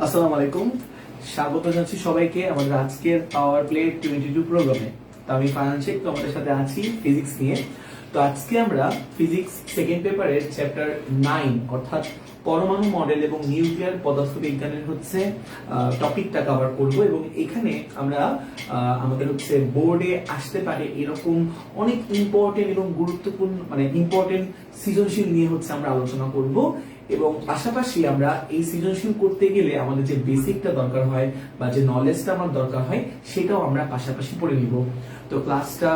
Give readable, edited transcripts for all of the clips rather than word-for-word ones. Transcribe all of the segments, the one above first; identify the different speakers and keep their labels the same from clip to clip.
Speaker 1: আসসালামু আলাইকুম, স্বাগত জানাচ্ছি সবাইকে আমাদের আজকের পাওয়ার প্লে 22 প্রোগ্রামে। তো আমি ফাইনান্সিক তোমাদের সাথে আছি ফিজিক্স নিয়ে। তো আজকে আমরা ফিজিক্স সেকেন্ড পেপারের চ্যাপ্টার 9 অর্থাৎ পরমাণু মডেল এবং নিউক্লিয়ার পদার্থবিজ্ঞানের হচ্ছে টপিকটা কভার করব। এবং এখানে আমরা আমাদের হচ্ছে বোর্ডে আসতে পারে এরকম অনেক ইম্পর্টেন্ট এবং গুরুত্বপূর্ণ ইম্পর্টেন্ট সৃজনশীল নিয়ে হচ্ছে আমরা আলোচনা করব। এবং পাশাপাশি আমরা এই সৃজনশীল করতে গেলে আমাদের যে বেসিকটা দরকার হয় বা যে নলেজটা আমার দরকার হয় সেটাও আমরা পাশাপাশি পড়ে নিব। তো ক্লাসটা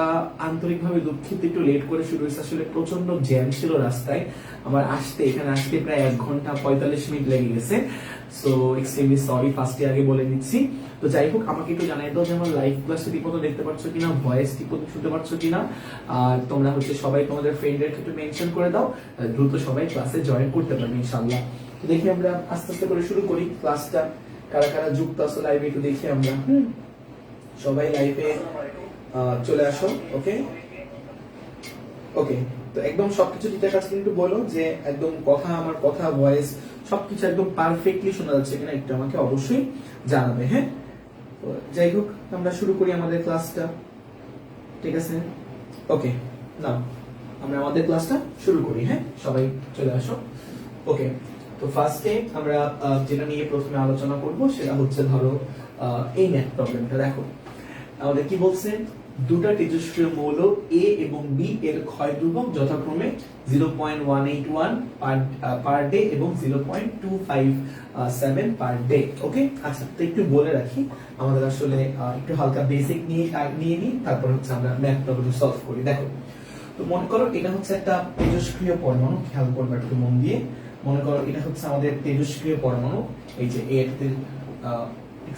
Speaker 1: আন্তরিকভাবে দুঃখিত, একটু লেট করে শুরু হয়েছে, আসলে প্রচন্ড জ্যাম ছিল রাস্তায়। আমার এখানে আসতে প্রায় 1 ঘন্টা 45 মিনিট লেগে গেছে। সো এক্সট্রিমলি সরি, ফার্স্টে আগে বলে নিচ্ছি। তো যাই হোক, আমাকে একটু জানাই দাও যে আমার লাইভ ক্লাসটা ঠিকমতো দেখতে পাচ্ছ কিনা, ভয়েস ঠিকমতো শুনতে পাচ্ছ কিনা। আর তোমরা হচ্ছে সবাই তোমাদের ফ্রেন্ডের একটু মেনশন করে দাও, দ্রুত সবাই ক্লাসে জয়েন করতে পারবে ইনশাআল্লাহ। তো দেখি আমরা আস্তে আস্তে করে শুরু করি ক্লাসটা। কারা কারা যুক্ত আছো লাইভে একটু দেখি আমরা। সবাই লাইভে চলে আসো। ওকে ওকে, তো একদম সবকিছু ঠিকঠাক আছে কিন্তু বলো যে একদম আমার কথা ভয়েস সবকিছু একদম পারফেক্টলি শোনা যাচ্ছে কিনা, একটু আমাকে অবশ্যই জানাবে। হ্যাঁ, তো যাই হোক, আমরা শুরু করি আমাদের ক্লাসটা। ঠিক আছে, ওকে, নাও আমরা আমাদের ক্লাসটা শুরু করি। হ্যাঁ, সবাই চলে আসো। ওকে, তো ফার্স্টে আমরা যেটা নিয়ে প্রথমে আলোচনা করব সেটা হচ্ছে ধরো এই ম্যাথ প্রবলেমটা দেখো। আমাদের কি বলছে, দুটা তেজস্ক্রিয় মৌল এ এবং বি এর ক্ষয় ধ্রুবক যথাক্রমে 0.181 পার ডে এবং 0.257 পার ডে। ওকে, আচ্ছা, তো একটু বলে রাখি আমাদের আসলে একটু হালকা বেসিক নিয়ে নিই, তারপর হচ্ছে আমরা ম্যাথ প্রবলেম সলভ করি। দেখো, তো মনে করো এটা হচ্ছে একটা তেজস্ক্রিয় পরমাণু, খেয়াল করবে একটু মন দিয়ে। মনে করো এটা হচ্ছে আমাদের তেজস্ক্রিয় পরমাণু, এই যে এক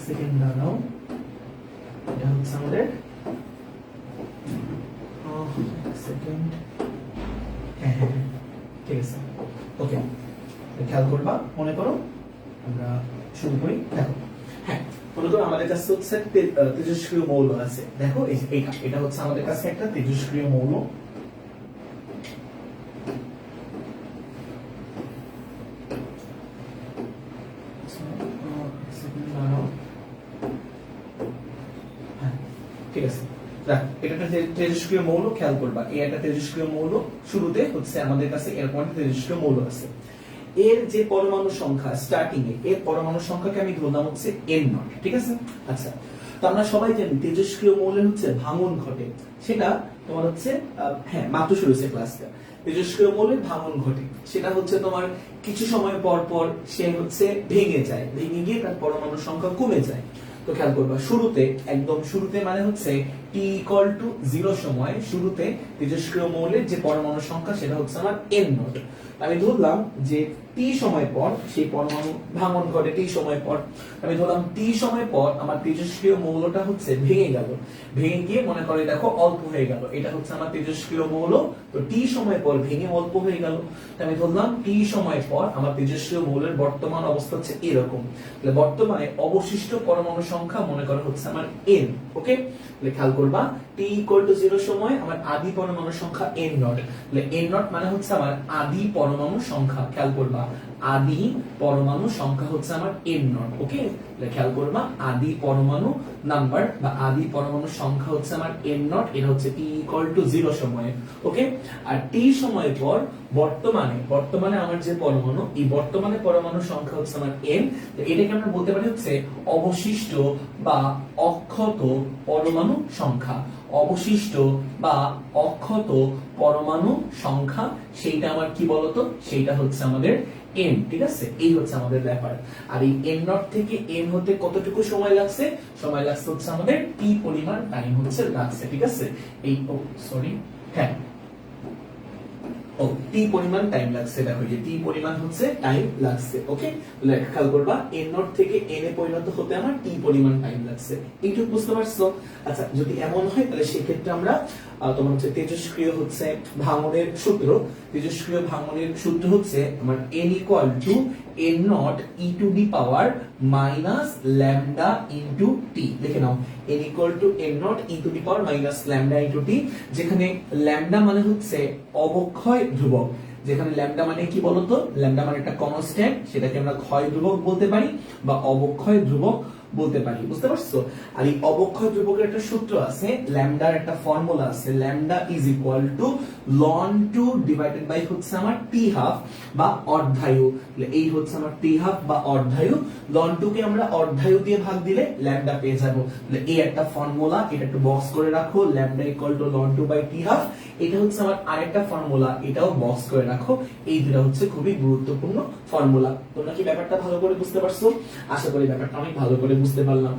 Speaker 1: সেকেন্ড দাঁড়াও, এটা হচ্ছে আমাদের সেকেন্ড। হ্যাঁ হ্যাঁ, ঠিক আছে, ওকে, খেয়াল করবা। মনে করো আমরা শুরু করি। দেখো, হ্যাঁ, মনে করো আমাদের কাছে হচ্ছে তেজস্ক্রিয় মৌল আছে। দেখো এটা হচ্ছে আমাদের কাছে একটা তেজস্ক্রিয় মৌল। ঠিক আছে, এটা একটা তেজস্ক্রিয় মৌল, খেয়াল করবা এই একটা তেজস্ক্রিয় মৌল। শুরুতে হচ্ছে আমাদের কাছে এরকম একটা তেজস্ক্রিয় মৌল আছে। এর যে পরমাণু সংখ্যা স্টার্টিং এর পরমাণু সংখ্যাকে আমি ধরলাম হচ্ছে n0। ঠিক আছে, আচ্ছা, তো আমরা সবাই জানি তেজস্ক্রিয় মৌলের হচ্ছে ভাঙন ঘটে, সেটা তোমার হচ্ছে হ্যাঁ মাত্র শুরু হয়েছে ক্লাসটা। তেজস্ক্রিয় মৌলের ভাঙন ঘটে, সেটা হচ্ছে তোমার কিছু সময় পর পর সে হচ্ছে ভেঙে যায়, ভেঙে গিয়ে তার পরমাণু সংখ্যা কমে যায়। তো খেয়াল করবা শুরুতে, একদম শুরুতে মানে হচ্ছে t=0 সময় শুরুতে তেজস্ক্রিয় মৌলের যে পরমাণু সংখ্যা সেটা হচ্ছে আমার n0। আমি ধরলাম যে t সময় পর সেই পরমাণু ভাঙন ঘটে, t সময় পর আমি ধরলাম t সময় পর আমার তেজস্ক্রিয় মৌলটা হচ্ছে ভেঙে গেল, ভেঙে গিয়ে মনে করে দেখো অল্প হয়ে গেল। এটা হচ্ছে আমার তেজস্ক্রিয় মৌল, তো t সময় পর ভেঙে অল্প হয়ে গেল। আমি ধরলাম t সময় পর আমার তেজস্ক্রিয় মৌলের বর্তমান অবস্থা হচ্ছে এরকম। তাহলে বর্তমানে অবশিষ্ট পরমাণু সংখ্যা মনে করা হচ্ছে আমার n। ওকে, তাহলে খেয়াল করবা t=0 সময় আমার আদি পরমাণু সংখ্যা n0। তাহলে n0 মানে হচ্ছে আমার আদি পরমাণু সংখ্যা। খেয়াল করবা আদি পরমাণু সংখ্যা হচ্ছে আমার n0। ওকে, তাহলে খেয়াল করবা আদি পরমাণু নাম্বার বা আদি পরমাণু সংখ্যা হচ্ছে আমার n0। এটা হচ্ছে t=0 সময়ে। ওকে, আর t সময় পর বর্তমানে আমার যে পরমাণু, এই বর্তমানে পরমাণু সংখ্যা হচ্ছে আমার n। তো এটাকে আমরা বলতে পারি হচ্ছে অবশিষ্ট বা অক্ষত পরমাণু সংখ্যা। অবশিষ্ট বা অক্ষত পরমাণু সংখ্যা সেইটা আমার কি বলতো, সেইটা হচ্ছে আমাদের n। ঠিক আছে, এই হচ্ছে আমাদের ব্যাপার। আর এই n0 থেকে n হতে কতটুকু সময় লাগছে, সময় লাগছে হচ্ছে আমাদের t পরিমাণ টাইম হচ্ছে লাগছে। ঠিক আছে, এই সরি হ্যাঁ t পরিমাণ টাইম লাগছে, দেখো যে t পরিমাণ হচ্ছে টাইম লাগছে। ওকে, তাহলে খেয়াল করবা n0 থেকে n এ পরিণত হতে আমার t পরিমাণ টাইম লাগছে। এইটুকু বুঝতে পারছো? আচ্ছা, যদি এমন হয় তাহলে সেক্ষেত্রে আমরা তোমার হচ্ছে তেজস্ক্রিয় হচ্ছে ভাঙনের সূত্র, তেজস্ক্রিয় ভাঙনের সূত্র হচ্ছে আমার n = n0 e to the power minus lambda into t। লিখে নাও n = n0 e to the power minus lambda into t, যেখানে ল্যামডা মানে হচ্ছে অবক্ষয় ধ্রুবক, যেখানে ল্যামডা মানে কি বলতো, ল্যামডা মানে একটা কনস্ট্যান্ট, সেটাকে আমরা ক্ষয় ধ্রুবক বলতে পারি বা অবক্ষয় ধ্রুবক বলতে পারি, বুঝতে পারছো? আর এই অবক্ষয় ধ্রুবকের একটা সূত্র আছে, ল্যামডার একটা ফর্মুলা আছে, lambda is equal to ln two divided by হচ্ছে আমার টি হাফ বা অর্ধায়ু। এই হচ্ছে আমার টি হাফ বা অর্ধায়ু, লন টু কে আমরা অর্ধায়ু দিয়ে ভাগ দিলে ল্যামডা পেয়ে যাবো। এই একটা ফর্মুলা, এটা একটু বক্স করে রাখো, lambda equal to ln two by t half. এটা হচ্ছে আমার আরেকটা ফর্মুলা, এটাও বক্স করে রাখো। এই দুটো হচ্ছে খুবই গুরুত্বপূর্ণ ফর্মুলা। তোমরা কি ব্যাপারটা ভালো করে বুঝতে পারছো? আশা করি ব্যাপারটা অনেক ভালো করে বুঝতে পারলাম।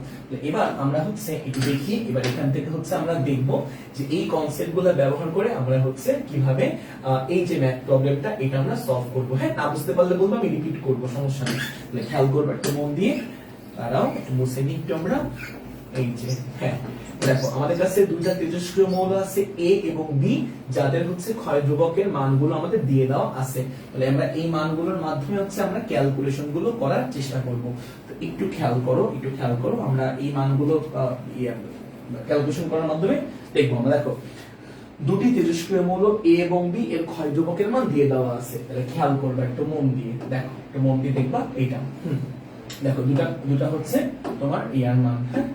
Speaker 1: এবার আমরা হচ্ছে একটু দেখি, এবার এখান থেকে হচ্ছে আমরা দেখব যে এই কনসেপ্টগুলো ব্যবহার করে আমরা হচ্ছে কিভাবে এই যে ম্যাথ প্রবলেমটা এটা আমরা সলভ করব। হ্যাঁ, না বুঝতে পারলে বলবো, আমি রিপিট করব, সমস্যা নেই। খেয়াল করবে একটু মন দিয়ে, তারাও একটু মুছে নিই একটু আমরা। এই যে হ্যাঁ, দেখো আমাদের কাছে দুইটা তেজস্ক্রিয় মৌল আছে এ এবং বি, যাদের হচ্ছে ক্ষয় ধ্রুবকের মানগুলো আমাদের দিয়ে দেওয়া আছে। তাহলে আমরা এই মানগুলোর মাধ্যমে হচ্ছে আমরা ক্যালকুলেশন গুলো করার চেষ্টা করব। তো একটু খেয়াল করো, একটু খেয়াল করো, আমরা এই মানগুলো ক্যালকুলেশন করার মাধ্যমে দেখবো। আমরা দেখো দুটি তেজস্ক্রিয় মৌল এ এবং বি এর ক্ষয় ধ্রুবকের মান দিয়ে দেওয়া আছে। তাহলে খেয়াল করবে একটু মন দিয়ে, দেখো একটু মন দিয়ে দেখবা এইটা। দেখো দুটা হচ্ছে তোমার ইয়ার মান। হ্যাঁ,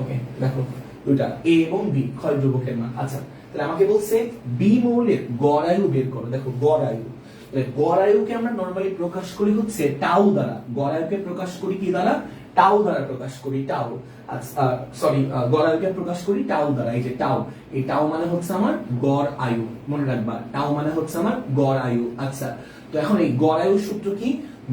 Speaker 1: ওকে, দেখো দুইটা এ এবং বি ক্ষয় ধ্রুবকের মান। আচ্ছা, তাহলে আমাকে বলছে বি মৌলের গড় আয়ু বের করো। দেখো গড় আয়ু, গড় আয়ুকে আমরা নরমালি প্রকাশ করি হচ্ছে টাউ দ্বারা। গড় আয়ুকে প্রকাশ করি কি দ্বারা? টাউ দ্বারা প্রকাশ করি, টাউ। আচ্ছা সরি, গড় আয়ুকে প্রকাশ করি টাউ দ্বারা। এই যে টাউ, এই টাউ মানে হচ্ছে আমার গড় আয়ু, মনে রাখবা, টাউ মানে হচ্ছে আমার গড় আয়ু। আচ্ছা, তো এখন এই গড় আয়ুর সূত্র কি?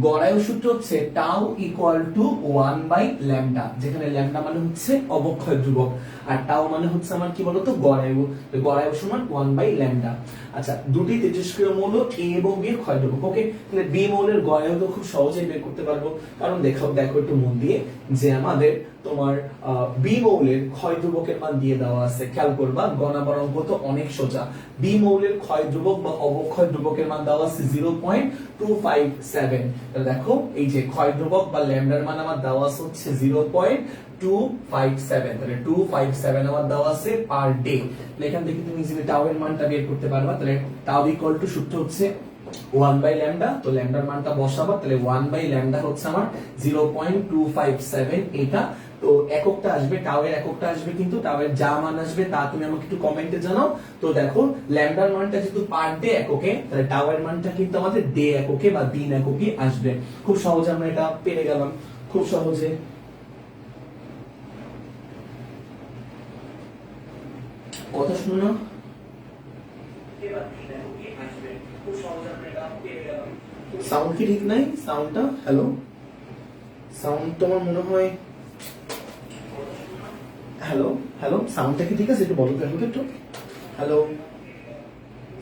Speaker 1: গড় আয়ুর সূত্র হচ্ছে tau equal to 1 by lambda, যেখানে ল্যামডা মানে হচ্ছে অবক্ষয় ধ্রুবক আর টাউ মানে হচ্ছে আমার কি বলতো গড় আয়ু। গড় আয়ু সমান 1 বাই ল্যামডা। আচ্ছা, দুটি তেজস্ক্রিয় মৌল এ এবং বি এর ক্ষয় ধ্রুবক। ওকে, তাহলে বি মৌলের গড় আয়ু তো খুব সহজেই বের করতে পারবো, কারণ দেখো একটু মন দিয়ে যে আমাদের তোমার বি মৌলের ক্ষয় ধ্রুবকের মান দিয়ে দেওয়া আছে। খেয়াল করবা, গণাবার অঙ্ক তো অনেক সোজা। বি মৌলের ক্ষয় ধ্রুবক বা অবক্ষয় ধ্রুবকের মান দেওয়া আছে 0.257। তাহলে দেখো এই যে ক্ষয় ধ্রুবক বা ল্যামডার মান আমার দেওয়া আছে হচ্ছে 0.257। তাহলে 257 আমার দেওয়া আছে পার ডে। এখান থেকে তুমি ইজিলি টাউ এর মানটা বের করতে পারবা। তাহলে টাউ ইকুয়াল টু সূত্র হচ্ছে 1 বাই ল্যামডা। তো ল্যামডার মানটা বসাবা, তাহলে 1 বাই ল্যামডা হচ্ছে আমার 0.257। এটা তো এককটা আসবে, টাও এর এককটা আসবে, কিন্তু টাও এর যা মান আসবে তা তুমি আমাকে একটু কমেন্টে জানাও। তো দেখো ল্যামডার মানটা যেহেতু পার ডে এককে, তাহলে টাও এর মানটা কিন্তু আমাদের ডে এককে বা দিন এককে আসবে। খুব সহজে আমরা এটা পেরে গেলাম, খুব সহজে। কথা শুনো, সাউন্ড কি ঠিক নাই? সাউন্ডটা হ্যালো, সাউন্ড তো আমার মনে হয় হ্যালো হ্যালো, সাউন্ডটা কি ঠিক আছে? একটু বলো তো একটু। হ্যালো,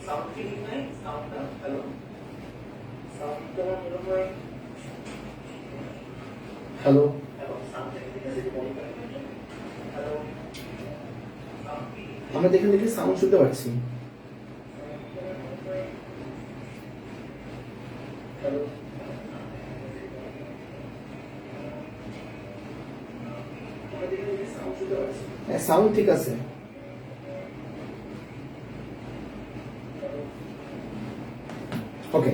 Speaker 1: সাউন্ড কি ঠিক নাই? সাউন্ডটা হ্যালো, সাউন্ড তো আমার মনে হয় হ্যালো হ্যালো, সাউন্ডটা কি ঠিক আছে? একটু বলো তো একটু। হ্যালো, আমরা দেখে দেখে সাউন্ড শুনতে পাচ্ছি। হ্যালো, সাউন্ড ঠিক আছে। ওকে,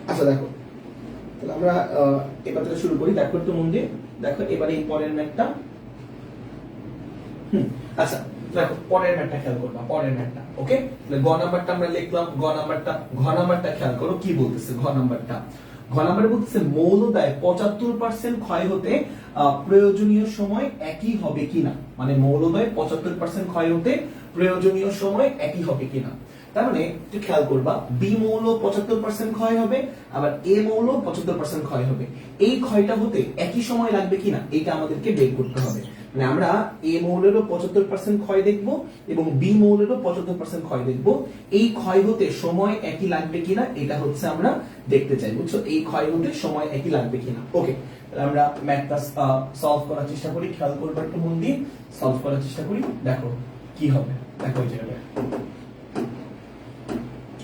Speaker 1: আচ্ছা দেখো, তাহলে আমরা এবার থেকে শুরু করি। দেখো একটু মন দিয়ে দেখো, এবারে এই পরের ম্যাথটা। আচ্ছা দেখো, পরের ম্যাথটা খেয়াল করবা, পরের ম্যাথটা। ওকে, গ নাম্বারটা আমরা লিখলাম, গ নাম্বারটা খেয়াল করো কি বলতেছে। ঘ নাম্বারে বলতেছে মৌলদায় 75% ক্ষয় হতে প্রয়োজনীয় সময় একই হবে কিনা। মানে মৌলদায় 75% ক্ষয় হতে প্রয়োজনীয় সময় একই হবে কিনা। তার মানে একটু খেয়াল করবা, বি মৌল 75% ক্ষয় হবে, আবার এ মৌল 75% ক্ষয় হবে। এই ক্ষয়টা হতে একই সময় লাগবে কিনা এটা আমাদেরকে বের করতে হবে। মানে আমরা এ মৌলেরও 75% ক্ষয় দেখব এবং বি মৌলেরও 75% ক্ষয় দেখব। এই ক্ষয় হতে সময় একই লাগবে কিনা এটা হচ্ছে আমরা দেখতে চাই, বুঝছো? এই ক্ষয় হতে সময় একই লাগবে কিনা। ওকে, তাহলে আমরা ম্যাথটা সলভ করার চেষ্টা করি। খেয়াল করবে একটু মন দিয়ে, সলভ করার চেষ্টা করি। দেখো কি হবে, দেখো এই জায়গাটা।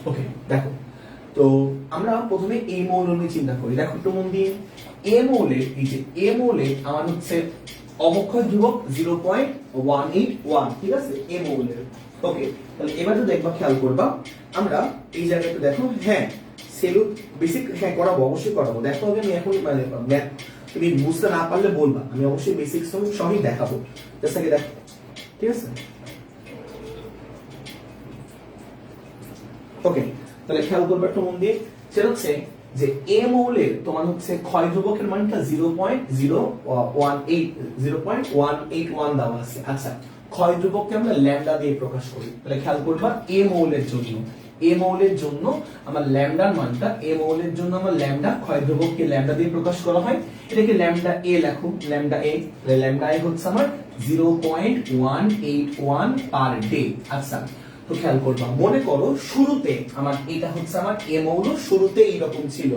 Speaker 1: ওকে, দেখো তো আমরা প্রথমে এ মৌল নিয়ে চিন্তা করি। দেখো একটু মন দিয়ে, এ মৌলের এই যে এ মৌলের আমার হচ্ছে অবক্ষয় ধ্রুবক 0.181, ঠিক আছে? এ মৌলের ওকে, তাহলে এবার তো দেখবা, খেয়াল করবা আমরা এই জায়গাটা দেখো, হ্যাঁ সেলু বেসিক হ্যাঁ করাবো, অবশ্যই করাবো। দেখো আমি এখন মানে ম্যাথ তুমি বুঝতে না পারলে বলবা, আমি অবশ্যই বেসিক সবই দেখাবো। জাস্ট আগে দেখো, ঠিক আছে? ওকে, তাহলে খেয়াল করবে একটু মন দিয়ে, সেটা হচ্ছে যে এ মৌলের তোমার হচ্ছে ক্ষয় ধ্রুবকের মানটা 0.018 দেওয়া আছে। আচ্ছা, ক্ষয় ধ্রুবককে আমরা ল্যামডা দিয়ে প্রকাশ করি। তাহলে খেয়াল করবা এ মৌলের জন্য, এ মৌলের জন্য আমার ল্যামডার মানটা, এ মৌলের জন্য আমার ল্যামডা ক্ষয় ধ্রুবককে ল্যামডা দিয়ে প্রকাশ করা হয়। এটাকে ল্যামডা এ লেখো, ল্যামডা এ। ল্যামডা এ হচ্ছে আমার 0.181 পার ডে। আচ্ছা, তো খেয়াল করবা, মনে করো শুরুতে আমার এটা হচ্ছে আমার এ মৌল, শুরুতে এইরকম ছিল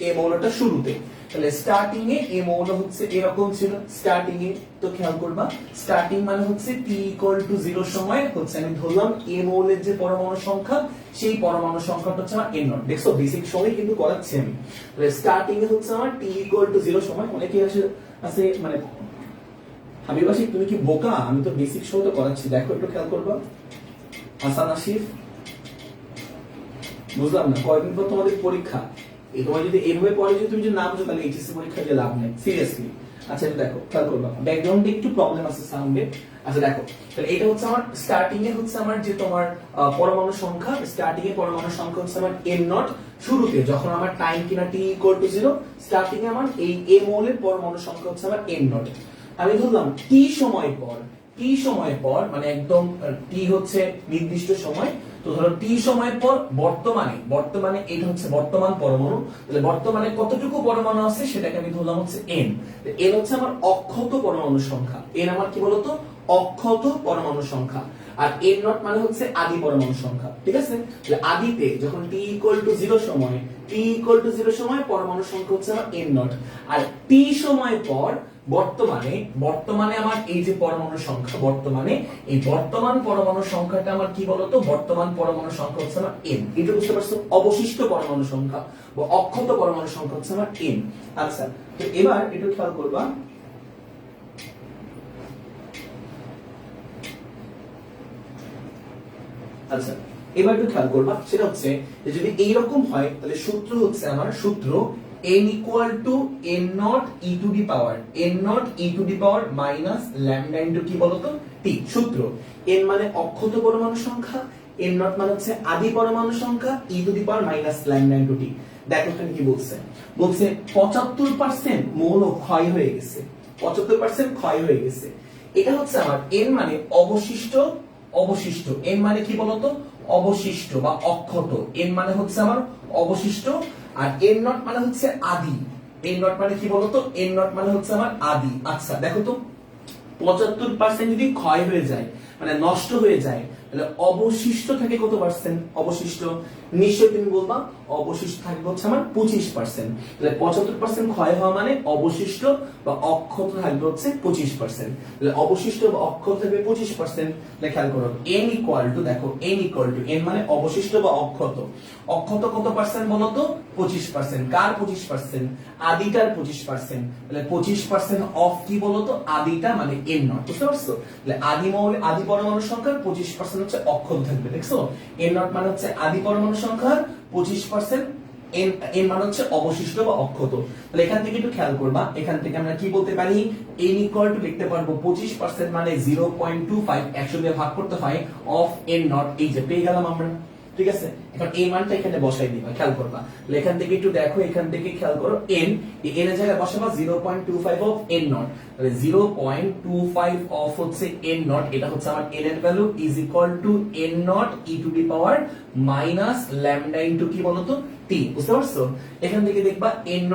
Speaker 1: এ মৌলটা শুরুতে, তাহলে স্টার্টিং এ এ মৌল হচ্ছে এরকম ছিল স্টার্টিং এ। তো খেয়াল করবা স্টার্টিং মানে হচ্ছে t = 0 সময় হচ্ছে আমি ধরলাম এ মৌলের যে পরমাণু সংখ্যা, সেই পরমাণু সংখ্যাটা হচ্ছে আমার n0। দেখছো বেসিক সময় কিন্তু করাচ্ছি আমি। তাহলে স্টার্টিং এ হচ্ছে আমার t = 0 সময়। অনেকেই আছে মানে হাবিবাসী তুমি কি বোকা? আমি তো বেসিক সময় তো করাচ্ছি, দেখো একটু খেয়াল করবা। হাসান আসিফ, বুঝলাম না কয়দিন পর তোমাদের পরীক্ষা, এই তোমার যদি এইভাবে পড়ে যদি তুমি যদি না বুঝো তাহলে এইচএসসি পরীক্ষা দিয়ে লাভ নেই, সিরিয়াসলি। আচ্ছা এটা দেখো, খেয়াল করবা ব্যাকগ্রাউন্ডে একটু প্রবলেম আছে সাউন্ডে। আচ্ছা দেখো, তাহলে এটা হচ্ছে আমার স্টার্টিং এ হচ্ছে আমার যে তোমার পরমাণু সংখ্যা, স্টার্টিং এ পরমাণু সংখ্যা হচ্ছে আমার n0। শুরুতে যখন আমার টাইম কিনা t = 0, স্টার্টিং এ আমার এই এ মৌলের পরমাণু সংখ্যা হচ্ছে আমার n0। আমি ধরলাম t সময় পর, t সময় পর মানে একদম t হচ্ছে নির্দিষ্ট সময়, তো ধরো t সময় পর বর্তমানে এটা হচ্ছে বর্তমান পরমাণু, তাহলে বর্তমানে কতটুকু পরমাণু আছে সেটাকে আমি ধরলাম হচ্ছে n। n হচ্ছে আমার অক্ষত পরমাণু সংখ্যা, n আমার কি বলতো অক্ষত পরমাণু সংখ্যা। আর n0 মানে হচ্ছে আদি পরমাণু সংখ্যা, ঠিক আছে? তাহলে আদিতে যখন t = 0 সময়, t = 0 সময় পরমাণু সংখ্যা হচ্ছে আমার n0। আর t সময় পর বর্তমানে আমার এই যে পরমাণু সংখ্যা, এই বর্তমান পরমাণু সংখ্যাটা আমার কি বলতো, বর্তমান পরমাণু সংখ্যা হচ্ছে আমার n। এটা বুঝতে পারছো? অবশিষ্ট পরমাণু সংখ্যা বা অক্ষত পরমাণু সংখ্যা হচ্ছে আমার n। আচ্ছা, তো এবার একটু খেয়াল করবা, আচ্ছা এবার একটু খেয়াল করবা, সেটা হচ্ছে যে যদি এইরকম হয় তাহলে সূত্র হচ্ছে আমার সূত্র n = n0 e to the power λ into কি বলতো t। সূত্র n মানে অক্ষত পরমাণু সংখ্যা, n0 মানে হচ্ছে আদি পরমাণু সংখ্যা, e to the power λ into t। দেখো এখানে কি বলছে, 75% মৌল ক্ষয় হয়ে গেছে, 75% ক্ষয় হয়ে গেছে। এটা হচ্ছে আমার n মানে অবশিষ্ট, n মানে কি বলতো অবশিষ্ট বা অক্ষত, n মানে হচ্ছে আমার অবশিষ্ট। আর n0 মানে হচ্ছে আদি, n0 মানে কি বলতো n0 মানে হচ্ছে আমার আদি। আচ্ছা দেখো তো 75% যদি ক্ষয় হয়ে যায় মানে নষ্ট হয়ে যায়, তাহলে অবশিষ্ট থাকে কত পার্সেন্ট? অবশিষ্ট নিশ্চয় তুমি বলবা অবশিষ্ট থাকবে হচ্ছে আমার 25%। তাহলে 75% ক্ষয় হওয়া মানে অবশিষ্ট বা অক্ষত থাকবে হচ্ছে 25%। তাহলে অবশিষ্ট বা অক্ষত থাকবে 25%। খেয়াল করো n = দেখো n মানে অবশিষ্ট বা অক্ষত, অক্ষত কত পার্সেন্ট বলতো 25%। কার 25%? আদিটার 25%। তাহলে 25% অফ কি বলতো আদিটা মানে n0, বুঝতে পারছো? তাহলে আদি পরমাণু সংখ্যার 25% হচ্ছে অক্ষত থাকবে, দেখছো? n0 মানে হচ্ছে আদি পরমাণু সংখ্যার 25%, n মানে হচ্ছে অবশিষ্ট বা অক্ষত। তাহলে এখান থেকে একটু খেয়াল করবা, এখান থেকে আমরা কি বলতে পারি, n = লিখতে পারবো 25% মানে 0.25 100 দিয়ে ভাগ করতে হয় অফ n0, এই যে পেয়ে গেলাম আমরা, ঠিক আছে? এখন এই মানটা এখানে বসাই দিবা, খেয়াল করবা। তাহলে এখান থেকে একটু দেখো, এখান থেকে খেয়াল করো n, এই n এর জায়গায় বসাবা 0.25 অফ n0। তাহলে 0.25 অফ হচ্ছে n0, এটা হচ্ছে আমার n এর value is equal two n0 e to the power minus lambda into কি বলতো t, বুঝতে পারছো? এখান থেকে দেখবা n0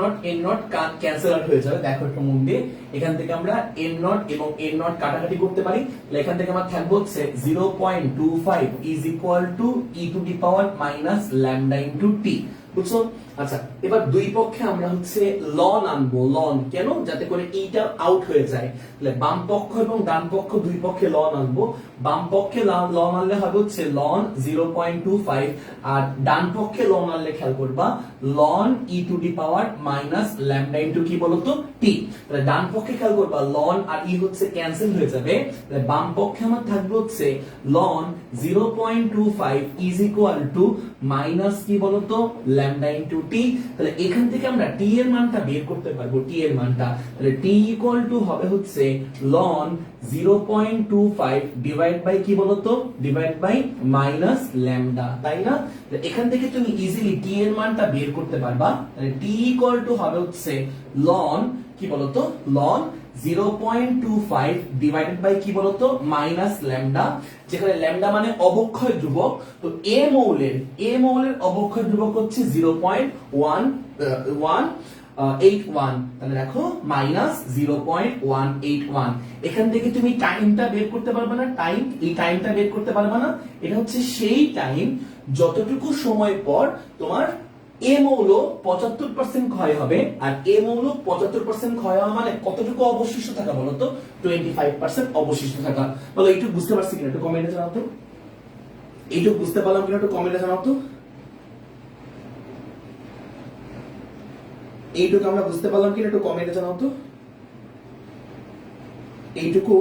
Speaker 1: ক্যান্সেল আউট হয়ে যাবে। দেখো একটু মন দিয়ে, এখান থেকে আমরা n0 এবং n0 কাটাকাটি করতে পারি। তাহলে এখান থেকে আমার থাকবে হচ্ছে 0.25 is equal to e to the power minus lambda into t। বুঝছো? আচ্ছা, এবার দুই পক্ষে আমরা হচ্ছে লন আনবো। লন কেন? যাতে করে এইটা আউট হয়ে যায়। তাহলে বাম পক্ষ এবং ডান পক্ষ দুই পক্ষে লন আনবো। বাম পক্ষে লন আনলে হবে হচ্ছে লন 0.25, আর ডান পক্ষে লন আনলে খেয়াল করবা ln e to the power minus lambda into কি বলতো টি। তাহলে ডান পক্ষে খেয়াল করবা লন আর ই হচ্ছে ক্যান্সেল হয়ে যাবে। তাহলে বাম পক্ষে আমার থাকবে হচ্ছে ln 0.25 is equal to minus কি বলতো ল্যামডা ইনটু টি। তাহলে এখান থেকে আমরা টি এর মানটা বের করতে পারবো, টি এর মানটা। তাহলে টি ইকুয়াল টু হবে হচ্ছে লন 0.25 ডিভাইড বাই কি বলতো ডিভাইড বাই মাইনাস ল্যামডা, তাই না? এখান থেকে তুমি ইজিলি টি এর মানটা বের করতে পারবা। তাহলে টি ইকুয়াল টু হবে হচ্ছে লন কি বলতো লন 0.25 ডিভাইডেড বাই কি বলতো মাইনাস ল্যামডা, যেখানে ল্যামডা মানে অবক্ষয় ধ্রুবক। তো এ মৌলের অবক্ষয় ধ্রুবক হচ্ছে 0.181। তাহলে দেখো মাইনাস 0.181। এখান থেকে তুমি টাইমটা বের করতে পারবে না, এই টাইমটা বের করতে পারবে না। এটা হচ্ছে সেই টাইম যতটুকু সময় পর তোমার এ মৌল 75% ক্ষয় হবে। আর এ মৌল 75% ক্ষয় হওয়া মানে কতটুকু অবশিষ্ট থাকা বলতো 25% অবশিষ্ট থাকা। বলো এইটুকু বুঝতে পারছি কিনা একটু কমেন্টে জানাও তো। এইটুকু বুঝতে পারলাম কিনা একটু কমেন্টে জানাও তো। এইটুকু আমরা বুঝতে পারলাম কিনা একটু কমেন্টে জানাও তো। এইটুকু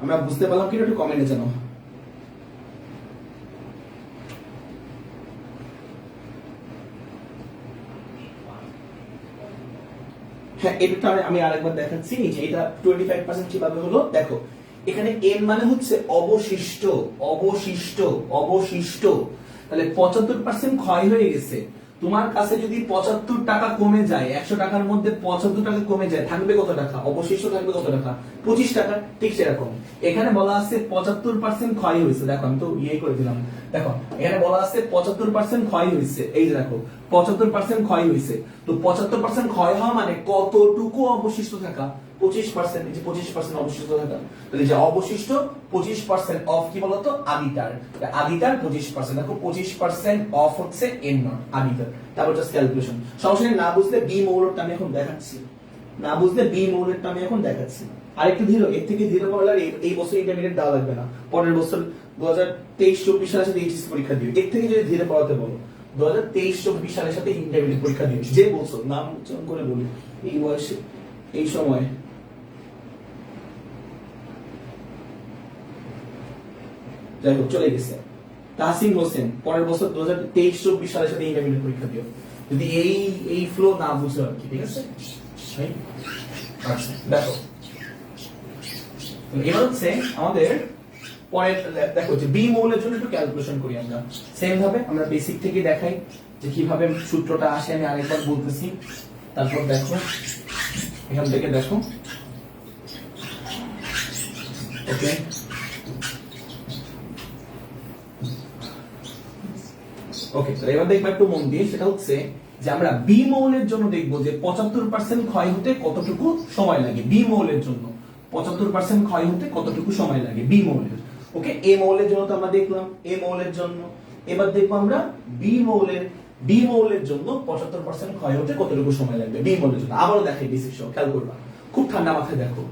Speaker 1: আমরা বুঝতে পারলাম কিনা একটু কমেন্টে জানাও। হ্যাঁ, এটা আমি আরেকবার দেখাচ্ছি। যে এটা 25% কিভাবে হলো দেখো। এখানে এন মানে হচ্ছে অবশিষ্ট। তাহলে 75% ক্ষয় হয়ে গেছে। তোমার কাছে যদি 75 টাকা কমে যায়, 100 টাকার মধ্যে 75 টাকা কমে যায়, থাকবে কত টাকা? অবশিষ্ট থাকবে কত টাকা? 25 টাকা। ঠিক সেরকম এখানে বলা আছে 75% ক্ষয় হয়েছে। দেখো আমি তো করে দিলাম। দেখো এখানে বলা আছে 75% ক্ষয় হয়েছে। এই যে দেখো 75% ক্ষয় হয়েছে। তো 75% ক্ষয় হওয়া মানে কতটুকু অবশিষ্ট থাকা? 25%। এই যে 25% অবশিষ্ট থাকা। তাহলে যে অবশিষ্ট 25% অফ কি বলতো আদিটার 25%। দেখো 25% অফ হচ্ছে এন নট আদিটার। তারপর জাস্ট ক্যালকুলেশন। সরাসরি না বুঝলে বি মৌলটা আমি এখন দেখাচ্ছি। আরেকটু ধীরে, এর থেকে ধীরে পড়লে এই বছর ইন্টারমিডিয়েট দেওয়া লাগবে না। পরের বছর 2023-24 সালের সাথে এইচএসসি পরীক্ষা দিও। এর থেকে যদি ধীরে পড়াতে বলো 2023-24 সালের সাথে ইন্টারমিডিয়েট পরীক্ষা দিও। যে বছর নাম উচ্চারণ করে বলি এই বয়সে এই সময় যাই হোক চলে গেছে। তাহসিন হোসেন পরের বছর 2023-24 সালের সাথে ইন্টারমিডিয়েট পরীক্ষা দিও যদি এই ফ্লো না বুঝো আর কি। ঠিক আছে? আচ্ছা দেখো এবার হচ্ছে আমাদের পরের দেখো যে বি মৌলের জন্য একটু ক্যালকুলেশন করি আমরা। সেম ভাবে আমরা বেসিক থেকে দেখাই যে কিভাবে সূত্রটা আসে। আমি আরেকবার বলতেছি, তারপর দেখো এখান থেকে দেখো। ওকে ওকে এবার দেখবো একটু মন দিয়ে। সেটা হচ্ছে যে আমরা বি মৌলের জন্য দেখবো যে 75% ক্ষয় হতে কতটুকু সময় লাগে। বি মৌলের জন্য 75% ক্ষয় হতে কতটুকু সময় লাগে বি মৌলের। ওকে, এ মৌলের জন্য তো আমরা দেখলাম এ মৌলের জন্য। এবার দেখবো আমরা বি মৌলের জন্য 75% ক্ষয় হতে কতটুকু সময় লাগবে বি মৌলের জন্য। আবারও দেখাই বেসিক সহ খেয়াল করবা, খুব ঠান্ডা মাথায় দেখো।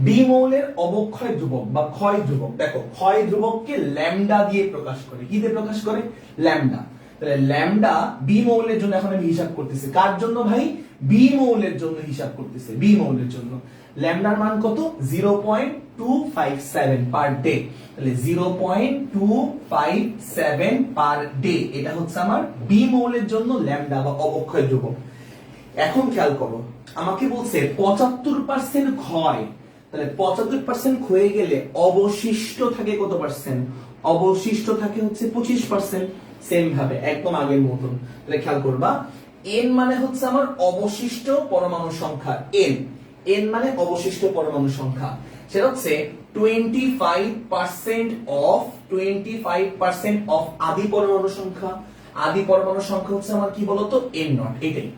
Speaker 1: বি মৌলের অবক্ষয় ধ্রুবক বা ক্ষয় ধ্রুবক, দেখো ক্ষয় ধ্রুবককে ল্যামডা দিয়ে প্রকাশ করে। কি দিয়ে প্রকাশ করে? ল্যামডা। তাহলে ল্যামডা বি মৌলের জন্য এখন আমি হিসাব করতেছি। কার জন্য ভাই? বি মৌলের জন্য হিসাব করতেছে। বি মৌলের জন্য ল্যামডার মান কত? 0.257 পার ডে। তাহলে 0.257 পার ডে এটা হচ্ছে আমার বি মৌলের জন্য ল্যামডা বা অবক্ষয় ধ্রুবক। এখন খেয়াল করো, আমাকে বলছে 75% ক্ষয়। তাহলে 75% ক্ষয়ে গেলে অবশিষ্ট থাকে কত পার্সেন্ট? অবশিষ্ট থাকে হচ্ছে 25%। সেম ভাবে একদম আগের মতন। তাহলে খেয়াল করবা এন মানে হচ্ছে আমার অবশিষ্ট পরমাণু সংখ্যা। এন মানে অবশিষ্ট পরমাণু সংখ্যা। সেটা হচ্ছে 25% অফ আদি পরমাণু সংখ্যা। আদি পরমাণু সংখ্যা হচ্ছে আমার কি বলতো এন নট। এটাই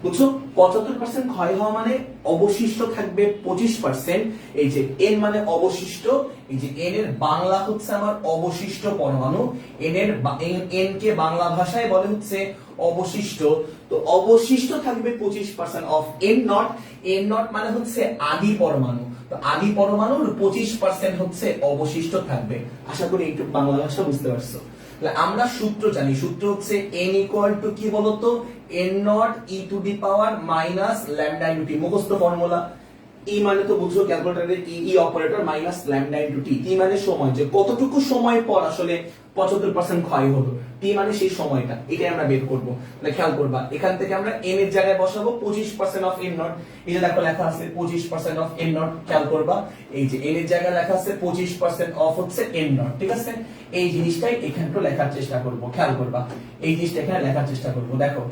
Speaker 1: বুঝছো? 75% ক্ষয় হওয়া মানে অবশিষ্ট থাকবে 25%। এই যে n মানে অবশিষ্ট, এই যে n এর বাংলা হচ্ছে আমার অবশিষ্ট পরমাণু, n কে বাংলা ভাষায় বলে হচ্ছে অবশিষ্ট। তো অবশিষ্ট থাকবে 25% of n not. n not মানে হচ্ছে আদি পরমাণু, তো আদি পরমাণুর 25% হচ্ছে অবশিষ্ট থাকবে। আশা করি একটু বাংলা ভাষা বুঝতে পারছো। আমরা সূত্র জানি, সূত্র হচ্ছে n ইকুয়াল টু কি বলতো, n naught e to the power minus lambda into t. মুখস্থ ফর্মুলা। ই মানে তো বুঝছো ক্যালকুলেটরে e operator minus lambda into t. T মানে সময়, যে কতটুকু সময় পর আসলে 75% ক্ষয় হলো, টি মানে সেই সময়টা, এটাই আমরা বের করব। তাহলে খেয়াল করবা, এখান থেকে আমরা n এর জায়গায় বসাবো 25% অফ n নট। এই যে দেখো লেখা আছে 25% অফ n নট। খেয়াল করবা, এই যে n এর জায়গায় লেখা আছে 25% অফ হচ্ছে n নট, ঠিক আছে? এই জিনিসটাই এখানে একটু লেখার চেষ্টা করব। খেয়াল করবা, এই জিনিসটা এখানে লেখার চেষ্টা করব। দেখো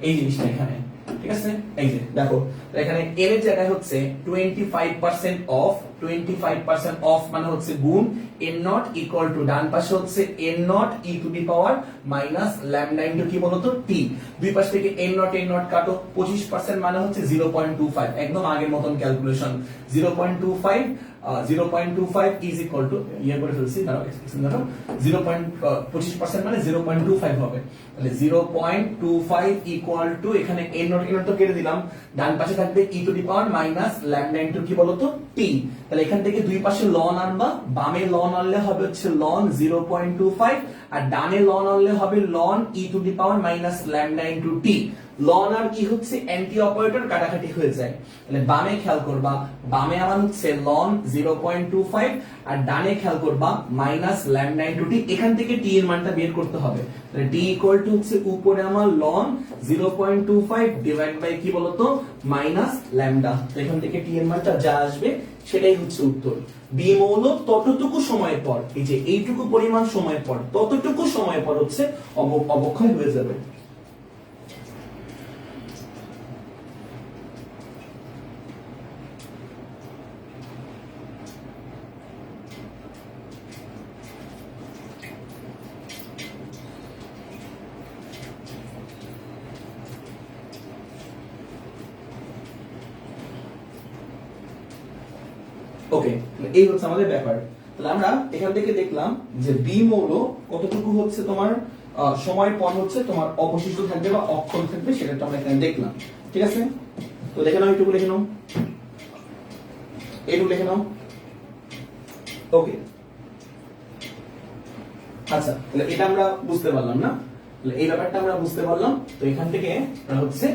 Speaker 1: এই জিনিসটা এখানে, ঠিক আছে? এই যে দেখো এখানে n এর জায়গায় হচ্ছে 25% অফ, 25% অফ মানে হচ্ছে গুণ n নট ইকুয়াল টু ডান পাশে হচ্ছে n naught e to the power minus lambda into কি বলতো টি। দুই পাশ থেকে n নট কাটো, 25% মানে হচ্ছে 0.25, একদম আগের মতন ক্যালকুলেশন। 0.25 0.25 ইজ ইকুয়াল টু ইয়ে করে ফেলছি, দাঁড়াও এক্সপ্রেশন দাঁড়াও, 0.25% মানে 0.25 হবে। তাহলে 0.25 ইকুয়াল টু এখানে n নট তো কেটে দিলাম, ডান পাশে থাকবে e to the power minus lambda into কি বলতো টি। তাহলে এখান থেকে দুই পাশে লন আনবা, বামে লন আনলে হবে হচ্ছে লন 0.25 আর ডানে লন আনলে হবে ln e to the power minus lambda into t. Ln আর কি হচ্ছে অ্যান্টি অপারেটর, কাটাকাটি হয়ে যায়। তাহলে বামে খেয়াল করবা, বামে আমার হচ্ছে লন 0.25 আর ডানে খেয়াল করবা মাইনাস ল্যামডা ইনটু টি। এখান থেকে টি এর মানটা বের করতে হবে। তাহলে টি ইকুয়াল টু হচ্ছে উপরে আমার লন 0.25 ডিভাইড বাই কি বলতো মাইনাস ল্যামডা। এখান থেকে টি এর মানটা যা আসবে সেটাই হচ্ছে উত্তর। বি মৌল ততটুকু সময় পর, এই যে এইটুকু পরিমাণ সময় পর, ততটুকু সময় পর হচ্ছে অবক্ষয় হয়ে যাবে। ওকে, এই হচ্ছে আমাদের ব্যাপার। তাহলে আমরা এখান থেকে দেখলাম যে বি মৌল কতটুকু হচ্ছে তোমার সময় পর হচ্ছে তোমার অবশিষ্ট থাকবে বা অক্ষয় থাকবে, সেটা আমরা এখানে দেখলাম, ঠিক আছে? তো দেখে নাও, এইটুকু লিখে নাও, এইটুকু লিখে নাও। ওকে, আচ্ছা, তাহলে এটা আমরা বুঝতে পারলাম না? তাহলে এই ব্যাপারটা আমরা বুঝতে পারলাম। তো এখান থেকে আমরা হচ্ছে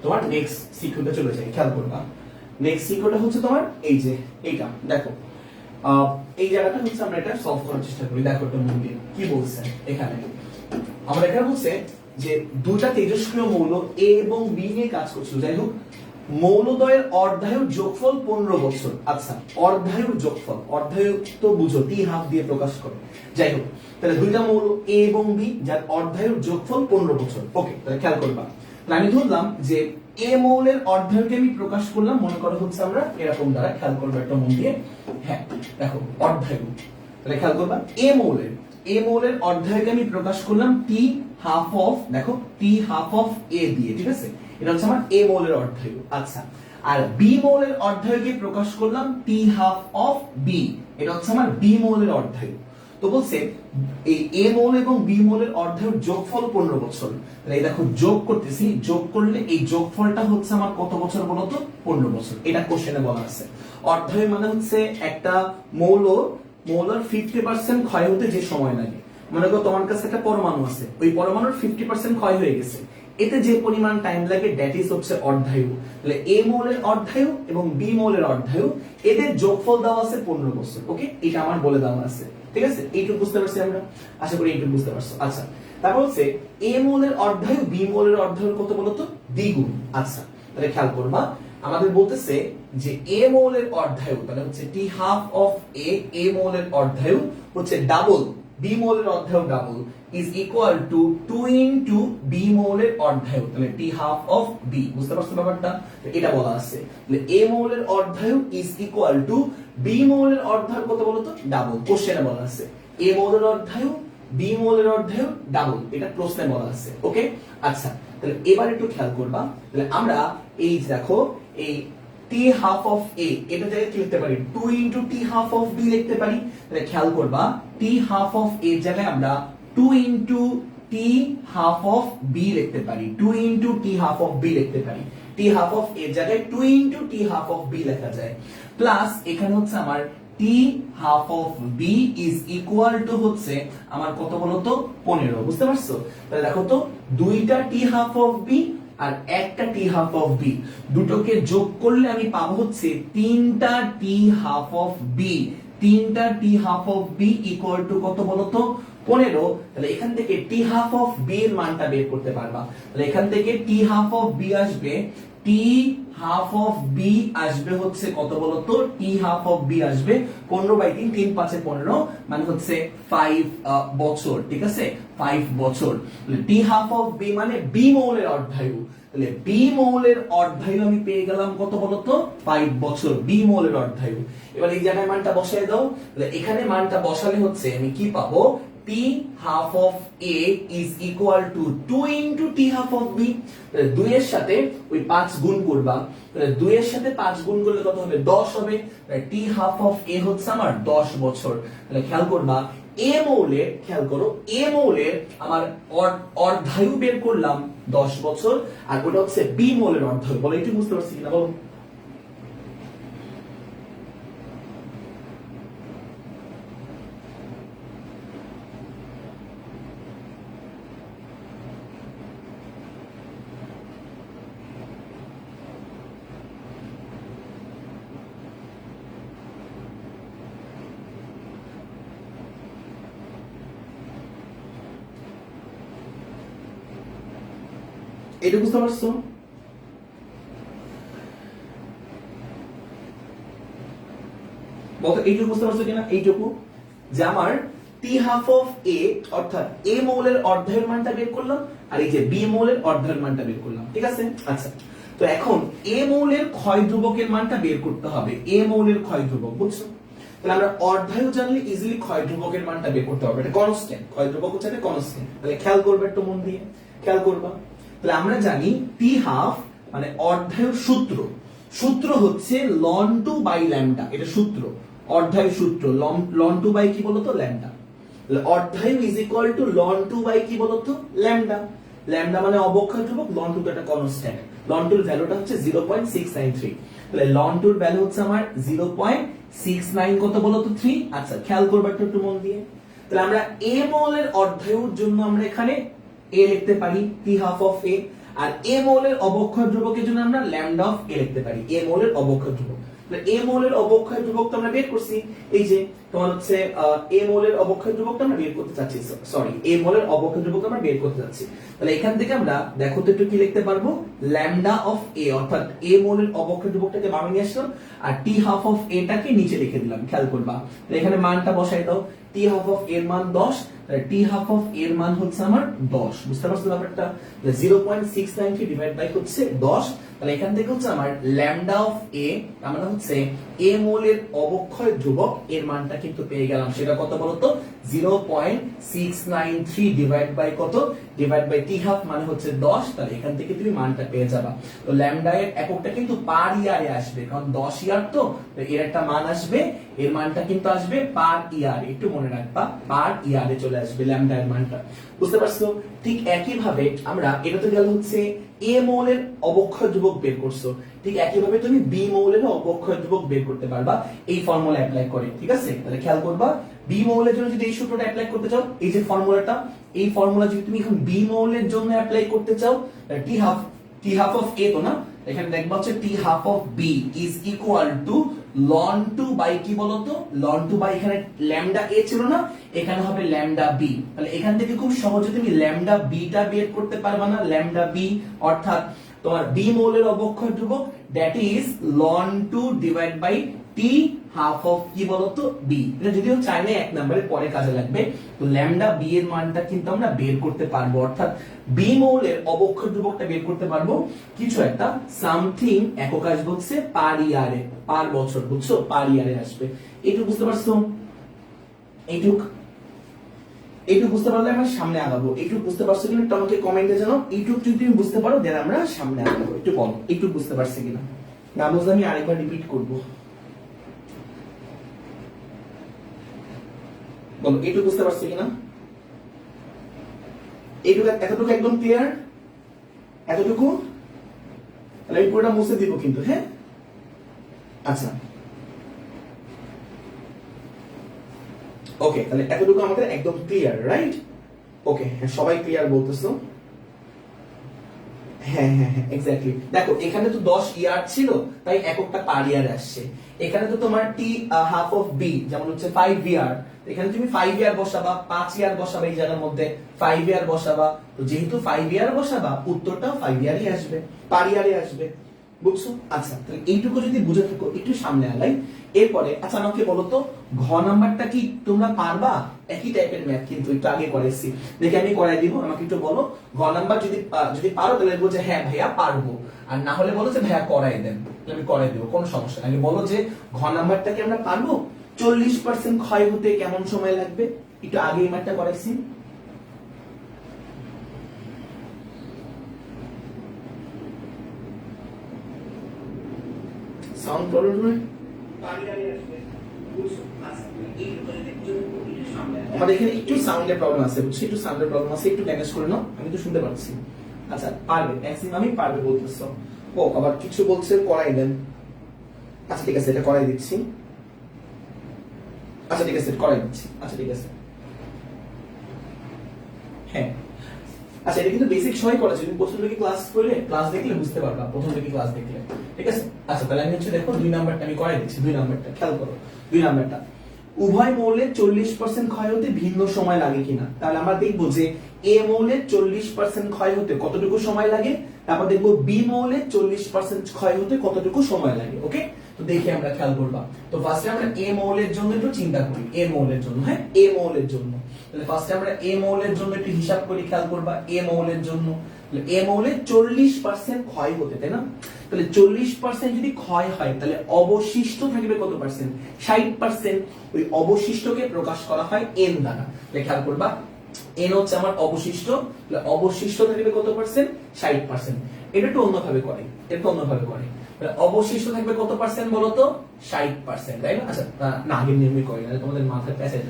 Speaker 1: তোমার নেক্সট সিকিউরিটি চলে যাই। খেয়াল করবা, নেক্সট সিকিউরিটি হচ্ছে তোমার এই যে এইটা দেখো, এই জায়গাটা হচ্ছে আমরা এটা সলভ করার চেষ্টা করি। দেখো একটা মূল কি বলছে এখানে, আমরা এখানে বলছে যে দুইটা তেজস্ক্রিয় মৌল এ এবং বি নিয়ে কাজ করছিল। যাই হোক, মৌলদ্বয়ের অর্ধায়ুর যোগফল 15 বছর। আচ্ছা, অর্ধায়ুর যোগফল, অর্ধায়ু তো বুঝো টি হাফ দিয়ে প্রকাশ করে। যাই হোক, তাহলে দুইটা মৌল এ এবং বি যার অর্ধায়ুর যোগফল 15 বছর। ওকে, তাহলে খেয়াল করবা, আমি ধরলাম যে এ মৌলের অর্ধায়ুকে আমি প্রকাশ করলাম, মনে করো হচ্ছে আমরা এরকম দ্বারা, খেয়াল করবো একটা মন দিয়ে। হ্যাঁ দেখো অর্ধায়ু, তাহলে খেয়াল করবা এ মৌলের অর্ধায়ুকে আমি প্রকাশ করলাম টি হাফ অফ, দেখো টি হাফ অফ এ দিয়ে, ঠিক আছে? এটা হচ্ছে আমার এ মৌলের অর্ধায়ু। আচ্ছা, আর বি মৌলের অর্ধায়ুকে প্রকাশ করলাম টি হাফ অফ বি, এটা হচ্ছে আমার বি মৌলের অর্ধায়ু। তো বলছে এই এ মৌল এবং বি মৌলের অর্ধায়ুর যোগফল 15 বছর। তাহলে এই দেখো যোগ করতেছি, যোগ করলে এই যোগফলটা হচ্ছে আমার কত বছর বলতো? 15 বছর। এটা কোশ্চেনে বলা আছে। অর্ধায়ু মানে হচ্ছে একটা মৌলের 50% ক্ষয় হতে যে সময় লাগে। মনে করো তোমার কাছে একটা পরমাণু আছে, ওই পরমাণুর 50% ক্ষয় হয়ে গেছে, এতে যে পরিমাণ টাইম লাগে দ্যাট ইজ হচ্ছে অর্ধায়ু। তাহলে এ মৌলের অর্ধায়ু এবং বি মৌলের অর্ধায়ু, এদের যোগফল দেওয়া আছে 15 বছর। ওকে, এটা আমার বলে দেওয়া আছে, ঠিক আছে? এইটুকু বুঝতে পারছি আমরা, আশা করি এইটুকু বুঝতে পারছো। আচ্ছা, তারপর হচ্ছে এ মৌলের অর্ধায়ু বি মৌলের অর্ধায়ুর কত বলতো? দ্বিগুণ। আচ্ছা, তাহলে খেয়াল করবা, আমাদের বলতেছে যে এ মৌলের অর্ধায়ু, তাহলে হচ্ছে টি হাফ অফ এ মৌলের অর্ধায়ু হচ্ছে ডাবল বি মৌলের অর্ধায়ু, double is equal to 2 into B মৌলের অর্ধায়ু, তাহলে টি হাফ অফ বি। বুঝতে পারছো ব্যাপারটা? এটা বলা আছে। তাহলে এ মৌলের অর্ধায়ু ইজ ইকুয়াল টু বি মৌলের অর্ধায়ু কত বলতো? ডাবল। কোশ্চেনে বলা আছে এ মৌলের অর্ধায়ু বি মৌলের অর্ধায়ু ডাবল, এটা প্রশ্নে বলা আছে। ওকে, আচ্ছা তাহলে এবার একটু খেয়াল করবা, তাহলে আমরা এই দেখো এই টি হাফ অফ এ এটা জায়গায় কি লিখতে পারি, 2 into t half of B লিখতে পারি। তাহলে খেয়াল করবা টি হাফ অফ এর জায়গায় আমরা 2 into t half of B লিখতে পারি, 2 into t half of B লিখতে পারি। টি হাফ অফ এর জায়গায় 2 into t half of B লেখা যায়, প্লাস এখানে হচ্ছে আমার t half of B is equal to হচ্ছে আমার কত বলতো 15, বুঝতে পারছো? তাহলে দেখো তো দুইটা টি হাফ অফ বি আর একটা টি হাফ অফ বি, দুটোকে যোগ করলে আমি পাবো হচ্ছে তিনটা টি হাফ অফ বি, তিনটা t half of B equal to কত বলতো 15। তাহলে এখান থেকে টি হাফ অফ বি এর মানটা বের করতে পারবা। তাহলে এখান থেকে টি হাফ অফ বি আসবে, টি হাফ অফ বি আসবে হচ্ছে কত বলতো, টি হাফ অফ বি আসবে 15/3, 3 5 15 মানে হচ্ছে 5 বছর, ঠিক আছে 5 বছর। টি হাফ অফ বি মানে বি মৌলের অর্ধায়ু, তাহলে বি মৌলের অর্ধায়ু আমি পেয়ে গেলাম কত বলতো 5 বছর, বি মৌলের অর্ধায়ু। এবার এই জায়গায় মানটা বসায় দাও, তাহলে এখানে মানটা বসালে হচ্ছে আমি কি পাবো, t half of A is equal to 2 into t half of B. 2 এর সাথে ওই 5 গুণ করবা, 2 এর সাথে 5 গুণ করলে কত হবে 10 হবে। টি হাফ অফ এ হচ্ছে আমার 10 বছর। তাহলে খেয়াল করবা এ মৌলের, খেয়াল করো এ মৌলের আমার অর্ধায়ু বের করলাম 10 বছর, আর ওটা হচ্ছে বি মৌলের অর্ধায়ু। বলো একটু বুঝতে পারছি কিনা বলো? এটা বুঝতে পারছো? বলতো এইটুকু বুঝতে পারছো কিনা? এইটুকু যে আমার টি হাফ অফ এ অর্থাৎ এ মৌলের অর্ধায়ুর মানটা বের করলাম, আর এই যে বি মৌলের অর্ধায়ুর মানটা বের করলাম, ঠিক আছে? আচ্ছা তো এখন এ মৌলের ক্ষয় ধ্রুবকের মানটা বের করতে হবে, এ মৌলের ক্ষয় ধ্রুবক, বুঝছো? তাহলে আমরা অর্ধায়ু জানলে ইজিলি ক্ষয় ধ্রুবকের মানটা বের করতে হবে, এটা কনস্ট্যান্ট, ক্ষয় ধ্রুবক হচ্ছে একটা কনস্ট্যান্ট। তাহলে খেয়াল করবে একটু মন দিয়ে, খেয়াল করবা। তাহলে আমরা জানি টি হাফ মানে অর্ধায়ুর সূত্র, সূত্র হচ্ছে লন টু বাই ল্যামডা, এটা সূত্র, অর্ধায়ু সূত্র লন টু বাই কি বলতো ল্যামডা। তাহলে অর্ধায়ু is equal to ln two by কি বলতো ল্যামডা, ল্যামডা মানে অবক্ষয় ধ্রুবক, লন টু তো একটা কনস্ট্যান্ট, লন টুর ভ্যালুটা হচ্ছে 0.693। তাহলে লন টুর ভ্যালু হচ্ছে আমার 0.69 কত বলতো 3। আচ্ছা খেয়াল করবে একটু মন দিয়ে। তাহলে আমরা এ মৌলের অর্ধায়ুর জন্য আমরা এখানে এ লিখতে পারি টি হাফ অফ এ, আর এ মৌলের অবক্ষয় ধ্রুবকের জন্য আমরা ল্যামডা অফ এ লিখতে পারি, এ মৌলের অবক্ষয় ধ্রুবক। এ মৌলের অবক্ষয় ধ্রুবকটা আমরা বের করছি, এই যে তোমার হচ্ছে এ মৌলের অবক্ষয় ধ্রুবকটা আমরা বের করতে চাচ্ছি, সরি এ মৌলের অবক্ষয় ধ্রুবক আমরা বের করতে যাচ্ছি। তাহলে এখান থেকে আমরা দেখো তো একটু কি লিখতে পারবো, ল্যামডা অফ এ অর্থাৎ এ মৌলের অবক্ষয় ধ্রুবকটাকে বামে নিয়ে আসলাম, আর টি হাফ অফ এটাকে নিচে লিখে দিলাম। খেয়াল করবা এখানে মানটা বসাই দাও, টি হাফ অফ এর মান 10, টি হাফ অফ এর মান হচ্ছে আমার 10, বুঝতে পারছো ব্যাপারটা? 0.693 ডিভাইড বাই হচ্ছে 10। তাহলে এখান থেকে হচ্ছে আমার ল্যামডা অফ এ আমরা হচ্ছে এ মৌলের অবক্ষয় ধ্রুবক এর মানটা কিন্তু পেয়ে গেলাম, সেটা কত বলতো 0.693 ডিভাইড বাই কত, ডিভাইড বাই টি হাফ মানে হচ্ছে 10। তাহলে এখান থেকে তুমি মানটা পেয়ে যাবা। তো ল্যামডা এর এককটা কিন্তু পার ইয়ারে আসবে, কারণ 10 ইয়ার তো এর একটা মান আসবে, এর মানটা কিন্তু আসবে পার ইয়ার, একটু মনে রাখবা পার ইয়ারে চলে আসবে ল্যামডা এর মানটা, বুঝতে পারছো? ঠিক একই ভাবে আমরা এটা তো গেল হচ্ছে এ মৌলের অবক্ষয় ধ্রুবক বের করছো, ঠিক একই ভাবে তুমি বি মৌলের অবক্ষয় ধ্রুবক বের করতে পারবা এই ফর্মুলা অ্যাপ্লাই করে, ঠিক আছে? তাহলে খেয়াল করবা বি মৌলের জন্য যদি এই সূত্রটা অ্যাপ্লাই করতে চাও, এই যে ফর্মুলাটা, এই ফর্মুলা যদি তুমি এখন বি মৌলের জন্য অ্যাপ্লাই করতে চাও, টি হাফ অফ এ তো না, এখানে দেখবা হচ্ছে t half of B is equal to ln two by কি বলতো, লন টু বাই এখানে ল্যামডা এ ছিল না, এখানে হবে ল্যামডা বি। তাহলে এখান থেকে খুব সহজে তুমি ল্যামডা বিটা বের করতে পারবা না, ল্যামডা বি অর্থাৎ তোমার বি মৌলের অবক্ষয় ধ্রুবক that is ln two divide by t half of কি বলতো বি। এটা যদিও চাইলে 1 নম্বরের পরে কাজে লাগবে। তো ল্যামডা বি এর মানটা কিন্তু আমরা বের করতে পারবো, অর্থাৎ বি মৌলের অবক্ষয় ধ্রুবকটা বের করতে পারবো কিছু একটা সামথিং একক আসবে হচ্ছে পার ইয়ারে, পার বছর, বুঝছো? পার ইয়ারে আসবে। এইটুকু বুঝতে পারছো? এইটুক এইটুকু বুঝতে পারলে আমরা সামনে আগাবো। এইটুকু বুঝতে পারছো কিনা একটু আমাকে কমেন্টে জানাও। এইটুকু যদি তুমি বুঝতে পারো দেন আমরা সামনে আগাবো। একটু বলো এইটুকু বুঝতে পারছি কিনা। না বুঝলে আমি আরেকবার রিপিট করব। বলো এইটুকু বুঝতে পারছি কিনা। এইটুকু এতটুকু একদম ক্লিয়ার? এতটুকু? তাহলে আমি পুরোটা মুছে দিব কিন্তু, হ্যাঁ? আচ্ছা ওকে, তাহলে এতটুকু আমাদের একদম ক্লিয়ার, রাইট? ওকে, সবাই ক্লিয়ার বলতেছো? হ্যাঁ হ্যাঁ হ্যাঁ এক্স্যাক্টলি। দেখো এখানে তো 10 ইয়ার ছিল, তাই এককটা পার ইয়ার আসছে। এখানে তো তোমার টি হাফ অফ বি যেমন হচ্ছে 5 ইয়ার, এখানে তুমি 5 ইয়ার বসাবা, 5 ইয়ার বসাবা, এই জায়গার মধ্যে 5 ইয়ার বসাবা। তো যেহেতু 5 ইয়ার বসাবা, উত্তরটাও 5 ইয়ারই আসবে, পার ইয়ারে আসবে। বুঝছো? আচ্ছা, তাহলে এইটুকু যদি বুঝে থাকো একটু সামনে আলাই। এরপরে আচ্ছা আমাকে বলো তো, ঘ নাম্বারটা কি তোমরা পারবা? একই টাইপের ম্যাথ কিন্তু একটু আগে করাইছি, দেখে আমি করাই দিব। আমাকে একটু বলো ঘ নাম্বার যদি পারো তাহলে বলবো যে হ্যাঁ ভাইয়া পারবো, আর না হলে বলো যে ভাইয়া করাই দেন, আমি করাই দেবো, কোনো সমস্যা নাই। বলো যে ঘ নাম্বারটা কি আমরা পারবো? 40% ক্ষয় হতে কেমন সময় লাগবে? একটু আগে এই ম্যাথটা করাইছি। সাউন্ড প্রবলেম নয়? আমাদের এখানে একটু সাউন্ডের প্রবলেম আছে, বুঝছি? একটু সাউন্ডের প্রবলেম আছে, একটু ম্যানেজ করে নাও, আমি তো শুনতে পাচ্ছি। আচ্ছা পারবে, ম্যাক্সিমামই পারবে বলতেছো। ও আবার কিছু বলছে করাই দেন। আচ্ছা ঠিক আছে, এটা করাই দিচ্ছি। আচ্ছা ঠিক আছে, করাই দিচ্ছি। আচ্ছা ঠিক আছে, হ্যাঁ। আচ্ছা এটা কিন্তু বেসিক সবাই করেছে, তুমি প্রথম থেকে ক্লাস করলে, ক্লাস দেখলে বুঝতে পারবা, প্রথম থেকে ক্লাস দেখলে, ঠিক আছে? আচ্ছা তাহলে আমি হচ্ছে দেখো 2 নাম্বারটা আমি করাই দিচ্ছি। 2 নাম্বারটা খেয়াল করো। 2 নাম্বারটা, উভয় মৌলের 40% ক্ষয় হতে ভিন্ন সময় লাগে কিনা। তাহলে আমরা দেখবো যে এ মৌলের 40% ক্ষয় হতে কতটুকু সময় লাগে, তারপর দেখবো বি মৌলের 40% ক্ষয় হতে কতটুকু সময় লাগে। ওকে, তো দেখি আমরা খেয়াল করবা। তো ফার্স্টে আমরা এ মৌলের জন্য একটু চিন্তা করি, এ মৌলের জন্য, হ্যাঁ এ মৌলের জন্য। তাহলে ফার্স্টে আমরা এ মৌলের জন্য একটু হিসাব করি, খেয়াল করবা এ মৌলের জন্য। এ মৌলের 40% ক্ষয় হতে, তাই না? তাহলে 40% যদি ক্ষয় হয় তাহলে অবশিষ্ট থাকবে কত পার্সেন্ট? 60%। ওই অবশিষ্টকে প্রকাশ করা হয় এন দ্বারা। খেয়াল করবা এন হচ্ছে আমার অবশিষ্ট, তাহলে অবশিষ্ট থাকবে কত পার্সেন্ট? 60%। এটা একটু অন্যভাবে করে, এটা অন্যভাবে করে। অবশিষ্ট থাকবে কত পার্সেন্ট বলো তো? 60%, তাই না? আচ্ছা না আগে নিয়মই করি না, তোমাদের মাথায় প্যাসেজ।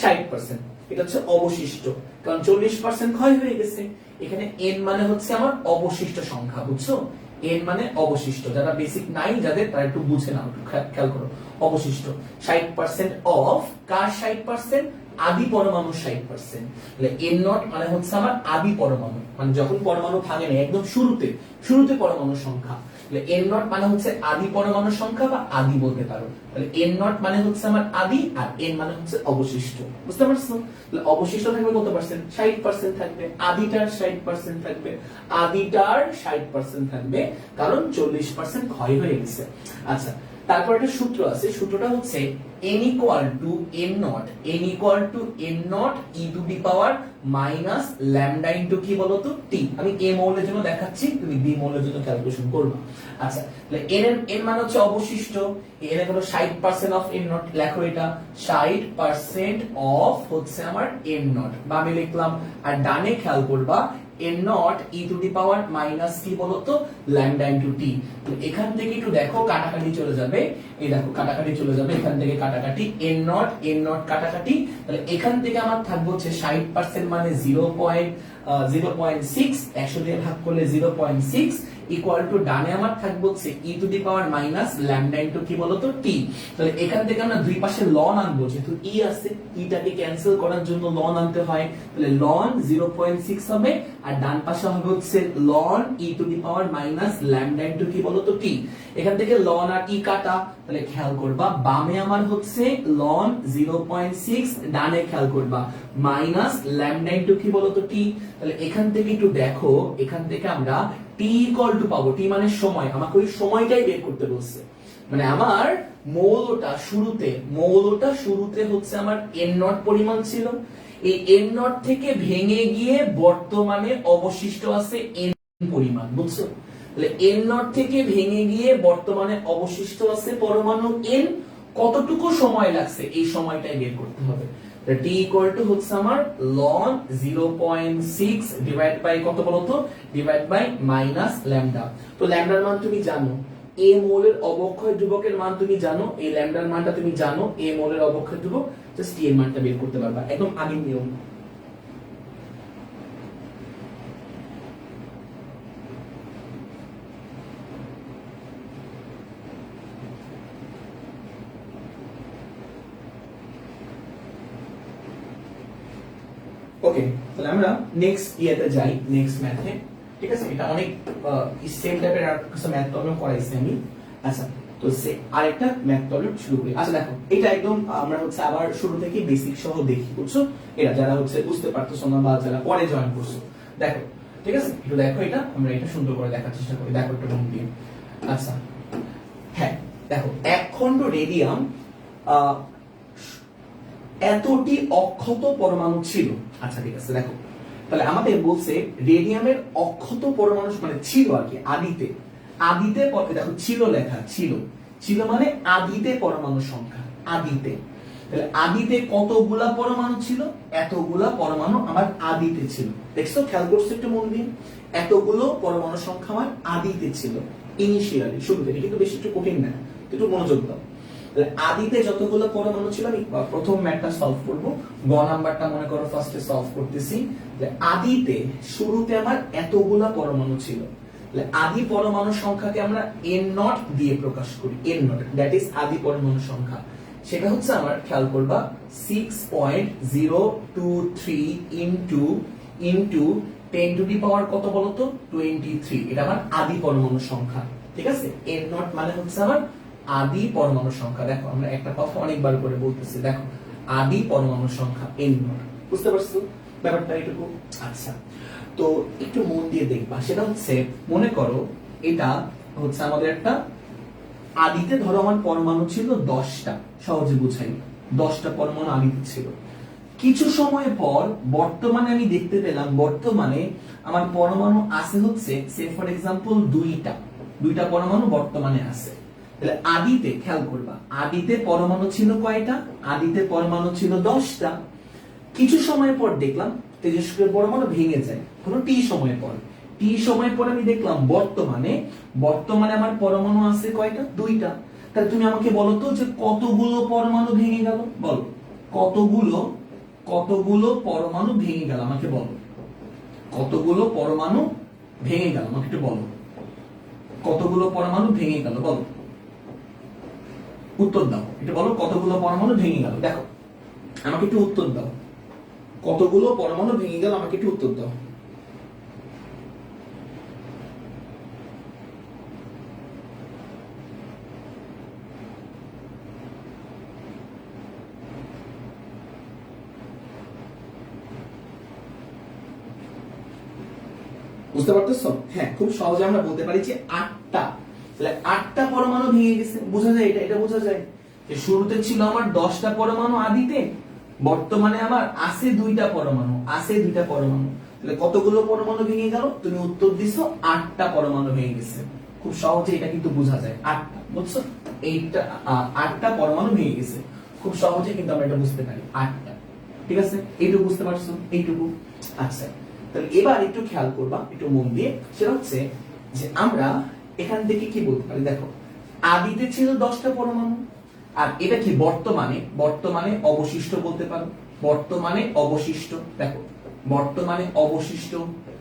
Speaker 1: 60% এটা হচ্ছে অবশিষ্ট, কারণ 40% ক্ষয় হয়ে গেছে। এখানে এন মানে হচ্ছে আমার অবশিষ্ট সংখ্যা, বুঝছো? এন মানে অবশিষ্ট। যারা বেসিক নাই যাদের, তারা একটু বুঝে নাও, একটু খেয়াল করো। অবশিষ্ট 60% অফ কার 60%? আদি পরমাণু 60%। তাহলে এন নট মানে হচ্ছে আমার আদি পরমাণু, মানে যখন পরমাণু ভাঙে না, একদম শুরুতে পরমাণু সংখ্যা। তাহলে এন নট মানে হচ্ছে আদি পরমাণু সংখ্যা বা আদি বলতে পারো। তাহলে এন নট মানে হচ্ছে আমার আদি, আর এন মানে হচ্ছে অবশিষ্ট। বুঝতে পারছো? তাহলে অবশিষ্ট থাকবে কত পার্সেন্ট? 60% থাকবে। আদিটার 60% থাকবে, আদিটার 60% থাকবে, কারণ 40% ক্ষয় হয়ে গেছে। আচ্ছা তারপর একটা সূত্র আছে, সূত্রটা হচ্ছে n equal to n naught, n equal to n naught e to the power minus lambda into কি বলতো? t। আমি a মৌলের জন্য দেখাচ্ছি, তুমি b মৌলের জন্য ক্যালকুলেশন করবে। আচ্ছা তাহলে n মানে হচ্ছে অবশিষ্ট, n এর হলো 60% অফ n naught, লেখো এটা 60% অফ হচ্ছে আমার n naught, বামে লিখলাম। আর ডানে খেয়াল করবা n naught e to the power minus কি বলতো? lambda into t। তো এখান থেকে একটু দেখো কাটাকাটি চলে যাবে, এই দেখো কাটাকাটি চলে যাবে, এখান থেকে কাটাকাটি, n naught কাটাকাটি। তাহলে এখান থেকে আমার থাকবে হচ্ছে 60% মানে 0.6, 100 দিয়ে ভাগ করলে 0.6 ইকুয়াল টু ডানে আমার থাকবে হচ্ছে e to the power minus lambda into কি বলতো? t। তাহলে এখান থেকে আমরা দুই পাশে লন আনবো, যেহেতু e আছে, e টাকে ক্যান্সেল করার জন্য লন আনতে হয়। তাহলে লন 0.6 হবে, আর ডান পাশে হবে হচ্ছে ln e to the power minus lambda into কি বলতো? t। এখান থেকে লন আর e কাটা, তাহলে খেয়াল করবা বামে আমার হচ্ছে লন 0.6, ডানে খেয়াল করবা মাইনাস ল্যামডা ইনটু কি বলতো? t। তাহলে এখান থেকে একটু দেখো, এখান থেকে আমরা t ইকুয়াল টু পাবো, t মানে সময়, আমাকে ওই সময়টাই বের করতে বলছে। মানে আমার মৌলটা শুরুতে হচ্ছে আমার n নট পরিমাণ ছিল, এই n নট থেকে ভেঙে গিয়ে বর্তমানে অবশিষ্ট আছে n পরিমাণ, বুঝছো? তাহলে n নট থেকে ভেঙে গিয়ে বর্তমানে অবশিষ্ট আছে পরমাণু n, কতটুকু সময় লাগছে এই সময়টাই বের করতে হবে। t ইকুয়াল টু হচ্ছে আমার ln 0.6 ডিভাইড বাই কত বলতো, ডিভাইড বাই মাইনাস ল্যামডা। তো ল্যামডার মান তুমি জানো, a মোলের অবক্ষয় ধ্রুবকের মান তুমি জানো, এই ল্যামডার মানটা তুমি জানো, a মোলের অবক্ষয় ধ্রুবক, জাস্ট t এর মানটা বের করতে পারবা, একদম আগের নিয়ম। ওকে, তাহলে আমরা নেক্সট ইয়েতে যাই, নেক্সট ম্যাথে। ঠিক আছে, এটা অনেক সেম টাইপের আর কিছু ম্যাথ প্রবলেম করাইছি আমি। আচ্ছা, তো সে আরেকটা ম্যাথ প্রবলেম শুরু করি। আচ্ছা দেখো, এটা একদম আমরা হচ্ছে আবার শুরু থেকে বেসিক সহ দেখি, বুঝছো? এটা যারা হচ্ছে বুঝতে পারতেছো না বা যারা পরে জয়েন করছো, দেখো ঠিক আছে, একটু দেখো, এটা আমরা এটা সুন্দর করে দেখার চেষ্টা করি, দেখো একটু মন দিয়ে। আচ্ছা হ্যাঁ, দেখো এক খন্ড রেডিয়াম এতটি অক্ষত পরমাণু ছিল। আচ্ছা ঠিক আছে, দেখো তাহলে আমাদের বলছে রেডিয়ামের অক্ষত পরমাণু মানে ছিল আর কি আদিতে। আদিতে দেখো ছিল লেখা, ছিল, ছিল মানে আদিতে পরমাণু সংখ্যা, আদিতে। তাহলে আদিতে কতগুলা পরমাণু ছিল? এতগুলা পরমাণু আমার আদিতে ছিল। দেখছো, খেয়াল করছো একটু মন দিয়ে, এতগুলো পরমাণু সংখ্যা আমার আদিতে ছিল, ইনিশিয়ালি, শুরু থেকে। কিন্তু বেশি একটু কঠিন না, একটু মনোযোগ দাও। আদিতে যতগুলো পরমাণু ছিল, আমি প্রথম ম্যাথটা সলভ করব, গ নাম্বারটা মনে করো ফার্স্টে সলভ করতেছি। আদিতে শুরুতে আমার এতগুলা পরমাণু ছিল, আদি পরমাণু সংখ্যাকে আমরা n নট দিয়ে প্রকাশ করি, n নট, দ্যাট ইজ আদি পরমাণু সংখ্যা। সেটা হচ্ছে আমার, খেয়াল করবা, 6.023 ইনটু 10 টু দি পাওয়ার কত বলতো, 23। এটা আমার আদি পরমাণু সংখ্যা। ঠিক আছে, n নট মানে হচ্ছে আমার আদি পরমাণু সংখ্যা। দেখো আমরা একটা কথা অনেকবার করে বলতেছি, দেখো আদি পরমাণু সংখ্যা n নট। বুঝতে পারছো ব্যাপারটা এটুকু? আচ্ছা, তো একটু মন দিয়ে দেখবা, সেটা হচ্ছে মনে করো এটা হচ্ছে আমাদের একটা আদিতে, ধরো আমার পরমাণু ছিল 10টা, সহজে বুঝাই, 10টা পরমাণু আদিতে ছিল। কিছু সময় পর বর্তমানে আমি দেখতে পেলাম, বর্তমানে আমার পরমাণু আছে হচ্ছে সে ফর এক্সাম্পল দুইটা পরমাণু বর্তমানে আছে। তাহলে আদিতে, খেয়াল করবা, আদিতে পরমাণু ছিল কয়টা? আদিতে পরমাণু ছিল 10টা। কিছু সময় পর দেখলাম তেজস্ক্রিয় পরমাণু ভেঙে যায়, ধরো টি সময় পর। টি সময় পর আমি দেখলাম বর্তমানে আমার পরমাণু আছে কয়টা? 2টা। তাহলে তুমি আমাকে বলো তো যে কতগুলো পরমাণু ভেঙে গেল, বলো কতগুলো পরমাণু ভেঙে গেল, আমাকে বলো কতগুলো পরমাণু ভেঙে গেল, আমাকে একটু বলো কতগুলো পরমাণু ভেঙে গেল, বলো, উত্তর দাও, এটা বলো কতগুলো পরমাণু ভেঙে গেল। দেখো আমাকে একটু উত্তর দাও, কতগুলো পরমাণু ভেঙে গেল, আমাকে একটু উত্তর দাও। বুঝতে পারতেছো? হ্যাঁ, খুব সহজে আমরা বলতে পারি যে 8টা। তাহলে 8টা পরমাণু ভেঙে গেছে, বোঝা যায়, এটা বোঝা যায় যে শুরুতে ছিল আমার 10টা পরমাণু আদিতে, বর্তমানে আমার আছে 2টা পরমাণু, তাহলে কতগুলো পরমাণু ভেঙে গেল? তুমি উত্তর দিছো 8টা পরমাণু ভেঙে গেছে। খুব সহজে এটা কিন্তু বোঝা যায়, 8টা, বুঝছো? 8টা পরমাণু ভেঙে গেছে, খুব সহজে কিন্তু আমরা এটা বুঝতে পারি, 8টা। ঠিক আছে, এইটুকু বুঝতে পারছো, এইটুকু। আচ্ছা, তাহলে এবার একটু খেয়াল করবা, একটু মন দিয়ে, সেটা হচ্ছে যে আমরা এখান থেকে কি বলতে পারি, দেখো আদিতে ছিল 10টা পরমাণু, আর এটা কি বর্তমানে অবশিষ্ট বলতে পারো, বর্তমানে অবশিষ্ট। দেখো বর্তমানে অবশিষ্ট,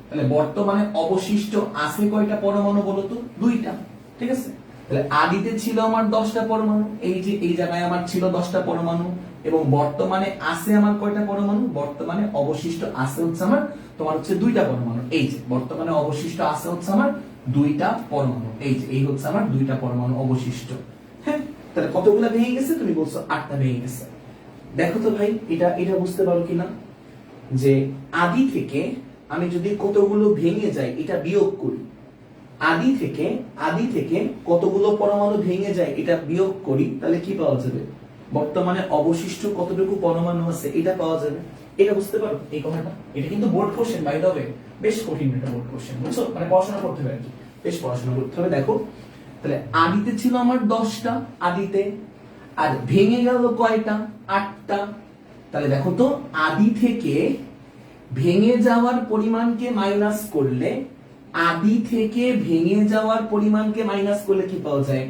Speaker 1: তাহলে বর্তমানে অবশিষ্ট আছে কয়টা পরমাণু বলো তো? 2টা। ঠিক আছে, তাহলে আদিতে ছিল আমার 10টা পরমাণু, এই যে এই জায়গায় আমার ছিল 10টা পরমাণু, এবং বর্তমানে আছে আমার কয়টা পরমাণু? বর্তমানে অবশিষ্ট আছে হচ্ছে আমার তোমার হচ্ছে 2টা পরমাণু। এই যে বর্তমানে অবশিষ্ট আছে হচ্ছে আমার 2টা পরমাণু, এই যে এই হচ্ছে আমার 2টা পরমাণু অবশিষ্ট। হ্যাঁ, তাহলে কতগুলা ভেঙে গেছে? তুমি বলছো 8টা ভেঙে গেছে। দেখো তো ভাই, এটা বুঝতে পারো কিনা যে আদি থেকে আমি যদি কতগুলো ভেঙে যায় এটা বিয়োগ করি, আদি থেকে কতগুলো পরমাণু ভেঙে যায় এটা বিয়োগ করি, তাহলে কি পাওয়া যাবে? বর্তমানে অবশিষ্ট কতটুকু পরমাণু আছে এটা পাওয়া যাবে। এটা বুঝতে পারো এই কথাটা? এটা কিন্তু board question, by the way, বেশ কঠিন এটা বোর্ড কোশ্চেন, বুঝছো? মানে পড়াশোনা করতে হবে আর কি, বেশ পড়াশোনা করতে হবে। দেখো তাহলে আদিতে ছিল আমার 10টা, আদিতে, আর ভেঙে গেল কয়টা? 8টা। তাহলে দেখো তো আদি থেকে ভেঙে যাওয়ার পরিমাণকে মাইনাস করলে, আদি থেকে ভেঙে যাওয়ার পরিমাণকে মাইনাস করলে কি পাওয়া যায়?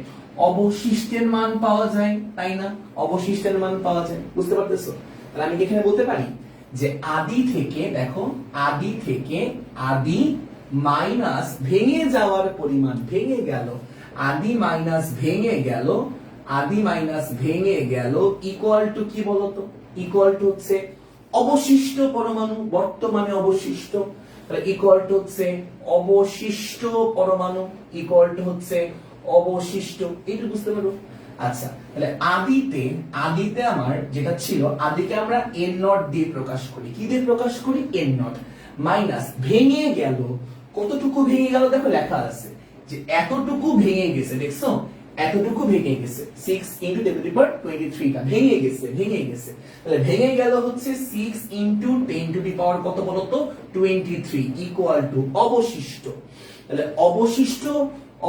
Speaker 1: অবশিষ্টের মান পাওয়া যায়, তাই না? অবশিষ্টের মান পাওয়া যায়, বুঝতে পারতেছো? তাহলে আমি এখানে বলতে পারি যে আদি থেকে, দেখো আদি থেকে, আদি মাইনাস ভেঙে যাওয়ার পরিমাণ, ভেঙে গেল, আদি মাইনাস ভেঙে গেল, আদি মাইনাস ভেঙে গেল ইকুয়াল টু কি বলতো? ইকুয়াল টু হচ্ছে অবশিষ্ট পরমাণু, বর্তমানে অবশিষ্ট, তাহলে ইকুয়াল টু হচ্ছে অবশিষ্ট পরমাণু, ইকুয়াল টু হচ্ছে অবশিষ্ট। এইটা বুঝতে পারো? আচ্ছা, তাহলে আদিতে, আদিতে আমার যেটা ছিল, আদিকে আমরা এন নট দিয়ে প্রকাশ করি। কি দিয়ে প্রকাশ করি? N not. মাইনাস ভেঙে গেল, কতটুকু ভেঙে গেল? দেখো লেখা আছে যে এতটুকু ভেঙে গেছে, দেখছো? এতটুকু ভেঙে গেছে, 6 × 10⁻23 টা ভেঙে গেছে, ভেঙে গেছে। তাহলে ভেঙে গেল হচ্ছে 6 × 10⁻, কত বলতো? 23 ইকুয়াল টু অবশিষ্ট। তাহলে অবশিষ্ট,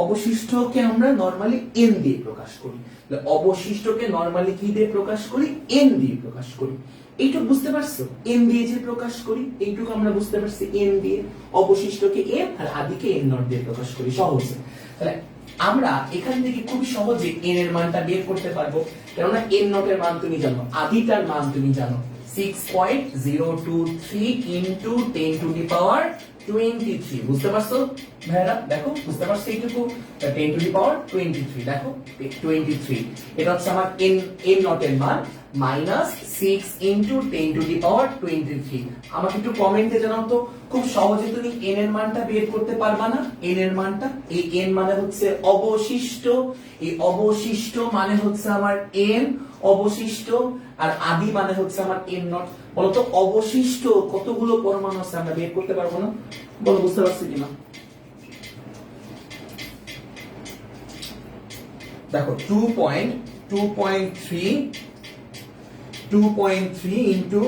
Speaker 1: অবশিষ্টকে আমরা নরমালি এন দিয়ে প্রকাশ করি। তাহলে অবশিষ্টকে নরমালি কি দিয়ে প্রকাশ করি? এন দিয়ে প্রকাশ করি। এইটুকু বুঝতে পারছো? এন দিয়ে যে প্রকাশ করি, এইটুকু আমরা বুঝতে পারছি। এন দিয়ে, অবশিষ্টকে এন আর আদিকে এন নট দিয়ে প্রকাশ করি, সহজে। তাহলে আমরা এখান থেকে খুব সহজে এন এর মানটা বের করতে পারবো, কেননা এন নট এর মান তুমি জানো, আদিটার মান তুমি জানো, 6.023 × 10⁻23। বুঝতে পারছো ভাইরা? দেখো বুঝতে পারছো এইটুকু? 10⁻23, দেখো 23, এটা হচ্ছে আমার এন, এন নট এর মান, মাইনাস 6 × 10⁻23। আমাকে একটু কমেন্টে জানাও তো, খুব সহজে তুমি এন এর মানটা বের করতে পারবা না? এন এর মানটা, এই এন মানে হচ্ছে অবশিষ্ট, এই অবশিষ্ট মানে হচ্ছে আমার এন অবশিষ্ট, আর আদি মানে হচ্ছে আমার এন নট। বলতো অবশিষ্ট কতগুলো পরমাণু আছে আমরা বের করতে পারবো না? বলো, বুঝতে পারছি কিনা? দেখো 2.3 ইন্টু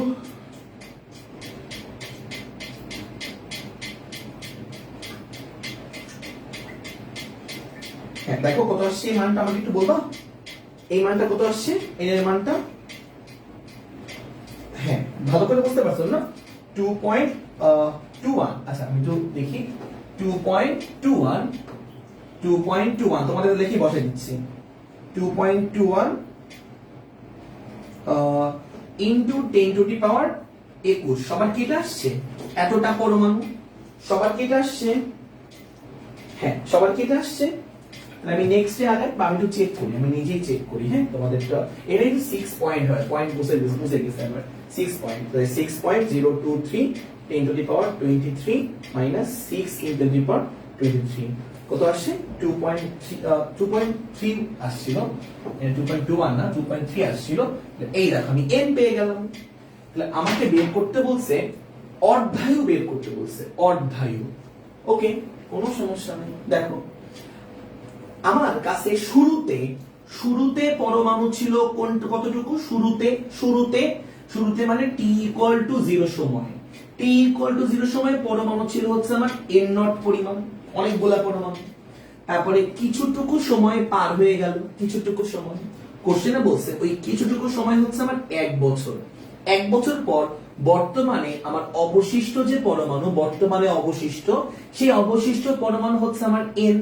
Speaker 1: হ্যাঁ, দেখো কত আসছে এই মানটা, আমাকে একটু বলবা এই মানটা কত আসছে, এর মানটা? হ্যাঁ, ভালো করে বুঝতে পারছো না? 2.21। আচ্ছা, আমি একটু দেখি। 2.21 তোমাদের লিখে বসে দিচ্ছি। 2.21 ইনটু 10⁻21। সবার কি এটা আসছে? এতটা পরমাণু। সবার কি এটা আসছে? হ্যাঁ, সবার কি এটা আসছে? আমি নেক্সট এ আগে আমি একটু চেক করি, আমি নিজেই চেক করি। হ্যাঁ, তোমাদেরটা এটা একটু 6 পয়েন্ট হয়, পয়েন্ট বুঝে গেছে আমরা। 6 পয়েন্ট, তাহলে 6.023 10⁻23 মাইনাস 6 × 10⁻23 কত আসছে? 2.3 আসছিল, 2.21 না, 2.3 আসছিল। এই দেখো আমি n পেয়ে গেলাম। তাহলে আমাকে বের করতে বলছে অর্ধায়ু, বের করতে বলছে অর্ধায়ু। ওকে, কোনো সমস্যা নেই। দেখো আমার কাছে শুরুতে, শুরুতে পরমাণু ছিল কোন, কতটুকু? শুরুতে মানে t=0 সময়, t=0 সময় পরমাণু ছিল হচ্ছে আমার n নট পরিমাণ, অনেকগুলা পরমাণু। তারপরে কিছুটুকু সময় পার হয়ে গেল, কিছুটুকু সময়, কোশ্চেনে বলছে ওই কিছুটুকু সময় হচ্ছে আমার 1 বছর। 1 বছর পর বর্তমানে আমার অবশিষ্ট যে পরমাণু, বর্তমানে অবশিষ্ট, সেই অবশিষ্ট পরমাণু হচ্ছে আমার n।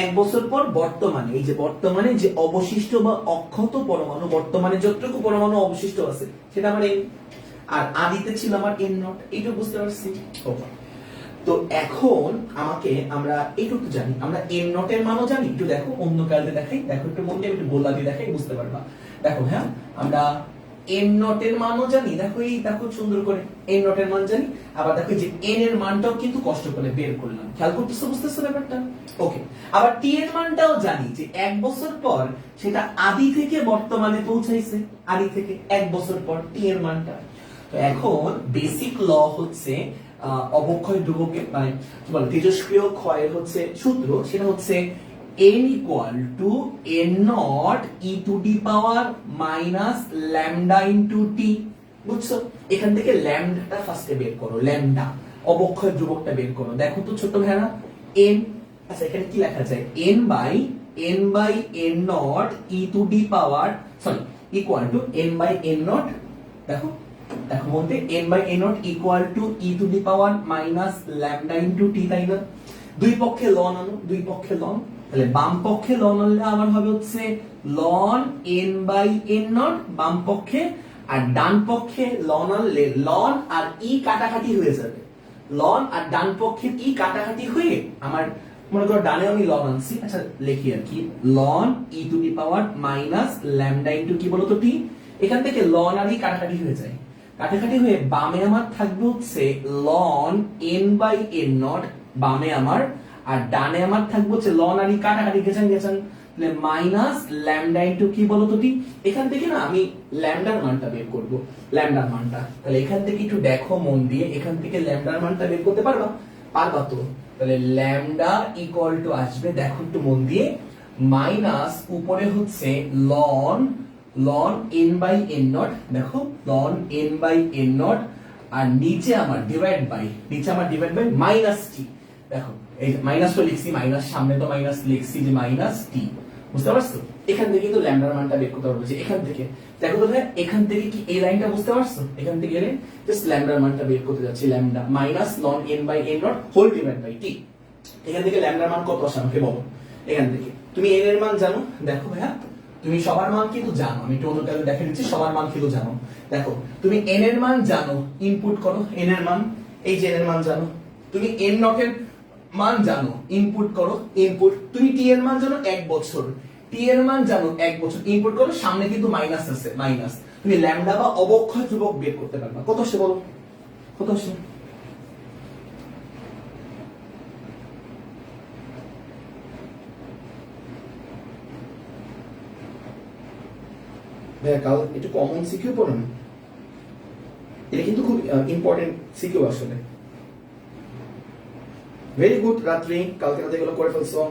Speaker 1: 1 বছর পর বর্তমানে, এই যে বর্তমানে যে অবশিষ্ট বা অক্ষত পরমাণু, বর্তমানে যতটুকু পরমাণু অবশিষ্ট আছে সেটা আমার n, আর আদিতে ছিল আমার n নট। এইটা বুঝতে পারছি? তো এখন আমাকে, আমরা এইটুকু জানি, আমরা n নট এর মানও জানি। একটু দেখো অন্য কালকে দেখাই, দেখো একটু মন দিয়ে একটু গোলা দিয়ে দেখাই, বুঝতে পারবা। দেখো হ্যাঁ, আমরা n নট এর মানও জানি, দেখো এই দেখো সুন্দর করে n নট এর মান জানি। আবার দেখো যে n এর মানটাও কিন্তু কষ্ট করে বের করলাম, খেয়াল করতেছো, বুঝতেছো ব্যাপারটা? ওকে, আবার t এর মানটাও জানি যে 1 বছর পর সেটা আদি থেকে বর্তমানে পৌঁছাইছে, আদি থেকে 1 বছর পর t এর মানটা। তো এখন বেসিক ল হচ্ছে অবক্ষয় ধ্রুবকের, মানে কি বলে, তেজস্ক্রিয় ক্ষয়ের হচ্ছে সূত্র, সেটা হচ্ছে n = n naught e⁻ lambda into t। বুঝছো? এখান থেকে ল্যামডাটা ফার্স্টে বের করো, ল্যামডা অবক্ষয় ধ্রুবকটা বের করো। দেখো তো ছোট ভাইরা, n, আচ্ছা এখানে কি লেখা যায়? n/n not e⁻, sorry, equal to n/n not দেখো দেখো মধ্যে n by a not equal to e to the power minus lambda into t, তাই না? দুই পক্ষে লন আনো, দুই পক্ষে লন, তাহলে বাম পক্ষে লন আনলে আমার হবে হচ্ছে ln n by n not বাম পক্ষে, আর ডান পক্ষে লন আনলে লন আর ই কাটাকাটি হয়ে যাবে, লন আর ডান পক্ষের ই কাটাকাটি হয়ে আমার মনে করো ডানে আমি লন আনছি, আচ্ছা লিখি আর কি, ln e to the power minus lambda into কি বলতো টি, এখান থেকে লন আর ই কাটাকাটি হয়ে যায়, কাটাকাটি হয়ে বামে আমার থাকবে হচ্ছে ln n by n not বামে আমার, আর ডানে আমার থাকবে হচ্ছে লন আর ই কাটাকাটি গেছেন গেছেন, তাহলে মাইনাস ল্যামডা ইনটু কি বলতো টি, এখান থেকে না আমি ল্যামডার মানটা বের করব, ল্যামডার মানটা, তাহলে এখান থেকে একটু দেখো মন দিয়ে, এখান থেকে ল্যামডার মানটা বের করতে পারবা? পারবা তো? তাহলে ল্যামডা ইকুয়াল টু আসবে, দেখো একটু মন দিয়ে, মাইনাস উপরে হচ্ছে ln ln n by n naught, দেখো ln n by n naught, আর নিচে আমার ডিভাইড বাই, নিচে আমার ডিভাইড বাই মাইনাস টি, দেখো এই মাইনাস তো লিখছি, মাইনাস সামনে তো মাইনাস লিখছি যে মাইনাস টি, বুঝতে পারছো? এখান থেকে কিন্তু ল্যামডার মানটা বের করতে পারবো, যে এখান থেকে দেখো তো ভাই, এখান থেকে কি এই লাইনটা বুঝতে পারছো? এখান থেকে গেলে জাস্ট ল্যামডার মানটা বের করতে যাচ্ছি, lambda minus ln n by n naught whole divide by t, এখান থেকে ল্যামডার মান কত আসে আমাকে বলো? এখান থেকে তুমি n এর মান জানো, দেখো ভাইয়া তুমি সবার মান কিন্তু জানো, আমি একটু অন্যটাকে দেখে দিচ্ছি, সবার মান কিন্তু জানো, দেখো তুমি n এর মান জানো, ইনপুট করো n এর মান, এই যে n এর মান জানো, তুমি n নট এর মান জানো, ইনপুট করো, ইনপুট, তুমি t এর মান জানো 1 বছর, t এর মান জানো 1 বছর, ইনপুট করো, সামনে কিন্তু মাইনাস আছে, মাইনাস, তুমি ল্যামডা বা অবক্ষয় ধ্রুবক বের করতে পারবা, কত আসে বলো? কত আসে? ভাইয়া কাল একটু কমন সিকিউ পড়ুন, এটা কিন্তু খুব ইম্পর্টেন্ট সিকিউ আসলে। ভেরি গুড রাত্রি, কালকে রাতে এগুলো করে ফেলছো।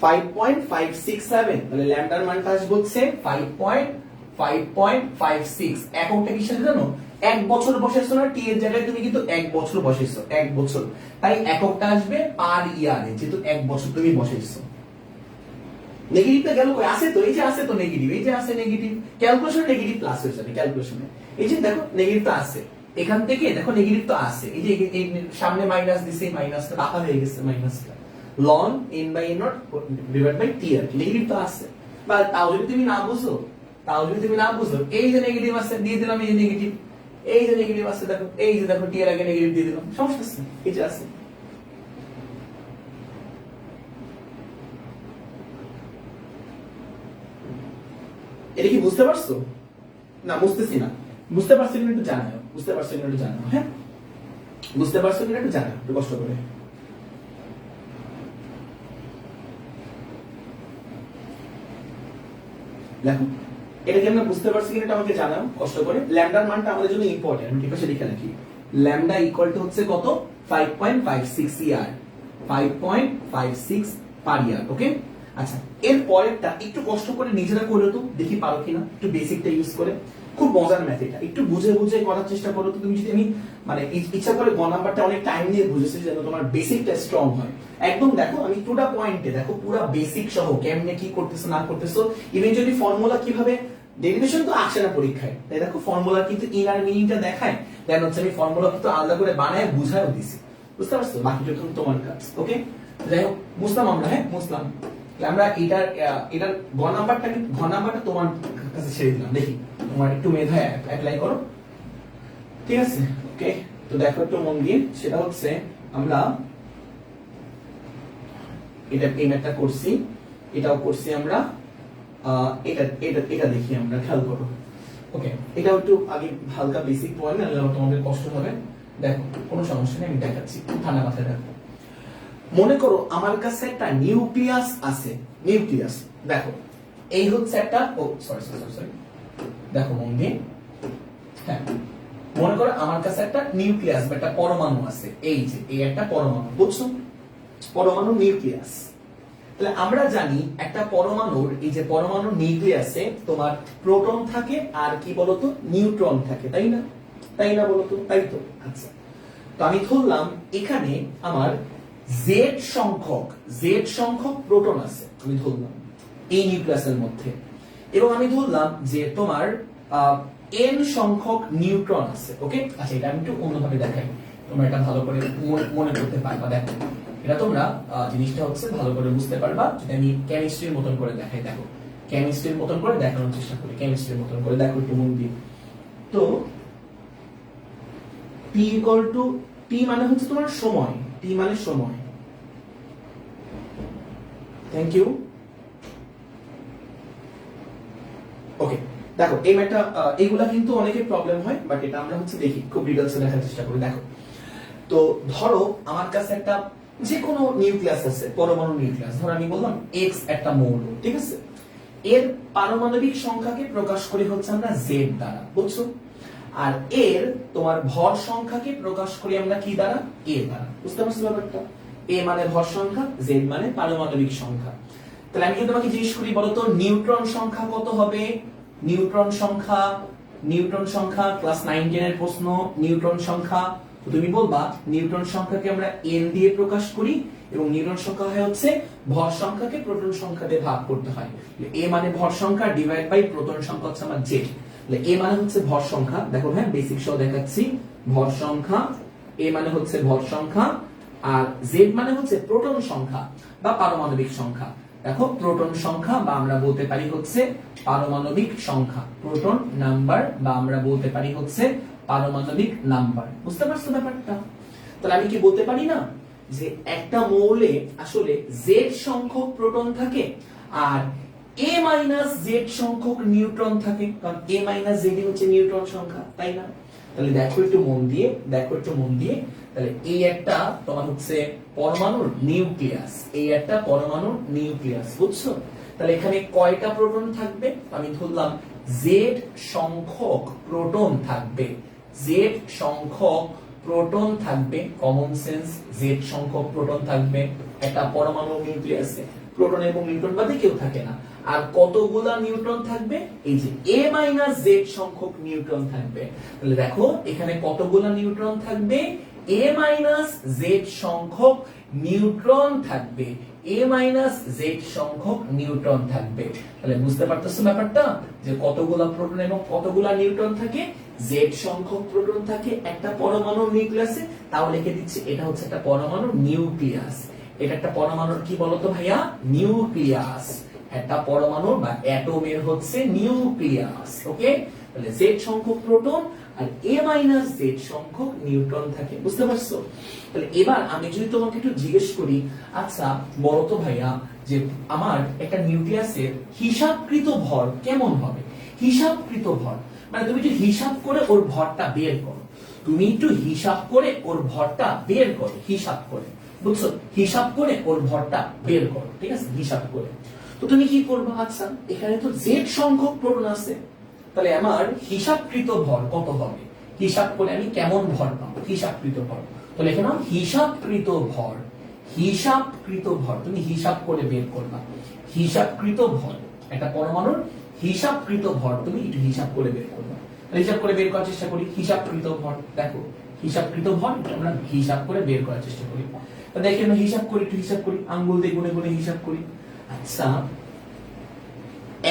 Speaker 1: 5.567, তাহলে ল্যামডার মানটা আসবে হচ্ছে 5.56, এককটা কিসের জানো? 1 বছর বসাইছো না, টি এর জায়গায় তুমি কিন্তু 1 বছর বসাইছো, 1 বছর, তাই এককটা আসবে পার ইয়ারে, যেহেতু 1 বছর তুমি বসাইছো। নেগেটিভটা গেল কই? আছে তো, এই যে আছে তো নেগেটিভ, এই যে আছে নেগেটিভ, ক্যালকুলেশন নেগেটিভ প্লাস হয়ে যাবে, ক্যালকুলেশনে এই যে দেখো নেগেটিভটা আছে, এখান থেকে দেখো নেগেটিভ তো আছে, এই যে এই সামনে মাইনাস দিছে, মাইনাসটা রাখা হয়ে গেছে, মাইনাসটা ln n by n not divide by t আর নেগেটিভ তো আছে, বা তাও যদি তুমি না বুঝো, তাও যদি তুমি না বুঝো, এই যে নেগেটিভ আছে দিয়ে দিলাম, এই যে নেগেটিভ, এই যে নেগেটিভ আছে দেখো, এই যে দেখো t এর আগে নেগেটিভ দিয়ে দিলাম, সমস্যা আছে, এই যে আছে। এটা কি বুঝতে পারছো? না বুঝতেছি না, বুঝতে পারছো কিনা একটু জানাও, বুঝতে পারছো কিনা একটু জানাও, হ্যাঁ বুঝতে পারছো কিনা একটু জানাও, একটু কষ্ট করে। দেখো এটা কি আমরা বুঝতে পারছি কিনা এটা আমাকে জানাও কষ্ট করে। ল্যামডার মানটা আমাদের জন্য ইম্পর্টেন্ট, আমি ঠিক আছে লিখে রাখি, ল্যামডা ইকুয়াল টু হচ্ছে কত? 5.56 ইয়ার, 5.56 পার ইয়ার, ওকে। আচ্ছা এর পরেরটা একটু কষ্ট করে নিজেরা করে তো দেখি পারো কিনা, একটু বেসিকটা ইউজ করে, খুব মজার ম্যাথ এটা, একটু বুঝে বুঝে করার চেষ্টা করো তো। তুমি যদি আমি মানে ইচ্ছা করে গ নাম্বারটা অনেক টাইম নিয়ে বুঝেছি যেন তোমার বেসিকটা স্ট্রং হয়, একদম দেখো আমি পুরো পয়েন্টে দেখো পুরো বেসিক সহ কেমনে কি করতেছো না করতেছো, ইভেন্চুয়ালি ফর্মুলা কিভাবে, ডেরিভেশন তো আসে না পরীক্ষায়, তাই দেখো ফর্মুলা কিন্তু ইনার মিনিংটা দেখায়, দেন হচ্ছে আমি ফর্মুলা কিন্তু আলাদা করে বানায় বুঝায়ও দিছি, বুঝতে পারছো? বাকিটা কিন্তু তোমার কাজ, ওকে। যাই হোক বুঝলাম আমরা, হ্যাঁ বুঝলাম, আমরা এটার ঘ নাম্বারটা তোমার কাছে ছেড়ে দিলাম, দেখি তোমার একটু মেধায় অ্যাপ্লাই করো, ঠিক আছে ওকে। তো দেখো একটু মন দিয়ে, সেটা হচ্ছে আমরা এটা এই ম্যাথটা করছি, এটাও করছি আমরা, এটা এটা এটা দেখি আমরা, খেয়াল করো ওকে। এটাও একটু আগে হালকা বেসিক পয়েন্ট, নাহলে তোমাদের কষ্ট হবে। দেখো কোনো সমস্যা নেই, আমি দেখাচ্ছি, ঠান্ডা মাথায় দেখো। মনে করো আমার কাছে একটা নিউক্লিয়াস আছে, নিউক্লিয়াস দেখো এই হচ্ছে একটা, ও সরি সরি সরি, দেখো মন দিয়ে, হ্যাঁ মনে করো আমার কাছে একটা নিউক্লিয়াস বা একটা পরমাণু আছে, এই যে এই একটা পরমাণু, বুঝছো? পরমাণু নিউক্লিয়াস, তাহলে আমরা জানি একটা পরমাণুর, এই যে পরমাণুর নিউক্লিয়াসে তোমার প্রোটন থাকে আর কি বলতো নিউট্রন থাকে, তাই না? তাই না বলতো? তাই তো। আচ্ছা তো আমি ধরলাম এখানে আমার জেড সংখ্যক প্রোটন আছে, আমি ধরলাম এই নিউক্লিয়াসের মধ্যে, এবং আমি ধরলাম যে তোমার n সংখ্যক নিউট্রন আছে। ওকে, আচ্ছা এটা আমি একটু অন্যভাবে দেখাই, তোমরা এটা ভালো করে মনে করতে পারবা। দেখো এটা তোমরা জিনিসটা হচ্ছে ভালো করে বুঝতে পারবা যদি আমি কেমিস্ট্রির মতন করে দেখাই। দেখো কেমিস্ট্রির মতন করে দেখানোর চেষ্টা করি, কেমিস্ট্রির মতন করে দেখো একটু মন দিয়ে। তো t ইকুয়াল টু, t মানে হচ্ছে তোমার সময়, t মানে সময়। Thank you. ওকে, দেখো এই ম্যাথটা এইগুলা কিন্তু অনেকের প্রবলেম হয়, বাট এটা আমরা হচ্ছে দেখি খুব ডিটেইলসে দেখার চেষ্টা করি। দেখো তো ধরো আমার কাছে একটা যে কোনো নিউক্লিয়াস আছে, পরমাণু নিউক্লিয়াস, ধরো আমি বললাম x একটা মৌল, ঠিক আছে? এর পারমাণবিক সংখ্যাকে প্রকাশ করি হচ্ছে আমরা z দ্বারা, বুঝছো? আর এর তোমার ভর সংখ্যাকে প্রকাশ করি আমরা কি দ্বারা? a দ্বারা। বুঝতে পারছো ব্যাপারটা? a মানে ভর সংখ্যা, z মানে পারমাণবিক সংখ্যা। তাহলে আমি যদি তোমাকে জিজ্ঞেস করি বলো তো নিউট্রন সংখ্যা কত হবে? নিউট্রন সংখ্যা ক্লাস 9 10 এর প্রশ্ন, নিউট্রন সংখ্যা। তো তুমি বলবা নিউট্রন সংখ্যাকে আমরা n দিয়ে প্রকাশ করি, এবং নিউট্রন সংখ্যা হয় হচ্ছে ভর সংখ্যাকে প্রোটন সংখ্যা দিয়ে ভাগ করতে হয়। a মানে ভর সংখ্যা ডিভাইড বাই প্রোটন সংখ্যা হচ্ছে আমার z। তাহলে a মানে হচ্ছে ভর সংখ্যা, দেখো হ্যাঁ বেসিক সহ দেখাচ্ছি, ভর সংখ্যা, a মানে হচ্ছে ভর সংখ্যা, আর z মানে হচ্ছে প্রোটন সংখ্যা বা পারমাণবিক সংখ্যা। দেখো প্রোটন সংখ্যা বা আমরা বলতে পারি হচ্ছে পারমাণবিক সংখ্যা, প্রোটন নাম্বার বা আমরা বলতে পারি হচ্ছে পারমাণবিক নাম্বার। বুঝতে পারছো ব্যাপারটা? তাহলে আমি কি বলতে পারি না যে একটা মৌলে আসলে z সংখ্যক প্রোটন থাকে আর a z সংখ্যক নিউট্রন থাকে, কারণ a z হচ্ছে নিউট্রন সংখ্যা, তাই না? তাহলে দেখো একটু মন দিয়ে, তাহলে এই একটা তোমার হচ্ছে পরমাণুর নিউক্লিয়াস, এই একটা পরমাণুর নিউক্লিয়াস, বুঝছো? তাহলে এখানে কয়টা প্রোটন থাকবে? আমি ধরলাম z সংখ্যক প্রোটন থাকবে, z সংখ্যক প্রোটন থাকবে, কমন সেন্স, z সংখ্যক প্রোটন থাকবে একটা পরমাণু নিউক্লিয়াসে। প্রোটন এবং নিউট্রন বাদে কেউ থাকে না। আর কতগুলা নিউট্রন থাকবে? এই যে a z সংখ্যক নিউট্রন থাকবে। তাহলে দেখো এখানে কতগুলা নিউট্রন থাকবে? a z সংখ্যক নিউট্রন থাকবে, a z সংখ্যক নিউট্রন থাকবে। তাহলে বুঝতে পারতেছো ব্যাপারটা যে কতগুলা প্রোটন এবং কতগুলা নিউট্রন থাকে? z সংখ্যক প্রোটন থাকে একটা পরমাণুর নিউক্লিয়াসে। তাও লিখে দিচ্ছি এটা হচ্ছে একটা পরমাণুর নিউক্লিয়াস। এটা একটা পরমাণুর কি বলতো ভাইয়া? নিউক্লিয়াস। একটা পরমাণুর বা অ্যাটমের হচ্ছে নিউক্লিয়াস। ওকে, তাহলে z সংখ্যক প্রোটন আর a z সংখ্যক নিউট্রন থাকে। বুঝতে পারছো? তাহলে এবার আমি যদি তোমাকে একটু জিজ্ঞেস করি, আচ্ছা বলো তো ভাইয়া যে আমার একটা নিউক্লিয়াসের হিসাবকৃত ভর কেমন হবে? হিসাবকৃত ভর মানে তুমি একটু হিসাব করে ওর ভরটা বের করো, তুমি একটু হিসাব করে ওর ভরটা বের করো, হিসাব করে, বুঝছো? হিসাব করে ওর ভরটা বের করো, ঠিক আছে? হিসাব করে। তো তুমি কি করবে? আচ্ছা এখানে তো z সংখ্যক প্রোটন আছে, তাহলে আমার হিসাবকৃত ভর কত হবে? হিসাব করে আমি কেমন ভর পাবো? হিসাবকৃত ভর। তাহলে এখানে হিসাবকৃত ভর, হিসাবকৃত ভর তুমি হিসাব করে বের করবা। হিসাবকৃত ভর একটা পরমাণুর হিসাবকৃত ভর তুমি একটু হিসাব করে বের করবা। হিসাব করে বের করার চেষ্টা করি হিসাবকৃত ভর। দেখো হিসাবকৃত ভর আমরা হিসাব করে বের করার চেষ্টা করি। দেখেন হিসাব করি, একটু হিসাব করি, আঙ্গুল দিয়ে গুনে গুনে হিসাব করি। আচ্ছা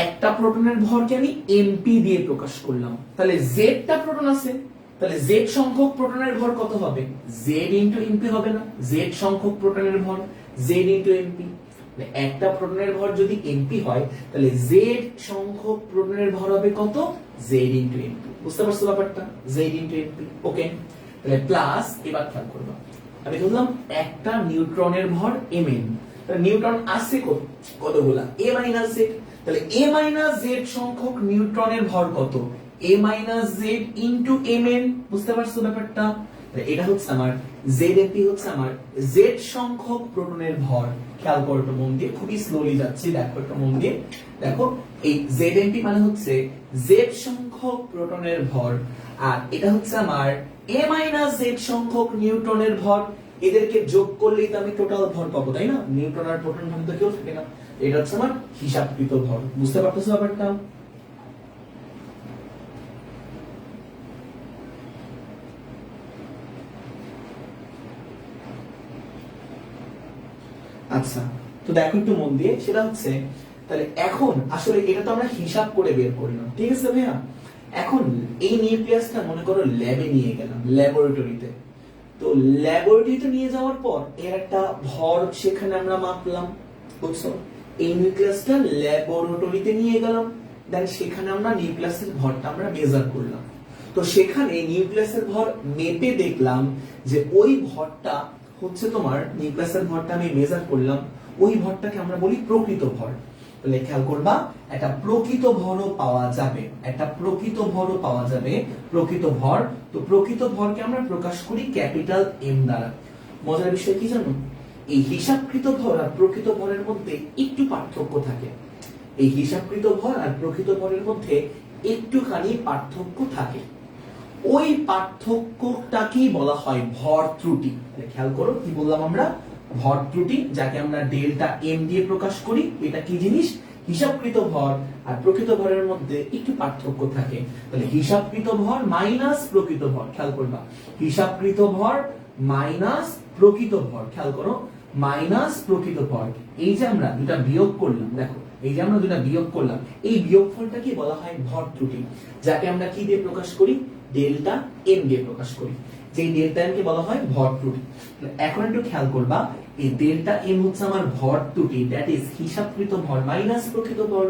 Speaker 1: একটা প্রোটনের ভরকে আমি এমপি দিয়ে প্রকাশ করলাম, তাহলে জেডটা প্রোটন আছে, তাহলে জেড সংখ্যক প্রোটনের ভর কত হবে? জেড ইনটু এমপি হবে না? জেড সংখ্যক প্রোটনের ভর জেড ইনটু এমপি। একটা প্রোটনের ভর যদি এমপি হয় তাহলে জেড সংখ্যক প্রোটনের ভর হবে কত? Z into MP. বুঝতে পারছো ব্যাপারটা? Z into MP. ওকে, তাহলে প্লাস এবার খেয়াল করবা, আমি বললাম একটা নিউট্রনের ভর mn, তাহলে নিউট্রন আছে কতগুলা? a z, তাহলে a z সংখ্যক নিউট্রনের ভর কত? a z into mn। বুঝতে পারছো ব্যাপারটা? এটা হচ্ছে আমার zmp, হচ্ছে আমার z সংখ্যক প্রোটনের ভর। খেয়াল করো একটু মন দিয়ে, খুবই স্লোলি যাচ্ছি, দেখো একটু মন দিয়ে দেখো। এই zmp মানে হচ্ছে z সংখ্যক প্রোটনের ভর, আর এটা হচ্ছে আমার a z সংখ্যক নিউট্রনের ভর। এদেরকে যোগ করলেই তো আমি টোটাল ভর পাবো, তাই না? নিউট্রন আর প্রোটন ভাবে তো কেউ থাকে না। এটা হচ্ছে আমার হিসাবকৃত ভর। বুঝতে পারতেছো ব্যাপারটা? আচ্ছা তো দেখো একটু মন দিয়ে, সেটা হচ্ছে তাহলে এখন আসলে এটা তো আমরা হিসাব করে বের করলাম, ঠিক আছে ভাইয়া? এখন এই নিউক্লিয়াসটা মনে করো ল্যাবে নিয়ে গেলাম, ল্যাবরেটরিতে। তো ল্যাবরেটরিতে নিয়ে যাওয়ার পর এর একটা ভর সেখানে আমরা মাপলাম, বুঝছো? এই নিউক্লিয়াসটা ল্যাবরেটরিতে নিয়ে গেলাম, দেন সেখানে আমরা নিউক্লিয়াসের ভরটা আমরা মেজার করলাম। তো সেখানে নিউক্লিয়াসের ভর মেপে দেখলাম যে ওই ভরটা হচ্ছে তোমার, নিউক্লিয়াসের ভরটা আমি মেজার করলাম, ওই ভরটাকে আমরা বলি প্রকৃত ভর। তাহলে খেয়াল করবা, একটা প্রকৃত ভরও পাওয়া যাবে, একটা প্রকৃত ভরও পাওয়া যাবে, প্রকৃত ভর। তো প্রকৃত ভরকে আমরা প্রকাশ করি ক্যাপিটাল এম দ্বারা। মজার বিষয় কি জানো, এই হিসাবকৃত ভর আর প্রকৃত ভরের মধ্যে একটু পার্থক্য থাকে। এই হিসাবকৃত ভর আর প্রকৃত ভরের মধ্যে একটুখানি পার্থক্য থাকে। ওই পার্থক্যটাকেই বলা হয় ভর ত্রুটি। খেয়াল করো কি বললাম আমরা, ভর ত্রুটি, যাকে আমরা ডেল্টা এম দিয়ে প্রকাশ করি। এটা কি জিনিস, হিসাবকৃত ভর আর প্রকৃত ভরের মধ্যে একটু পার্থক্য থাকে। তাহলে হিসাবকৃত ভর মাইনাস প্রকৃত ভর, খেয়াল করবা, হিসাবকৃত ভর মাইনাস প্রকৃত ভর, খেয়াল করো, মাইনাস প্রকৃত ভর। এই যে আমরা দুটা বিয়োগ করলাম, দেখো এই যে আমরা দুটা বিয়োগ করলাম, এই বিয়োগফলটাকে বলা হয় ভর ত্রুটি, যাকে আমরা কি দিয়ে প্রকাশ করি, ডেল্টা এম দিয়ে প্রকাশ করি। যে ডেল্টা এম কে বলা হয় ভর ত্রুটি। এখন একটু খেয়াল করবা, এই ডেল্টা এম হচ্ছে আমার ভর ত্রুটি, দ্যাট ইজ হিসাবকৃত ভর মাইনাস প্রকৃত ভর।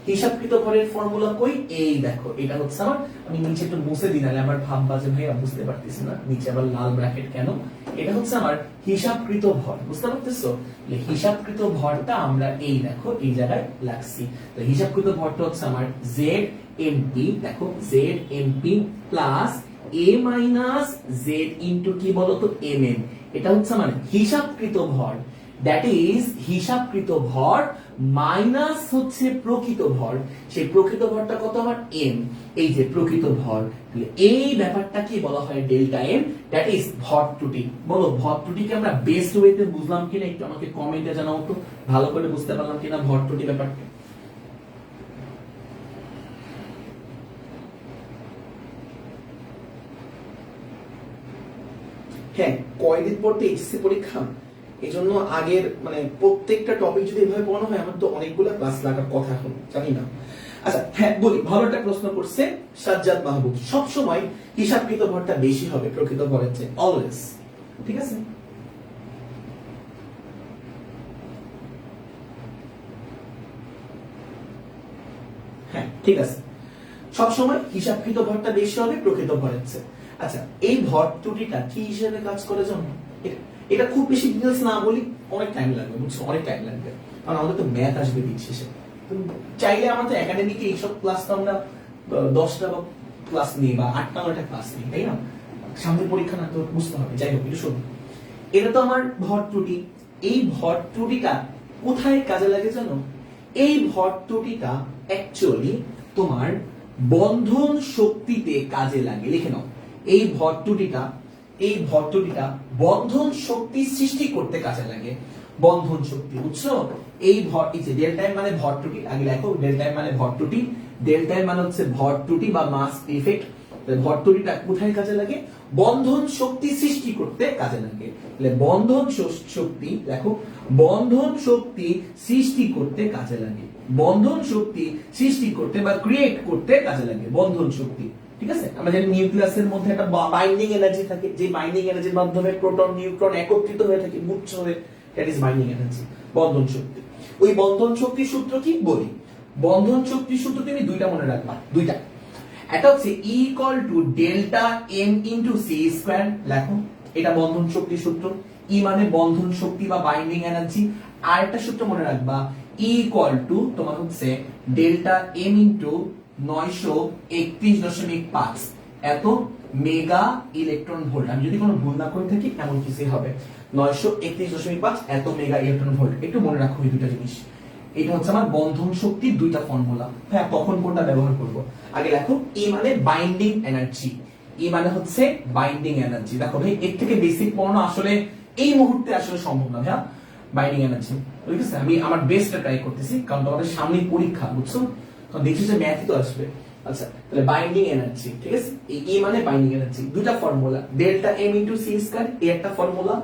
Speaker 1: হিসাবকৃত ভরের ফর্মুলা কই, এই দেখো, এটা হচ্ছে আমার, আমি নিচে একটু মুছে দিই, নাহলে আমার ভাব বাজে ভাইয়া বুঝতে পারতেছি না নিচে আবার লাল ব্র্যাকেট কেন। এটা হচ্ছে আমার হিসাবকৃত ভর, বুঝতে পারতেছো? হিসাবকৃত ভরটা আমরা এই দেখো এই জায়গায় লাগছি। তো হিসাবকৃত ভরটা হচ্ছে আমার জেড এমপি, দেখো Z MP plus A minus Z into কি বলতো এম এম। এটা হচ্ছে আমার হিসাবকৃত ভর, দ্যাট ইজ হিসাবকৃত ভর মাইনাস হচ্ছে প্রকৃত ভর। সেই প্রকৃত ভরটা কত আমার এম, এই যে প্রকৃত ভর। এই ব্যাপারটা কি বলা হয় ডেল্টা এম, দ্যাট ইজ ভর ত্রুটি। বলো ভর ত্রুটিকে আমরা বেস্ট ওয়েতে বুঝলাম কিনা একটু আমাকে কমেন্টে জানাও তো, ভালো করে বুঝতে পারলাম কিনা ভর ত্রুটি ব্যাপারটা। হ্যাঁ, কয়দিন পর তো এইচএসসি পরীক্ষা, এই জন্য আগের মানে প্রত্যেকটা টপিক যদি এভাবে পড়ানো হয়, আমার তো অনেকগুলো ক্লাস লাগার কথা এখন, জানি না। আচ্ছা হ্যাঁ বলি, ভালো একটা প্রশ্ন করছে সাজ্জাদ মাহবুব, সবসময় হিসাবকৃত ভরটা বেশি হবে প্রকৃত ভরের চেয়ে, অলওয়েজ, ঠিক আছে? হ্যাঁ ঠিক আছে, সবসময় হিসাবকৃত ভরটা বেশি হবে প্রকৃত ভরের চেয়ে। আচ্ছা এই ভর ত্রুটিটা কি হিসেবে কাজ করে জানো? এটা খুব বেশি ডিটেইলস না বলি, অনেক টাইম লাগবে, বুঝছো, অনেক টাইম লাগবে, কারণ আমাদের তো ম্যাথ আসবে দিন শেষে। চাইলে আমরা তো একাডেমিকে এইসব ক্লাস তো আমরা 10টা ক্লাস নিই বা 8টা 9টা ক্লাস নিই, তাই না? সামনে পরীক্ষা না, তো বুঝতে হবে। যাই হোক, একটু শোনো, এটা তো আমার ভর ত্রুটি। এই ভর ত্রুটিটা কোথায় কাজে লাগে জানো? এই ভর ত্রুটিটা অ্যাকচুয়ালি তোমার বন্ধন শক্তিতে কাজে লাগে। লিখে নাও, এই ভর ত্রুটিটা, এই ভর ত্রুটিটা বন্ধন শক্তি সৃষ্টি করতে কাজে লাগে। বন্ধন শক্তি, বুঝছো? এই ভর, এই যে ডেল্টা এম মানে ভর ত্রুটি, আগে লেখো ডেল্টা এম মানে ভর ত্রুটি, ডেল্টা এম মানে হচ্ছে ভর ত্রুটি বা মাস ইফেক্ট। ভর ত্রুটিটা কোথায় কাজে লাগে? বন্ধন শক্তি সৃষ্টি করতে কাজে লাগে। তাহলে বন্ধন শক্তি, দেখো বন্ধন শক্তি সৃষ্টি করতে কাজে লাগে, বন্ধন শক্তি সৃষ্টি করতে বা ক্রিয়েট করতে কাজে লাগে বন্ধন শক্তি, ঠিক আছে? আমরা জানি নিউক্লিয়াসের মধ্যে একটা বাইন্ডিং এনার্জি থাকে, যে বাইন্ডিং এনার্জির মাধ্যমে প্রোটন নিউট্রন একত্রিত হয়ে থাকে, গুচ্ছ হয়ে, দ্যাট ইজ বাইন্ডিং এনার্জি, বন্ধন শক্তি। ওই বন্ধন শক্তির সূত্র কি বলি? বন্ধন শক্তির সূত্র তুমি দুইটা মনে রাখবা, দুইটা। এটা হচ্ছে E equal to delta M into C square, লেখো এটা বন্ধন শক্তির সূত্র। E মানে বন্ধন শক্তি বা বাইন্ডিং এনার্জি। আর একটা সূত্র মনে রাখবা, E ইকুয়াল টু তোমার হচ্ছে ডেল্টা এম ইনটু 931.5 এত মেগা ইলেকট্রন ভোল্ট। আমি যদি কোনো ভুল না করে থাকি এমন কিছুই হবে, 931.5 এত মেগা ইলেকট্রন ভোল্ট। একটু মনে রাখো এই দুটো জিনিস। এটা হচ্ছে আমার বন্ধন শক্তির দুইটা ফর্মুলা। হ্যাঁ, কখন কোনটা ব্যবহার করব? আগে দেখো, E মানে বাইন্ডিং এনার্জি, E মানে হচ্ছে বাইন্ডিং এনার্জি। দেখো ভাই, এর থেকে বেসিক পড়ানো আসলে এই মুহূর্তে আসলে সম্ভব না। হ্যাঁ, বাইন্ডিং এনার্জি, ঠিক আছে? আমি আমার বেস্টটা ট্রাই করতেছি, কারণ তোমাদের সামনেই পরীক্ষা, বুঝছো? কারণ দেখছি যে ম্যাথই তো আসবে। আচ্ছা, তাহলে বাইন্ডিং এনার্জি, ঠিক আছে? এই E মানে বাইন্ডিং এনার্জি, দুইটা formula, delta M into C square, এই একটা ফর্মুলা,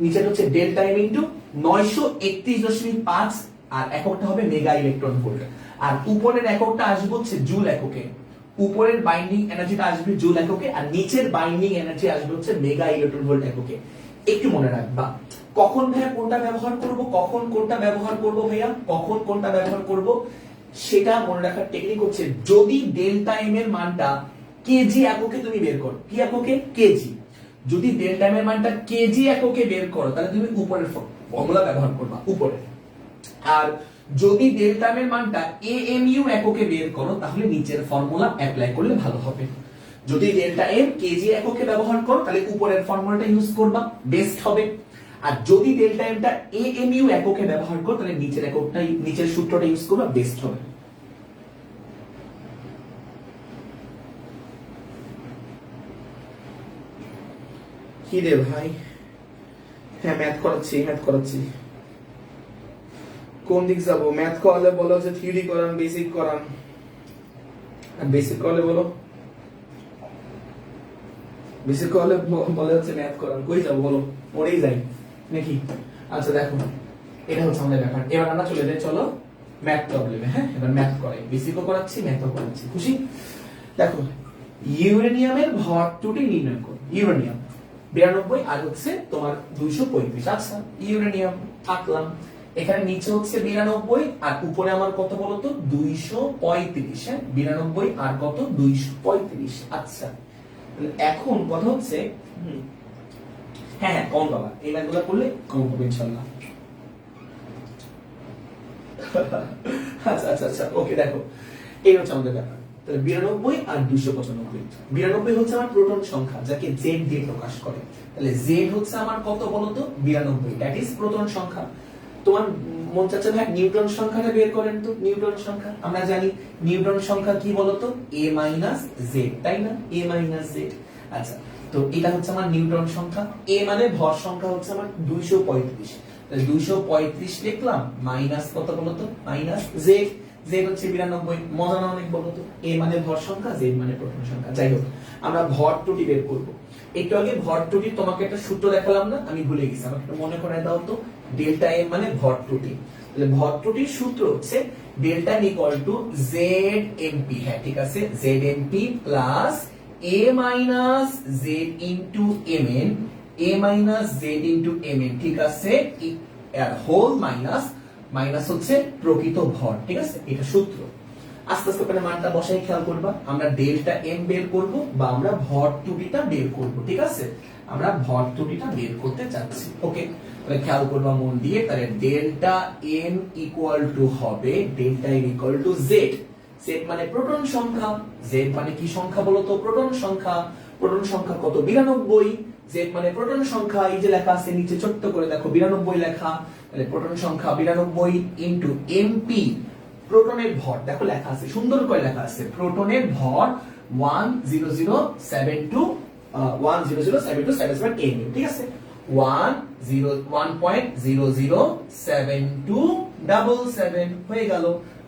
Speaker 1: নিচে হচ্ছে ডেল্টা এম ইনটু 931.5 আর এককটা হবে মেগা ইলেকট্রন ভোল্ট। আর উপরের এককটা আসবে হচ্ছে জুল এককে, উপরের বাইন্ডিং এনার্জিটা আসবে জুল এককে আর নিচের বাইন্ডিং এনার্জি আসবে হচ্ছে মেগা ইলেকট্রন ভোল্ট এককে। একটু মনে রাখবা কখন ভাইয়া কোনটা ব্যবহার করব, কখন কোনটা ব্যবহার করব ভাইয়া, কখন কোনটা ব্যবহার করব সেটা মনে রাখার টেকনিক হচ্ছে যদি ডেল্টা এম এর মানটা কেজি এককে তুমি বের করো, কি এককে, কেজি, যদি ডেল্টা এম এর মানটা কেজি এককে বের করো তাহলে তুমি উপরের ফর্মুলা ব্যবহার করবা উপরে, আর যদি ডেল্টা এম এর মানটা এএমইউ এককে বের করো তাহলে নিচের ফর্মুলা অ্যাপ্লাই করলে ভালো হবে। যদি ডেল্টা এম কেজি এককে ব্যবহার করো তাহলে উপরের ফর্মুলাটা ইউজ করবা, বেস্ট হবে। আর যদি ডেল্টা এমটা এএমইউ এককে ব্যবহার করো তাহলে নিচের এককটাই, নিচের সূত্রটা ইউজ করবা, বেস্ট হবে। কি রে ভাই, হ্যাঁ ম্যাথ করাচ্ছি। কোন দিক যাবো? ম্যাথ করালে বলো যে থিওরি করান, বেসিক করান। বেসিক করলে বলো, বেসিক করলে বলে হচ্ছে ম্যাথ করান। কই যাবো বলো, পড়েই যাই নাকি? আচ্ছা দেখো এটা হচ্ছে আমাদের ব্যাপার। এবার আমরা চলে যাই, চলো ম্যাথ প্রবলেমে। হ্যাঁ এবার ম্যাথ করাই, বেসিকও করাচ্ছি ম্যাথও করাচ্ছি, খুশি? দেখো ইউরেনিয়ামের ভর ত্রুটি নির্ণয় করো। ইউরেনিয়াম 92 আর হচ্ছে তোমার 235। আচ্ছা ইউরেনিয়াম থাকলাম, এখানে নিচে হচ্ছে 92 আর উপরে আমার কত বলতো 235। হ্যাঁ 92 আর কত 235। আচ্ছা এখন কথা হচ্ছে হ্যাঁ হ্যাঁ কম পাবা, এই ম্যাথগুলো করলে কম পাবে ইনশাআল্লাহ। আচ্ছা আচ্ছা আচ্ছা ওকে দেখো এই হচ্ছে আমাদের ব্যাপার। তাহলে 92 আর 295। 92 হচ্ছে আমার প্রোটন সংখ্যা যাকে জেড দিয়ে প্রকাশ করে, তাহলে জেড হচ্ছে আমার কত বলতো 92, দ্যাট ইজ প্রোটন সংখ্যা। তোমার মন চাচ্ছে ভাই নিউটন সংখ্যাটা বের করেন তো। নিউটন সংখ্যা আমরা জানি, নিউটন সংখ্যা কি বলতো a মাইনাস জেড, তাই না? a minus Z. আচ্ছা তো এটা হচ্ছে আমার নিউটন সংখ্যা, a মানে ভর সংখ্যা হচ্ছে আমার 235, তাহলে 235 লিখলাম মাইনাস কত বলতো মাইনাস জেড, জেড হচ্ছে 92। মজা না অনেক বলতো, a মানে ভর সংখ্যা, জেড মানে প্রোটন সংখ্যা। যাই হোক আমরা ভর ত্রুটি বের করব। একটু আগে ভর ত্রুটি তোমাকে একটা সূত্র দেখালাম না, আমি ভুলে গেছি, আমাকে একটু মনে করায় দাও তো। ডেল্টা এম মানে ভর ত্রুটি, তাহলে ভর ত্রুটির সূত্র হচ্ছে delta M equal to Z MP. হ্যাঁ ঠিক আছে, Z MP plus A minus Z into MN, A minus Z into MN, ঠিক আছে, হোল মাইনাস মাইনাস হচ্ছে প্রকৃত ভর, ঠিক আছে, এটা সূত্র। আস্তে আস্তে করে মানটা বসাই, খেয়াল করবা আমরা ডেল্টা এম বের করব বা আমরা ভর ত্রুটিটা বের করব, ঠিক আছে, আমরা ভর ত্রুটিটা বের করতে যাচ্ছি। ওকে তাহলে খেয়াল করবা মন দিয়ে, তাহলে ডেল্টা এম ইকুয়াল টু হবে delta M equal to Z. Z মানে প্রোটন সংখ্যা, জেড মানে কি সংখ্যা বলতো প্রোটন সংখ্যা, প্রোটন সংখ্যা কত 92, জেড মানে প্রোটন সংখ্যা, এই যে লেখা আছে নিচে ছোট্ট করে দেখো 92 লেখা, তাহলে প্রোটন সংখ্যা 92 ইনটু এমপি প্রোটনের ভর, দেখো লেখা আছে সুন্দর করে লেখা আছে প্রোটনের ভর 1007277 কেমি, ঠিক আছে, 1.007277 হয়ে গেল।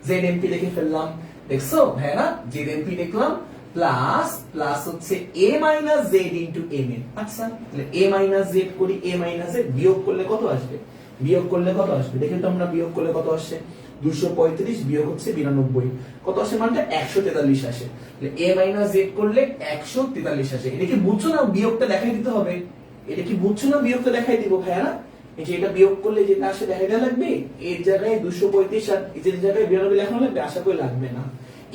Speaker 1: জেড এমপি লিখে ফেললাম, দেখছো ভাইরা, জেড এমপি লিখলাম প্লাস প্লাস হচ্ছে a minus Z into MN. আচ্ছা তাহলে a মাইনাস জেড করি, a মাইনাস জেড বিয়োগ করলে কত আসবে, বিয়োগ করলে কত আসবে দেখে তো আমরা, বিয়োগ করলে কত আসে 235 বিয়োগ হচ্ছে 92, কত আসে মানটা 143 আসে। তাহলে a মাইনাস জেড করলে 143 আসে। এটা কি বুঝছো না, বিয়োগটা দেখাই দিতে হবে, এটা কি বুঝছো না, বিয়োগটা দেখাই দিব ভাইরা। এই যে এটা বিয়োগ করলে যেটা আসে দেখাই দেওয়া লাগবে, এর জায়গায় 235 আর এর জায়গায় 92 লেখানো লাগবে, আশা করি লাগবে না।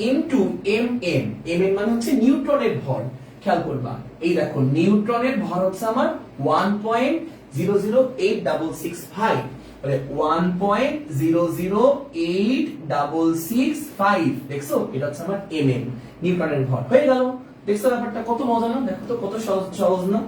Speaker 1: ইনটু এমএন, এমএন মানে হচ্ছে নিউট্রনের ভর, খেয়াল করবা এই দেখো নিউট্রনের ভর হচ্ছে আমার 1.008665, তাহলে 1.008665, দেখছো এটা হচ্ছে আমার এমএন নিউটনের ভর হয়ে গেল। দেখছো ব্যাপারটা কত মজা না, দেখো তো কত সহজ না।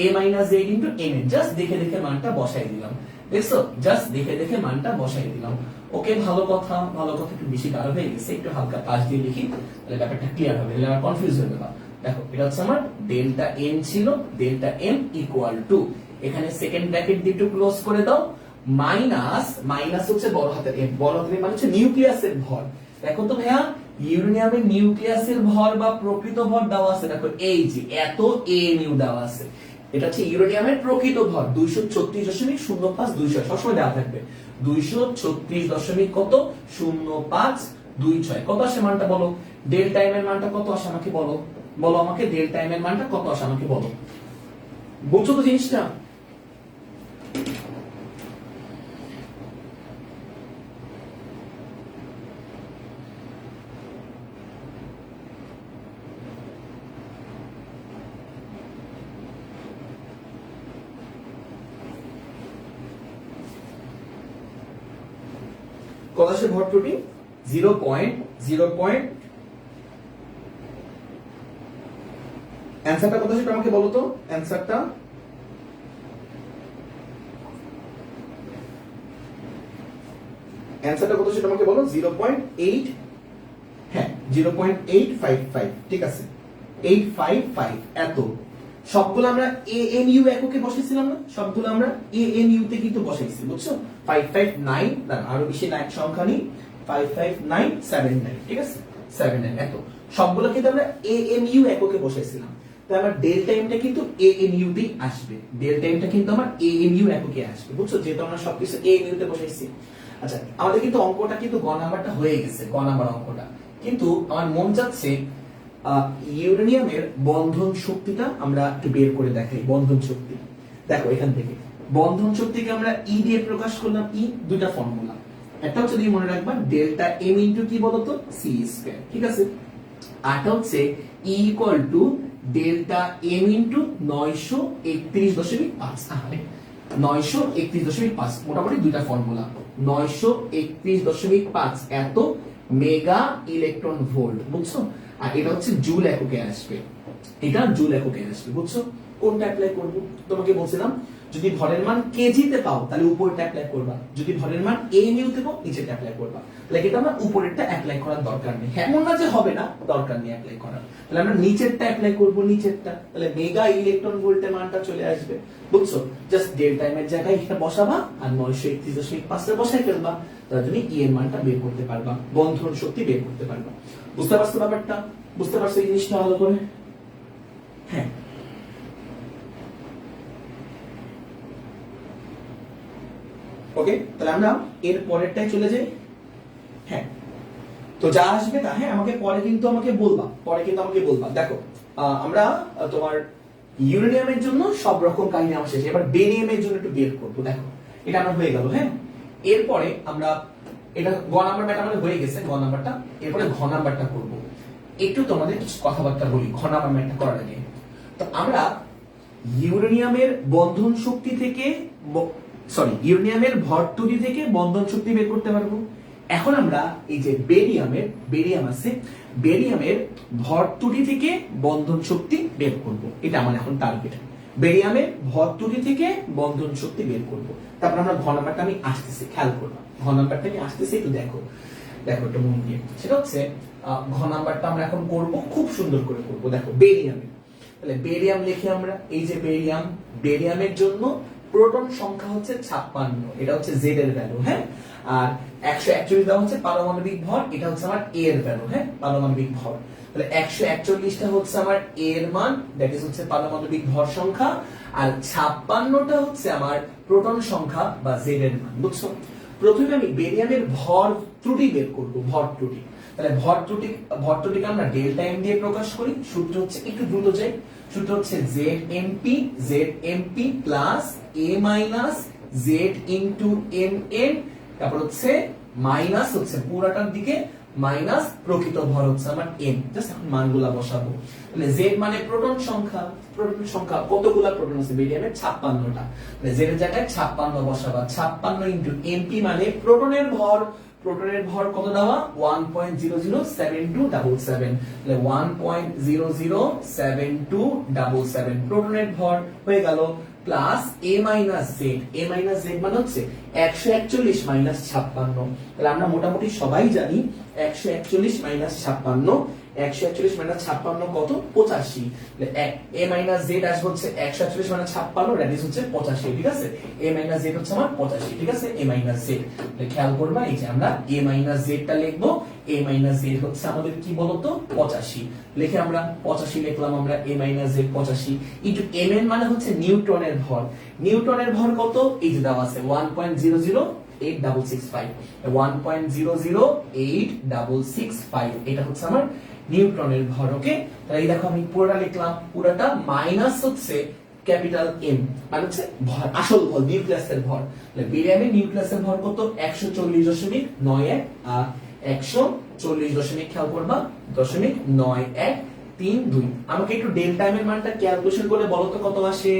Speaker 1: a minus Z into MN, just দেখে দেখে মানটা বসাই দিলাম, দেখছো জাস্ট দেখে দেখে মানটা বসাই দিলাম। ওকে ভালো কথা, ভালো কথা, একটু বেশি গাঢ় হয়ে গেছে, একটু হালকা পাশ দিয়ে লিখি তাহলে ব্যাপারটা ক্লিয়ার হবে, তাহলে আমার কনফিউজ হয়ে গেল। দেখো এটা হচ্ছে আমার ডেল্টা এম ছিল, ডেল্টা এম ইকুয়াল টু, এখানে সেকেন্ড ব্র্যাকেট দিয়ে একটু ক্লোজ করে দাও, মাইনাস মাইনাস হচ্ছে বড় হাতের এম, বড় হাতের এম মানে হচ্ছে নিউক্লিয়াসের ভর। দেখো তো ভাইয়া ইউরেনিয়ামের নিউক্লিয়াসের ভর বা প্রকৃত ভর দেওয়া আছে, দেখো এই যে এত এমইউ দেওয়া আছে, এটা হচ্ছে ইউরেনিয়ামের প্রকৃত ভর 236.05, 200 সবসময় দেওয়া থাকবে 236 দশমিক কত 05 26 কত আসে মানটা বলো, ডেল্টা এম এর মানটা কত আসে আমাকে বলো, বলো আমাকে ডেল্টা এম এর মানটা কত আসে আমাকে বলো, বুঝছো তো জিনিসটা? কত আসে ভর ত্রুটি? 0.0. অ্যানসারটা কত আসে আমাকে বলো তো, অ্যানসারটা কত সেটা আমাকে বলো, 0.8, হ্যাঁ 0.855, ঠিক আছে 855 এত। সবগুলো আমরা এএমইউ এককে বসাইছিলাম না, সবগুলো আমরা এএমইউ তে কিন্তু বসাইছি, বুঝছো? 559, আরো বেশি লাইন সংখ্যা নেই, 55979, ঠিক আছে 79 এত, সবগুলো কিন্তু আমরা এএমইউ এককে বসাইছিলাম। তো আমার ডেল্টা এমটা কিন্তু এএমইউ তে আসবে, ডেল্টা এমটা কিন্তু আমার এএমইউ এককে আসবে, বুঝছো? যেহেতু আমরা সবকিছু এএমইউ তে বসাইছি। আচ্ছা, আমাদের কিন্তু অঙ্কটা কিন্তু গ নাম্বারটা হয়ে গেছে, গ নাম্বার অঙ্কটা, কিন্তু আমার মন যাচ্ছে ইউরেনিয়ামের বন্ধন শক্তিটা আমরা একটু বের করে দেখাই। বন্ধন শক্তি দেখো, এখান থেকে বন্ধন শক্তিকে আমরা ই দিয়ে প্রকাশ করলাম। ই দুইটা ফর্মুলা, একটা হচ্ছে তুমি মনে রাখবা ডেল্টা এম ইনটু কি বলতো, সি স্কয়ার, ঠিক আছে? আরটা হচ্ছে E equal to delta M into 931.5, 931.5, মোটামুটি দুইটা ফর্মুলা, 931.5 এত মেগা ইলেকট্রন ভোল্ট, বুঝছো? আর এটা হচ্ছে জুল এককে আসবে, এটা জুল এককে আসবে, বুঝছো? কোনটা অ্যাপ্লাই করব? তোমাকে বলছিলাম যদি ভরের মান কেজিতে পাও তাহলে উপরটা অ্যাপ্লাই করবা, যদি ভরের মান এমইউ তে পাও নিচেরটা অ্যাপ্লাই করবা। তাহলে এটা আমরা উপরেরটা অ্যাপ্লাই করার দরকার নেই, এমন না যে হবে না, দরকার নেই অ্যাপ্লাই করার। তাহলে আমরা নিচেরটা অ্যাপ্লাই করব, নিচেরটা, তাহলে মেগা ইলেকট্রন ভোল্টের মানটা চলে আসবে, বুঝছো? জাস্ট ডেল্টা এম এর জায়গায় এটা বসাবা আর 931.5 এ বসাই ফেলবা, তাহলে তুমি ই এর মানটা বের করতে পারবা, বন্ধন শক্তি বের করতে পারবা। বুঝতে পারছো ব্যাপারটা? বুঝতে পারছো এই জিনিসটা ভালো করে? হ্যাঁ, ওকে, তাহলে আমরা এর পরেরটাই চলে যাই। হ্যাঁ, তো যা আসবে তা, হ্যাঁ আমাকে পরে কিন্তু আমাকে বলবা, পরে কিন্তু আমাকে বলবা। দেখো আমরা তোমার ইউরেনিয়ামের জন্য সব রকম কাহিনী আমার শেষ, এবার বেরিয়ামের জন্য একটু বের করবো। দেখো এটা আমরা হয়ে গেল, হ্যাঁ এরপরে আমরা এটা গ নাম্বারটা আমাদের হয়ে গেছে, গ নাম্বারটা, এরপরে ঘ নাম্বারটা করব। একটু তোমাদের কিছু কথাবার্তা বলি ঘ নাম্বারটা করার আগে। তো আমরা ইউরেনিয়ামের বন্ধন শক্তি থেকে ইউরেনিয়ামের ভরতুরি থেকে বন্ধন শক্তি বের করতে পারবো। এখন আমরা এই যে বেরিয়াম আছে, বেরিয়ামের ভরতুরি থেকে বন্ধন শক্তি বের করব, এটা আমার এখন টার্গেট। বেরিয়ামের ভরতুরি থেকে বন্ধন শক্তি বের করব। তারপর আমরা ঘ নাম্বারটা আমি আসতেছি, খেয়াল করবা ঘ নাম্বারটা আমি আসতেছি, একটু দেখো একটু মন দিয়ে। সেটা হচ্ছে ঘ নাম্বারটা আমরা এখন করব, খুব সুন্দর করে করব। দেখো বেরিয়ামের, তাহলে বেরিয়াম লিখে আমরা, এই যে বেরিয়ামের জন্য প্রোটন সংখ্যা হচ্ছে 56, এটা হচ্ছে জেড এর ভ্যালু, হ্যাঁ। আর 141 দেওয়া হচ্ছে পারমাণবিক ভর, এটা হচ্ছে আমার এ এর ভ্যালু, হ্যাঁ পারমাণবিক ভর। তাহলে 141টা হচ্ছে আমার এ এর মান, দ্যাট ইজ হচ্ছে পারমাণবিক ভর সংখ্যা, আর 56টা হচ্ছে আমার প্রোটন সংখ্যা বা জেড এর মান, বুঝছো? প্রথমে আমি বেরিয়ামের ভর ত্রুটি বের করব, ভর ত্রুটি। তাহলে ভর ত্রুটিকে আমরা ডেল্টা এম দিয়ে প্রকাশ করি। সূত্র হচ্ছে, একটু দ্রুত যাই, সূত্র হচ্ছে ZMP plus A minus Z into MN, তারপর হচ্ছে মাইনাস হচ্ছে পুরাটার দিকে মাইনাস প্রকৃত ভর হচ্ছে আমার M। জাস্ট এখন মানগুলা বসাবো। তাহলে Z মানে প্রোটন সংখ্যা কতগুলা প্রোটন আছে বেরিয়ামে? 56টা। তাহলে Z এর জায়গায় 56 বসাবা, 56 ইনটু MP মানে প্রোটনের ভর কত দেওয়া? 1.007277, তাহলে 1.007277 প্রোটনের ভর হয়ে গেল, plus A minus Z, A minus Z মানে হচ্ছে 141 মাইনাস 56। তাহলে আমরা মোটামুটি সবাই জানি 141 মাইনাস 56, 141 মাইনাস 56 কত? 85। A মাইনাস Z আসবে হচ্ছে 141 মাইনাস 56, দ্যাট ইজ হচ্ছে 85, ঠিক আছে? A মাইনাস Z হচ্ছে আমার 85, ঠিক আছে? A মাইনাস Z, খেয়াল করবা এই যে আমরা A মাইনাস Z টা লিখবো, A মাইনাস Z হচ্ছে আমাদের কি বলতো? 85। লিখে আমরা 85 লিখলাম আমরা, A minus Z 85 into Mn মানে হচ্ছে নিউটনের ভর। নিউটনের ভর কত? এই যে দেওয়া আছে 1.00 1.00865 1.00865 এটা হচ্ছে আমার নিউটনের ভর। ওকে, তাহলে এই দেখো আমি পুরোটা লিখলাম, পুরোটা মাইনাস হচ্ছে ক্যাপিটাল এম, মানে হচ্ছে ভর, আসল ভর, নিউক্লিয়াসের ভর। তাহলে বেরিয়ামের নিউক্লিয়াসের ভর কত? 140.91 আর 140 খেয়াল করবা 0.9132। আমাকে একটু ডেল্টা এম এর মানটা ক্যালকুলেশন করে বলো তো কত আসে।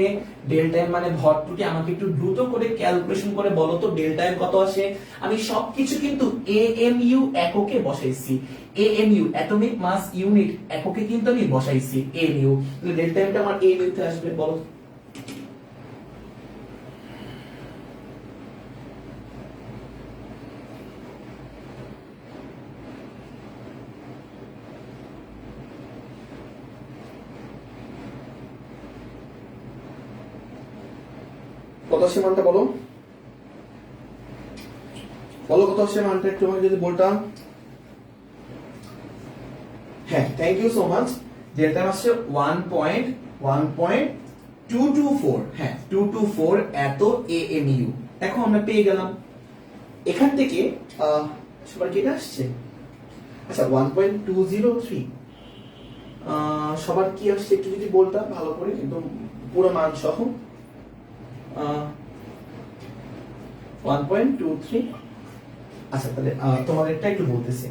Speaker 1: ডেল্টা এম মানে ভরটুটি, আমাকে একটু দ্রুত করে ক্যালকুলেশন করে বলো তো ডেল্টা এম কত আসে। আমি সবকিছু কিন্তু এএমইউ এককে বসাইছি, এএমইউ অ্যাটমিক মাস ইউনিট এককে কিন্তু আমি বসাইছি এএমইউ। তাহলে ডেল্টা এমটা আমার এএমইউ তে আসবে, বলো। কত আসে মানটা বলো, বলো কত আসে মানটা একটু আমাকে যদি বলতাম। হ্যাঁ, thank you so much. Delta আসছে 1.224। হ্যাঁ, 224 এত এএমইউ। এখন আমরা পেয়ে গেলাম এখান থেকে সবার কি এটা আসছে? আচ্ছা 1.203 সবার কি আসছে একটু যদি বলতাম ভালো করে, একদম পুরো মান সহ। 1.23। আচ্ছা তাহলে তোমাদেরটা একটু বলতেছি।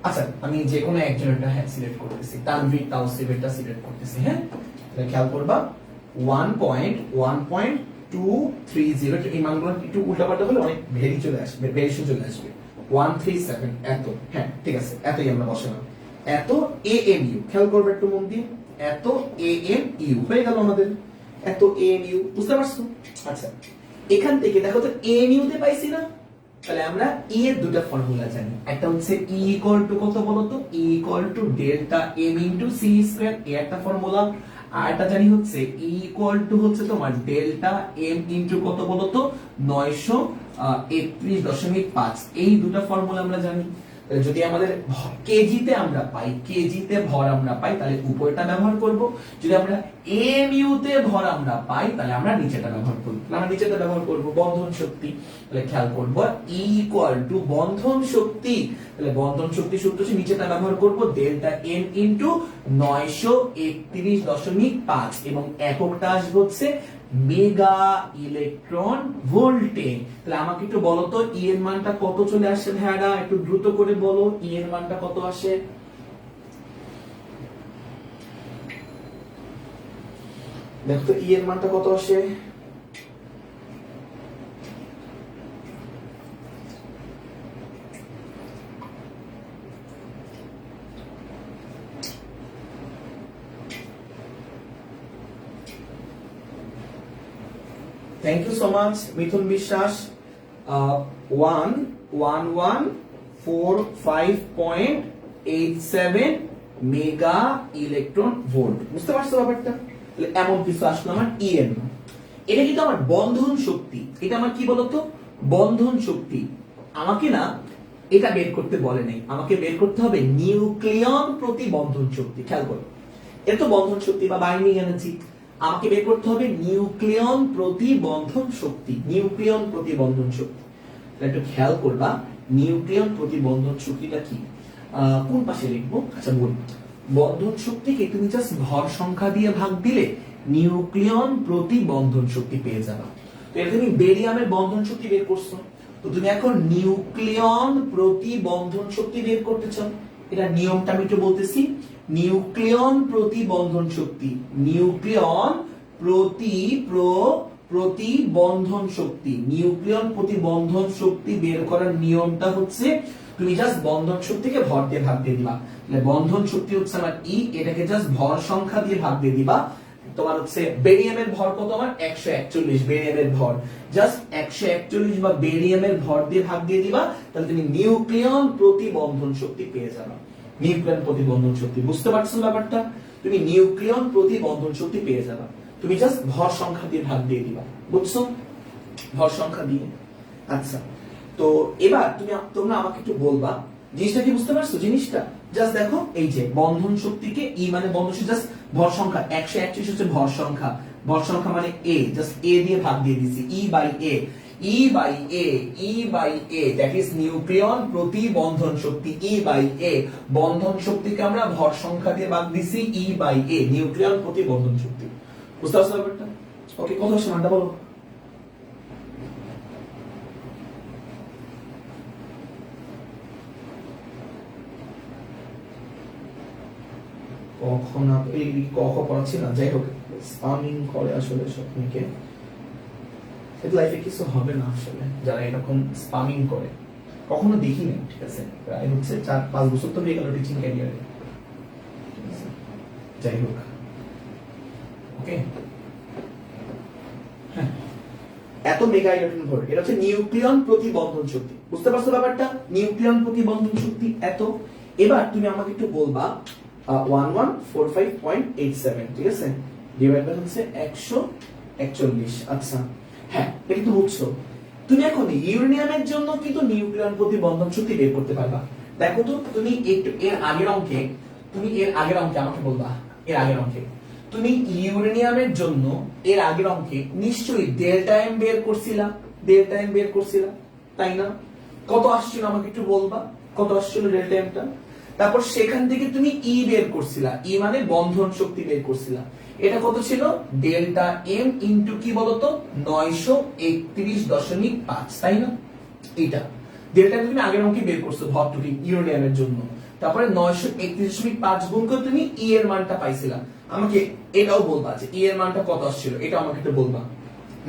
Speaker 1: আচ্ছা আমি যে কোনো একজনেরটা হ্যাঁ সিলেক্ট করতেছি, তানভীর তাওসিফেরটা সিলেক্ট করতেছি। হ্যাঁ, তাহলে খেয়াল করবা 1.230। এই মানগুলো একটু উল্টাপাল্টা হলে অনেক চলে আসবে, ভেরিয়েশন চলে আসবে। 137 এত। হ্যাঁ ঠিক আছে, এতই আমরা বসালাম। এত এএমইউ, খেয়াল করবে একটু মন দিয়ে, এত এএমইউ হয়ে গেল আমাদের, এত এএমইউ। বুঝতে পারছো? আচ্ছা এখান থেকে দেখো তো এএমইউ তে পাইছি না, তাহলে আমরা ই এর দুটো ফর্মুলা জানি। একটা হচ্ছে ই ইকুয়াল টু কত বলো তো, E equal to delta M into C square, এই একটা ফর্মুলা। আর একটা জানি হচ্ছে ই ইকুয়াল টু হচ্ছে তোমার ডেল্টা এম ইনটু কত বলো তো 931.5। এই দুটো ফর্মুলা আমরা জানি। যদি আমাদের কেজিতে আমরা পাই, কেজিতে ভর আমরা পাই, তাহলে উপরটা ব্যবহার করব। যদি আমরা এমইউ তে ভর আমরা পাই, তাহলে আমরা নিচেটা ব্যবহার করব। আমরা নিচেটা ব্যবহার করব বন্ধন শক্তি। তাহলে খেয়াল করব ই ইকুয়াল টু বন্ধন শক্তি, তাহলে বন্ধন শক্তি সূত্র হচ্ছে নিচেটা ব্যবহার করব ডেল্টা এম ইনটু 931.5 এবং এককটা আসবে হচ্ছে মেগা ইলেকট্রন ভোল্টে। তাহলে আমাকে একটু বলো তো ই এর মানটা কত চলে আসে ভাইয়ারা, একটু দ্রুত করে বলো ই এর মানটা কত আসে। দেখো তো ই এর মানটা কত আসে। থ্যাংক ইউ সো মাচ মিথুন বিশ্বাস। 11145.87 মেগা ইলেকট্রন ভোল্ট। বুঝতে পারছো ব্যাপারটা? এমন কিছু আসলো আমার ই এর মান। এটা কিন্তু আমার বন্ধন শক্তি। এটা আমার কি বলতো, বন্ধন শক্তি। আমাকে না এটা বের করতে বলে নাই, আমাকে বের করতে হবে নিউক্লিয়ন প্রতি বন্ধন শক্তি। খেয়াল করো, এটা তো বন্ধন শক্তি বা বাইন্ডিং এনার্জি। আমাকে বের করতে হবে নিউক্লিয়ন প্রতি বন্ধন শক্তি, নিউক্লিয়ন প্রতি বন্ধন শক্তি। একটু খেয়াল করবা নিউক্লিয়ন প্রতি বন্ধন শক্তিটা কি, কোন পাশে লিখবো। আচ্ছা বল, বন্ধন শক্তিকে তুমি জাস্ট ভর সংখ্যা দিয়ে ভাগ দিলে নিউক্লিয়ন প্রতি বন্ধন শক্তি পেয়ে যাবা। তো এটা তুমি বেরিয়ামের বন্ধন শক্তি বের করছো, তো তুমি এখন নিউক্লিয়ন প্রতি বন্ধন শক্তি বের করতে চাও। এটা নিয়মটা আমি একটু বলতেছি। নিউক্লিয়ন প্রতি বন্ধন শক্তি, নিউক্লিয়ন প্রতি বন্ধন শক্তি, নিউক্লিয়ন প্রতি বন্ধন শক্তি বের করার নিয়মটা হচ্ছে তুমি জাস্ট বন্ধন শক্তিকে ভর দিয়ে ভাগ দিয়ে দিবা। তাহলে বন্ধন শক্তি হচ্ছে আমার ই, এটাকে জাস্ট ভর সংখ্যা দিয়ে ভাগ দিয়ে দিবা। তোমার হচ্ছে বেরিয়ামের ভর কত আমার 141, বেরিয়ামের ভর জাস্ট 141 বা বেরিয়ামের ভর দিয়ে ভাগ দিয়ে দিবা, তাহলে তুমি নিউক্লিয়ন প্রতি বন্ধন শক্তি পেয়ে যাবে। নিউক্লিয়ন প্রতি বন্ধন শক্তি, বুঝতে পারছো ব্যাপারটা? তুমি নিউক্লিয়ন প্রতি বন্ধন শক্তি পেয়ে যাবে, তুমি জাস্ট ভর সংখ্যা দিয়ে ভাগ দিয়ে দিবা। বুঝছো? ভর সংখ্যা দিয়ে। আচ্ছা তো এবার তোমরা আমাকে একটু বলবা জিনিসটা কি বুঝতে পারছো জিনিসটা? জাস্ট দেখো এই যে বন্ধন শক্তিকে ই মানে বন্ধন শক্তি জাস্ট ভর সংখ্যা 141 হচ্ছে ভর সংখ্যা, ভর সংখ্যা মানে এ, জাস্ট এ দিয়ে ভাগ দিয়ে দিছি E by A. E by A that is nucleon প্রতি বন্ধন শক্তি। ই বাই এ বন্ধন শক্তিকে আমরা ভর সংখ্যা দিয়ে ভাগ দিছি, ই বাই এ নিউক্লিয়ন প্রতি বন্ধন শক্তি। বুঝতে পারছো ব্যাপারটা? ওকে, কত আসছে মানটা বলো? কখন এই কখ পড়াচ্ছি না, যাই হোক স্পামিং করে আসলে স্বপ্নকে, লাইফে কিছু হবে না আসলে যারা এরকম স্পামিং করে, কখনো দেখি না। ঠিক আছে, প্রায় হচ্ছে 4-5 বছর তো হয়ে গেল টিচিং ক্যারিয়ারে। যাই হোক, ওকে, হ্যাঁ, এত মেগা ইলেকট্রন ভোল্ট, এটা হচ্ছে নিউক্লিয়ন প্রতি বন্ধন শক্তি। বুঝতে পারছো ব্যাপারটা? নিউক্লিয়ন প্রতি বন্ধন শক্তি এত। এবার তুমি আমাকে একটু বলবা 1145.87, ঠিক আছে, ডিভাইড বাই হচ্ছে 141। আচ্ছা, হ্যাঁ, এটা তো বুঝছো। তুমি এখন ইউরেনিয়ামের জন্য কিন্তু নিউক্লিয়ন প্রতি বন্ধন শক্তি বের করতে পারবা। দেখো তো, তুমি একটু এর আগের অঙ্কে আমাকে বলবা, এর আগের অঙ্কে তুমি ইউরেনিয়ামের জন্য এর আগের অঙ্কে নিশ্চয়ই ডেল্টা এম বের করছিলা, তাই না? কত আসছিল আমাকে একটু বলবা, কত আসছিল ডেল্টা এমটা? তারপর সেখান থেকে তুমি ই বের করছিলা, ই মানে বন্ধন শক্তি বের করছিলা। এটা কত ছিল? ডেল্টা এম ইনটু কি বলতো, 931.5, তাই না? এটা ডেল্টা তুমি আগের অঙ্কে বের করছো ভরটুকি ইউরেনিয়ামের জন্য। তারপরে 931.5 গুণ করে তুমি ই এর মানটা পাইছিলা। আমাকে এটাও বলবা যে ই এর মানটা কত আসছিল, এটা আমাকে একটু বলবা।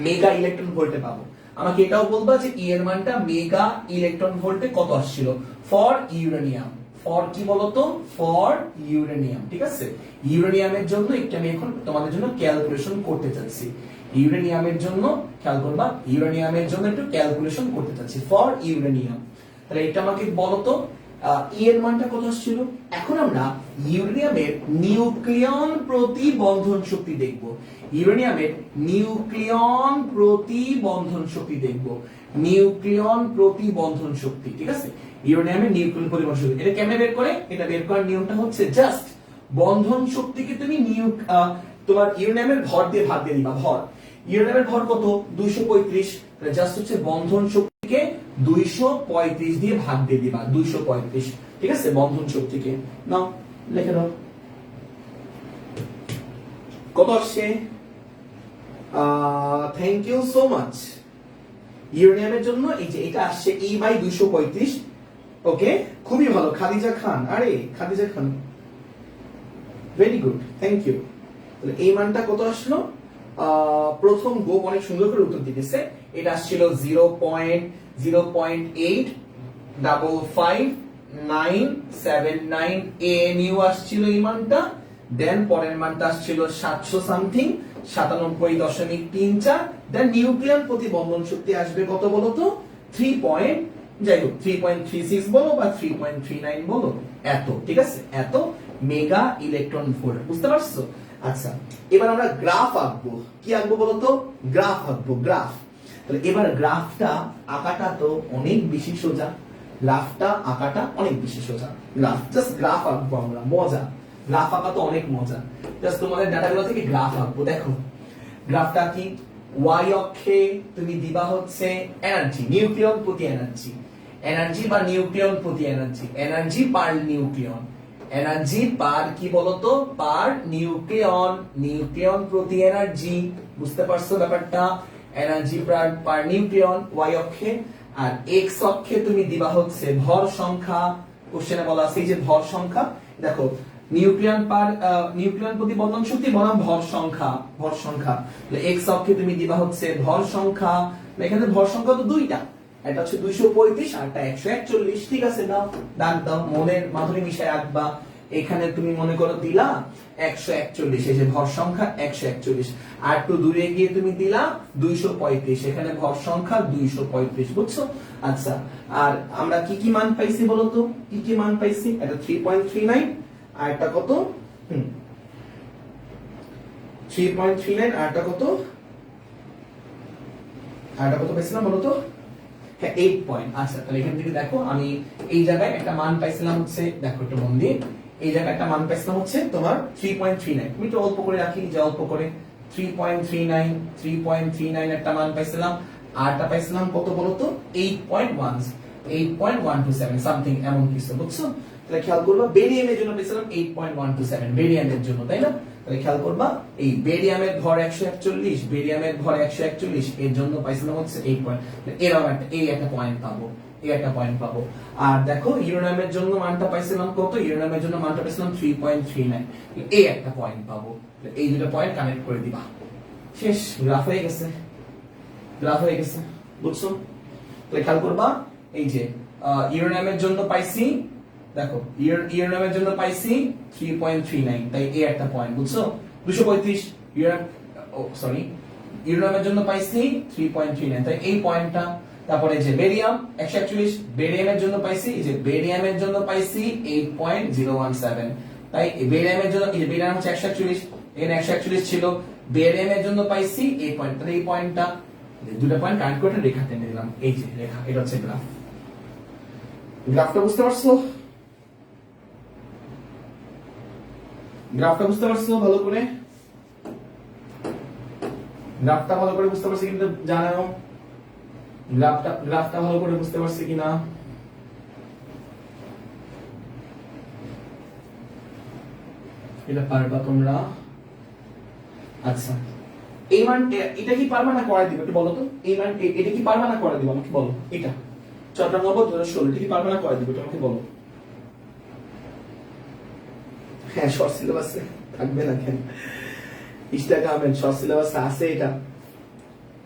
Speaker 1: মেগা ইলেকট্রন ভোল্টে পাবো। আমাকে এটাও বলবা যে ই এর মানটা মেগা ইলেকট্রন ভোল্টে কত আসছিল ফর ইউরেনিয়াম। ফর কি বলতো? ফর ইউরেনিয়াম, ঠিক আছে? ইউরেনিয়ামের জন্য একটু আমি এখন তোমাদের জন্য ক্যালকুলেশন করতে চাচ্ছি। ইউরেনিয়ামের জন্য খেয়াল করবা, ইউরেনিয়ামের জন্য একটু ক্যালকুলেশন করতে চাচ্ছি ফর ইউরেনিয়াম। তাহলে এটা আমাকে বলতো ই এর মানটা কত আসছিল। এখন আমরা ইউরেনিয়ামের নিউক্লিয়ন প্রতি বন্ধন শক্তি দেখব। ইউরেনিয়ামের নিউক্লিয়ন প্রতি বন্ধন শক্তি দেখব। নিউক্লিয়ন প্রতি বন্ধন শক্তি, ঠিক আছে? ইউরেনিয়ামের নিউক্লিয়ন প্রতি বন্ধন শক্তি এটা কেমনে বের করে? এটা বের করার নিয়মটা হচ্ছে জাস্ট বন্ধন শক্তিকে তুমি তোমার ইউরেনিয়ামের ভর দিয়ে ভাগ দিয়ে দিবা। ভর, ইউরেনিয়ামের ভর কত? 235। জাস্ট হচ্ছে বন্ধন শক্তিকে 235 দিয়ে ভাগ দিয়ে দিবা, 235, ঠিক আছে? বন্ধন শক্তিকে নাও লিখে দাও। কত আসছে? Thank you so much. ইউরেনিয়ামের জন্য এই যে এটা আসছে ই বাই 235। ওকে, খুবই ভালো খাদিজা খান। আরে খাদিজা খান, ভেরি গুড, থ্যাংক ইউ। তাহলে এই মানটা কত আসলো? প্রথম গোপ অনেক সুন্দর করে উত্তর দিতেছে। এটা আসছিল 0.0.8555979 ANU আসছিল এই মানটা। দেন পরের মানটা আসছিল 700 সামথিং, 97.34। দেন নিউক্লিয়ন প্রতি বন্ধন শক্তি আসবে কত বলতো? 3. যাই হোক 3.36 বলো বা 3.39 বলো, এত, ঠিক আছে? এত মেগা ইলেকট্রন ভোল্ট। বুঝতে পারছো? আচ্ছা, এবার আমরা গ্রাফ আঁকবো। কি আঁকবো বলতো? গ্রাফ আঁকবো, গ্রাফ। তাহলে এবার গ্রাফটা আঁকাটা তো অনেক বেশি সোজা। গ্রাফটা আঁকাটা অনেক বেশি সোজা। গ্রাফ, জাস্ট গ্রাফ আঁকবো আমরা, মজা। গ্রাফ আঁকা তো অনেক মজা। জাস্ট তোমাদের ডাটাগুলো থেকে গ্রাফ আঁকবো। দেখো গ্রাফটা কি? ওয়াই অক্ষে তুমি দিবা হচ্ছে এনার্জি, নিউক্লিয়ন প্রতি এনার্জি, এনার্জি বা নিউক্লিয়ন প্রতি এনার্জি, এনার্জি পার নিউক্লিয়ন, এনার্জি পার কি বলতো? পার নিউক্লিয়ন, নিউক্লিয়ন প্রতি এনার্জি। বুঝতে পারছো ব্যাপারটা? এনার্জি পার নিউক্লিয়ন ওয়াই অক্ষে। আর এক্স অক্ষে তুমি দিবা হচ্ছে ভর সংখ্যা। কোশ্চেনে বলা আছে যে ভর সংখ্যা। দেখো নিউক্লিয়ন প্রতি বন্ধন শক্তি বনাম ভর সংখ্যা, ভর সংখ্যা। এক্স অক্ষে তুমি দিবা হচ্ছে ভর সংখ্যা। এখানে ভর সংখ্যা তো দুইটা, এটা হচ্ছে 235 আর একটা 141, ঠিক আছে? দাও দাগ দাও, মনের মাধুরী মিশায় আঁকবা। এখানে তুমি মনে করো দিলা 141, এই যে ভর সংখ্যা 141, আর একটু দূরে গিয়ে তুমি দিলা 235, এখানে ভর সংখ্যা 235। বুঝছো? আচ্ছা, আর আমরা কি কি মান পাইছি বলতো? কি কি মান পাইছি? এটা 3.39 আর একটা কত? 3.39 আর একটা কত? আর একটা কত পাইছিলাম বলতো? হ্যাঁ, 8 পয়েন্ট। আচ্ছা, তাহলে এখান থেকে দেখো আমি এই জায়গায় একটা মান পাইছিলাম হচ্ছে, দেখো একটু মন দিয়ে, এই জায়গায় একটা মান পাইছিলাম হচ্ছে তোমার 3.39। তুমি একটু অল্প করে রাখি, যে অল্প করে 3.39 একটা মান পাইছিলাম। আরটা পাইছিলাম কত বলতো 8.127 সামথিং এমন কিছু, বুঝছো? তাহলে খেয়াল করবা বেরিয়ামের জন্য পেয়েছিলাম 8.127 বেরিয়ামের জন্য, তাই না? তাহলে খেয়াল করবা এই বেরিয়ামের ভর 141, বেরিয়ামের ভর 141, এর জন্য পাইছিলাম হচ্ছে 8 পয়েন্ট, এরকম একটা এই একটা পয়েন্ট পাবো, এই একটা পয়েন্ট পাবো। আর দেখো ইউরেনিয়ামের জন্য মানটা পাইছিলাম কত, ইউরেনিয়ামের জন্য মানটা পাইছিলাম 3.39, এই একটা পয়েন্ট পাবো। এই দুটো পয়েন্ট কানেক্ট করে দিবা, শেষ, গ্রাফ হয়ে গেছে, গ্রাফ হয়ে গেছে, বুঝছো? তাহলে খেয়াল করবা এই যে ইউরেনিয়ামের জন্য পাইছি, দেখো ইউরেনিয়ামের জন্য পাইছি 3.39, তাই এই একটা পয়েন্ট, বুঝছো? 235 ইউরেনিয়ামের জন্য পাইছি 3.39, তাই এই পয়েন্টটা। তারপরে যে বেরিয়াম 141, বেরিয়ামের জন্য পাইছি, এই যে বেরিয়ামের জন্য পাইছি 8.017, তাই বেরিয়ামের জন্য, এই যে বেরিয়াম হচ্ছে 141, এখানে 141 ছিল, বেরিয়ামের জন্য পাইছি এই পয়েন্ট, তাহলে এই পয়েন্টটা, দুটো পয়েন্ট কানেক্ট করে রেখা টেনে দিলাম, এই যে রেখা, এটা হচ্ছে গ্রাফ। গ্রাফটা বুঝতে পারছো? গ্রাফটা বুঝতে পারছো ভালো করে? গ্রাফটা ভালো করে বুঝতে পারছি কিন্তু জানাও, গ্রাফটা ভালো করে বুঝতে পারছি কিনা? এটা পারবা তোমরা? আচ্ছা, এই মান এটা কি পারবা না করে দিব একটু বলো তো? এই মান এটা কি পারবা না করে দিব আমাকে বলো? এটা 14 নম্বর 2016, এটা কি পারবা না করে দিব এটা আমাকে বলো? হ্যাঁ, শর্ট সিলেবাসে থাকবে না কেন? ইনস্টাগ্রামে শর্ট সিলেবাসে আছে এটা,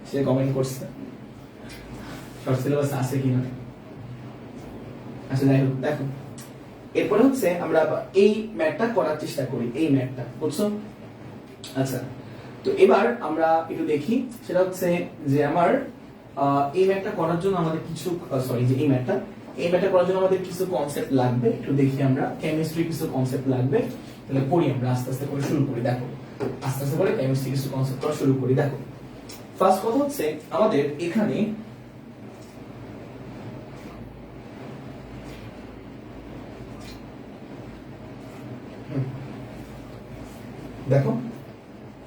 Speaker 1: সে কমেন্ট করছে শর্ট সিলেবাসে আছে কিনা। আচ্ছা যাই হোক, দেখো এরপরে হচ্ছে আমরা এই ম্যাথটা করার চেষ্টা করি, এই ম্যাথটা, বুঝছো? আচ্ছা, তো এবার আমরা একটু দেখি, সেটা হচ্ছে যে আমার এই ম্যাথটা করার জন্য আমাদের কিছু এই ম্যাথটা করার জন্য আমাদের কিছু কনসেপ্ট লাগবে, একটু দেখি আমরা কেমিস্ট্রি কিছু কনসেপ্ট লাগবে। তাহলে পড়ি আমরা আস্তে আস্তে করে শুরু করি, দেখো আস্তে আস্তে করে কেমিস্ট্রি কিছু কনসেপ্ট করা শুরু করি। দেখো ফার্স্ট কথা হচ্ছে আমাদের এখানে দেখো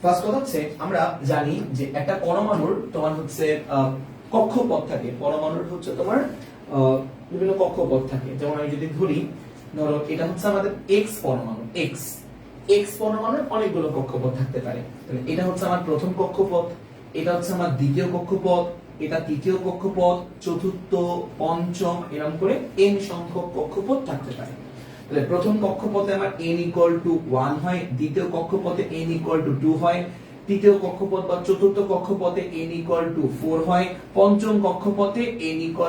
Speaker 1: ফার্স্ট কথা হচ্ছে আমরা জানি যে একটা পরমাণুর তোমার হচ্ছে কক্ষপথ থাকে, পরমাণুর হচ্ছে তোমার বিভিন্ন কক্ষপথ থাকে। যেমন আমি যদি ধরি, ধরো এটা হচ্ছে আমাদের এক্স পরমাণু, এক্স পরমাণুর অনেকগুলো কক্ষপথ থাকতে পারে। তাহলে এটা হচ্ছে আমার প্রথম কক্ষপথ, এটা হচ্ছে আমার দ্বিতীয় কক্ষপথ, এটা তৃতীয় কক্ষপথ, চতুর্থ, পঞ্চম, এরকম করে n সংখ্যক কক্ষপথ থাকতে পারে। তাহলে প্রথম কক্ষপথে আমার n = 1 হয়, দ্বিতীয় কক্ষপথে n = 2 হয়, তৃতীয় কক্ষপথ বা চতুর্থ কক্ষপথে n = 4 হয়, পঞ্চম কক্ষপথে n =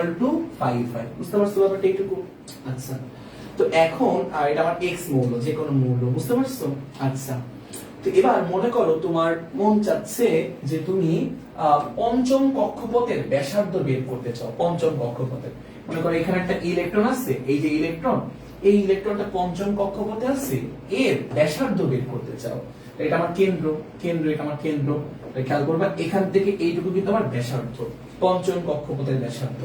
Speaker 1: 5 হয়। বুঝতে পারছো ব্যাপারটা একটু? আচ্ছা, তো এখন এটা আমার x মৌল, যে কোনো মৌল, বুঝতে পারছো? আচ্ছা, তো এবার মনে করো তোমার মন চাচ্ছে যে তুমি পঞ্চম কক্ষপথের ব্যাসার্ধ বের করতে চাও। পঞ্চম কক্ষপথের, মনে করো এখানে একটা ইলেকট্রন আছে, এই যে ইলেকট্রন, এই ইলেকট্রনটা পঞ্চম কক্ষপথে আছে, এর ব্যাসার্ধ বের করতে চাও। এটা আমার কেন্দ্র, এটা আমার কেন্দ্র। খেয়াল করবা এখান থেকে এইটুকু কিন্তু আমার ব্যাসার্ধ, পঞ্চম কক্ষপথের ব্যাসার্ধ।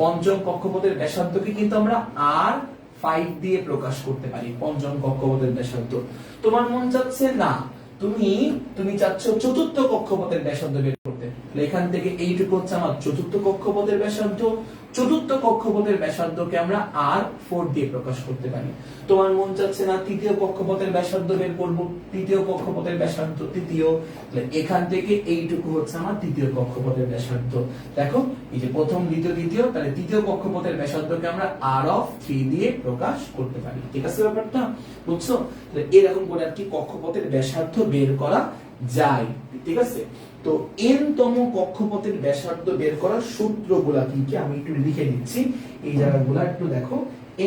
Speaker 1: পঞ্চম কক্ষপথের ব্যাসার্ধকে কিন্তু আমরা R5 দিয়ে প্রকাশ করতে পারি, পঞ্চম কক্ষপথের ব্যাসার্ধ। তোমার মন চাচ্ছে না, তুমি চাচ্ছ চতুর্থ কক্ষপথের ব্যাসার্ধ বের করতে। এখান থেকে এইটুকু হচ্ছে আমার চতুর্থ কক্ষপথের ব্যাসার্ধ, চতুর্থ কক্ষপথের ব্যাসার্ধকে আমরা R4 দিয়ে প্রকাশ করতে পারি। তোমার মন চাচ্ছে না তৃতীয় কক্ষপথের ব্যাসার্ধ বের করব, তৃতীয় কক্ষপথের ব্যাসার্ধ তৃতীয়, এখান থেকে এইটুকু হচ্ছে আমার তৃতীয় কক্ষপথের ব্যাসার্ধ। দেখো এই যে প্রথম, দ্বিতীয়, তৃতীয়, তাহলে তৃতীয় কক্ষপথের ব্যাসার্ধকে আমরা R3 দিয়ে প্রকাশ করতে পারি। ঠিক আছে ব্যাপারটা? বুঝছো? এরকম করে আর কি কক্ষপথের ব্যাসার্ধ বের করা যায়। ঠিক আছে, তো n তম কক্ষপথের ব্যাসার্ধ বের করার সূত্রগুলা কি কি আমি একটু লিখে দিচ্ছি, এই জায়গাগুলো একটু দেখো।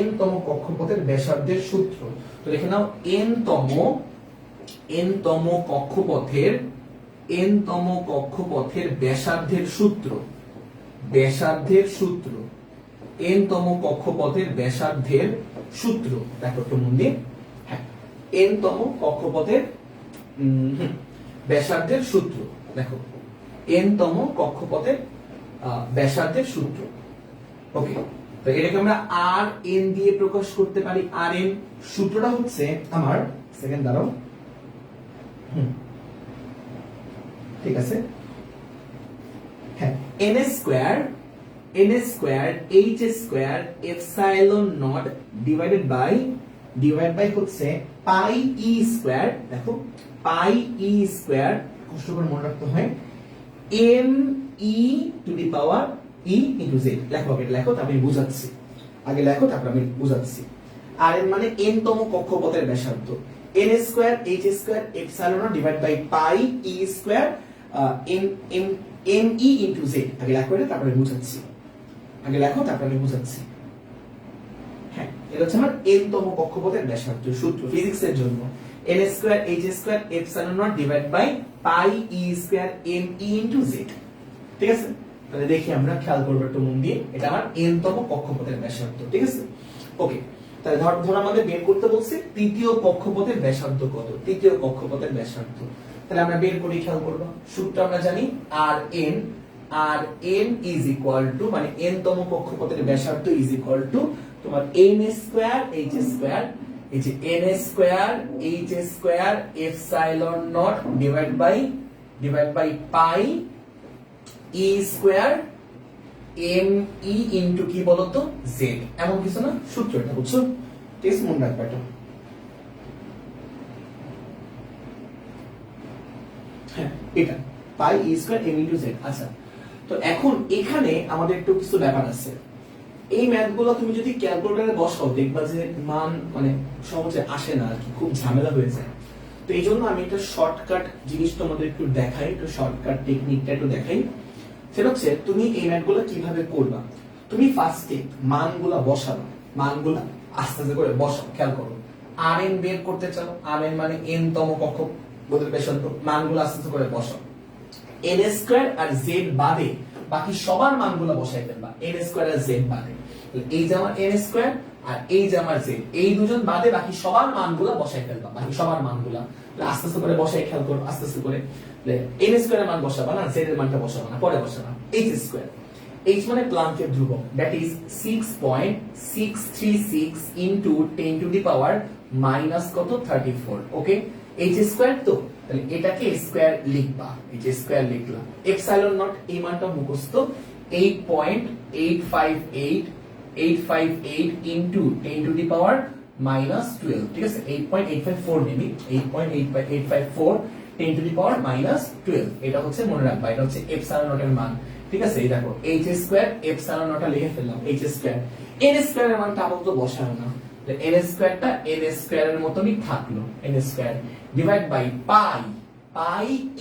Speaker 1: n তম কক্ষপথের ব্যাসার্ধের সূত্র, তো লিখে নাও n তম কক্ষপথের ব্যাসার্ধের সূত্র, n তম কক্ষপথের ব্যাসার্ধের সূত্র। দেখো একটু মন দিয়ে, হ্যাঁ, n তম কক্ষপথের ব্যাসার্ধের সূত্র। দেখো n তম কক্ষপথের ব্যাসার্ধের সূত্র। ওকে, তো এটাকে আমরা Rn দিয়ে প্রকাশ করতে পারি। Rn সূত্রটা হচ্ছে আমার, সেকেন্ড দাঁড়াও, ঠিক আছে, হ্যাঁ, n square h square epsilon not divide by হচ্ছে পাই ই স্কয়ার, দেখো পাই ই স্কয়ার, কষ্ট করে মনে রাখতে হয়, m e to the power e into z। লেখো আগে লেখো, তারপর আমি বুঝাচ্ছি, আগে লেখো তারপর আমি বুঝাচ্ছি। আর এর মানে n তম কক্ষপথের ব্যাসার্ধ, n square h square epsilon not divide by pi e square m e into z। আগে লেখো এটা, তারপরে বুঝাচ্ছি, আগে লেখো তারপর আমি বুঝাচ্ছি। হ্যাঁ, এটা হচ্ছে আমার n তম কক্ষপথের ব্যাসার্ধ সূত্র ফিজিক্সের জন্য, n square h square epsilon not divide by pi e square m e into z। ঠিক আছে, তাহলে দেখি আমরা, খেয়াল করব একটু মন দিয়ে, এটা আমার n তম কক্ষপথের ব্যাসার্ধ। ঠিক আছে, ওকে। তাহলে ধর আমাদের বের করতে বলছে তৃতীয় কক্ষপথের ব্যাসার্ধ কত, তৃতীয় কক্ষপথের ব্যাসার্ধ। তাহলে আমরা বের করি, খেয়াল করব, সূত্র আমরা জানি আর n ইজ ইকুয়াল টু, মানে n তম কক্ষপথের ব্যাসার্ধ ইজ ইকুয়াল টু তোমার n স্কয়ার h স্কয়ার, এই যে n square h square epsilon not divide by pi e square m e into কি বলতো z, এমন কিছু না সূত্র এটা, বুঝছো? ঠিক আছে, মনে রাখবে এটা। হ্যাঁ, এটা পাই e square m into z। আচ্ছা, তো এখন এখানে আমাদের একটু কিছু ব্যাপার আছে। এই ম্যাথগুলো তুমি যদি ক্যালকুলেটরে বসাও দেখবা যে মান মানে সহজে আসে না আর কি, খুব ঝামেলা হয়ে যায়। তো এই জন্য আমি একটা শর্টকাট জিনিস তোমাদের একটু দেখাই, একটু শর্টকাট টেকনিকটা একটু দেখাই। সেটা হচ্ছে তুমি এই ম্যাথগুলো কিভাবে করবা। তুমি ফার্স্টে মানগুলা বসাবা, মানগুলা আস্তে আস্তে করে বসাও, খেয়াল করো। rn বের করতে চাও, rn মানে n তম কক্ষপথের ব্যাসার্ধ, মানগুলো আস্তে আস্তে করে বসাও। n স্কয়ার আর z বাদে বাকি সবার মানগুলো বসাই ফেলবা, n স্কয়ার আর z বাদে। এই যে আমার n স্কয়ার আর এই যে আমার z, এই দুজন বাদে বাকি সবার মানগুলো বসাই ফেলবা, বাকি সবার মানগুলো আস্তে আস্তে করে বসাই, খেয়াল করো আস্তে আস্তে করে। n স্কয়ার এর মান বসাবা না, z এর মানটা বসাবা না, পরে বসাবা। h স্কয়ার, h মানে প্লাঙ্কের ধ্রুবক, that is 6.636 into 10 to the power minus কত 34। ওকে, h স্কয়ার, তো তাহলে এটাকে স্কয়ার লিখবা, এই যে স্কয়ার লিখলাম। এপসাইলন নট এই মানটা মুখস্থ, 8.858 into 10 to the power minus 12। ঠিক আছে, 8.854 নেবি, 8.854 10 টু দি পাওয়ার মাইনাস 12। এটা হচ্ছে মনে রাখবা, এটা হচ্ছে এপসাইলন নট এর মান। ঠিক আছে, এই দেখো h স্কয়ার এপসাইলন নটটা লিখে ফেললাম, h স্কয়ার। n স্কয়ার এর মানটা আপাতত বসানো না, n স্কয়ারটা n স্কয়ার এর মতই থাকলো, n square divide by pi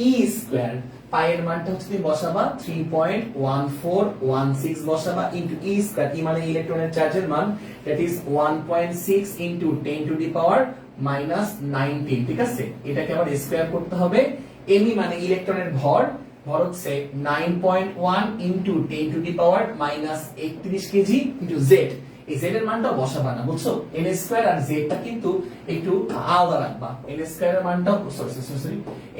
Speaker 1: e square, pi এর মানটা হচ্ছে তুমি বসাবা 3.1416 বসাবা ইনটু ই স্কয়ার, ই মানে ইলেকট্রনের চার্জের মান, that is 1.6 into 10 to the power minus 19। ঠিক আছে, এটাকে আবার স্কয়ার করতে হবে। এমই মানে ইলেকট্রনের ভর হচ্ছে 9.1 into 10 to the power minus 31 KG into Z. এই জেড এর মানটা বসাবা না, বুঝছো? n স্কয়ার আর z টা কিন্তু একটু আলাদা রাখবা। n স্কয়ার এর মানটাও সরি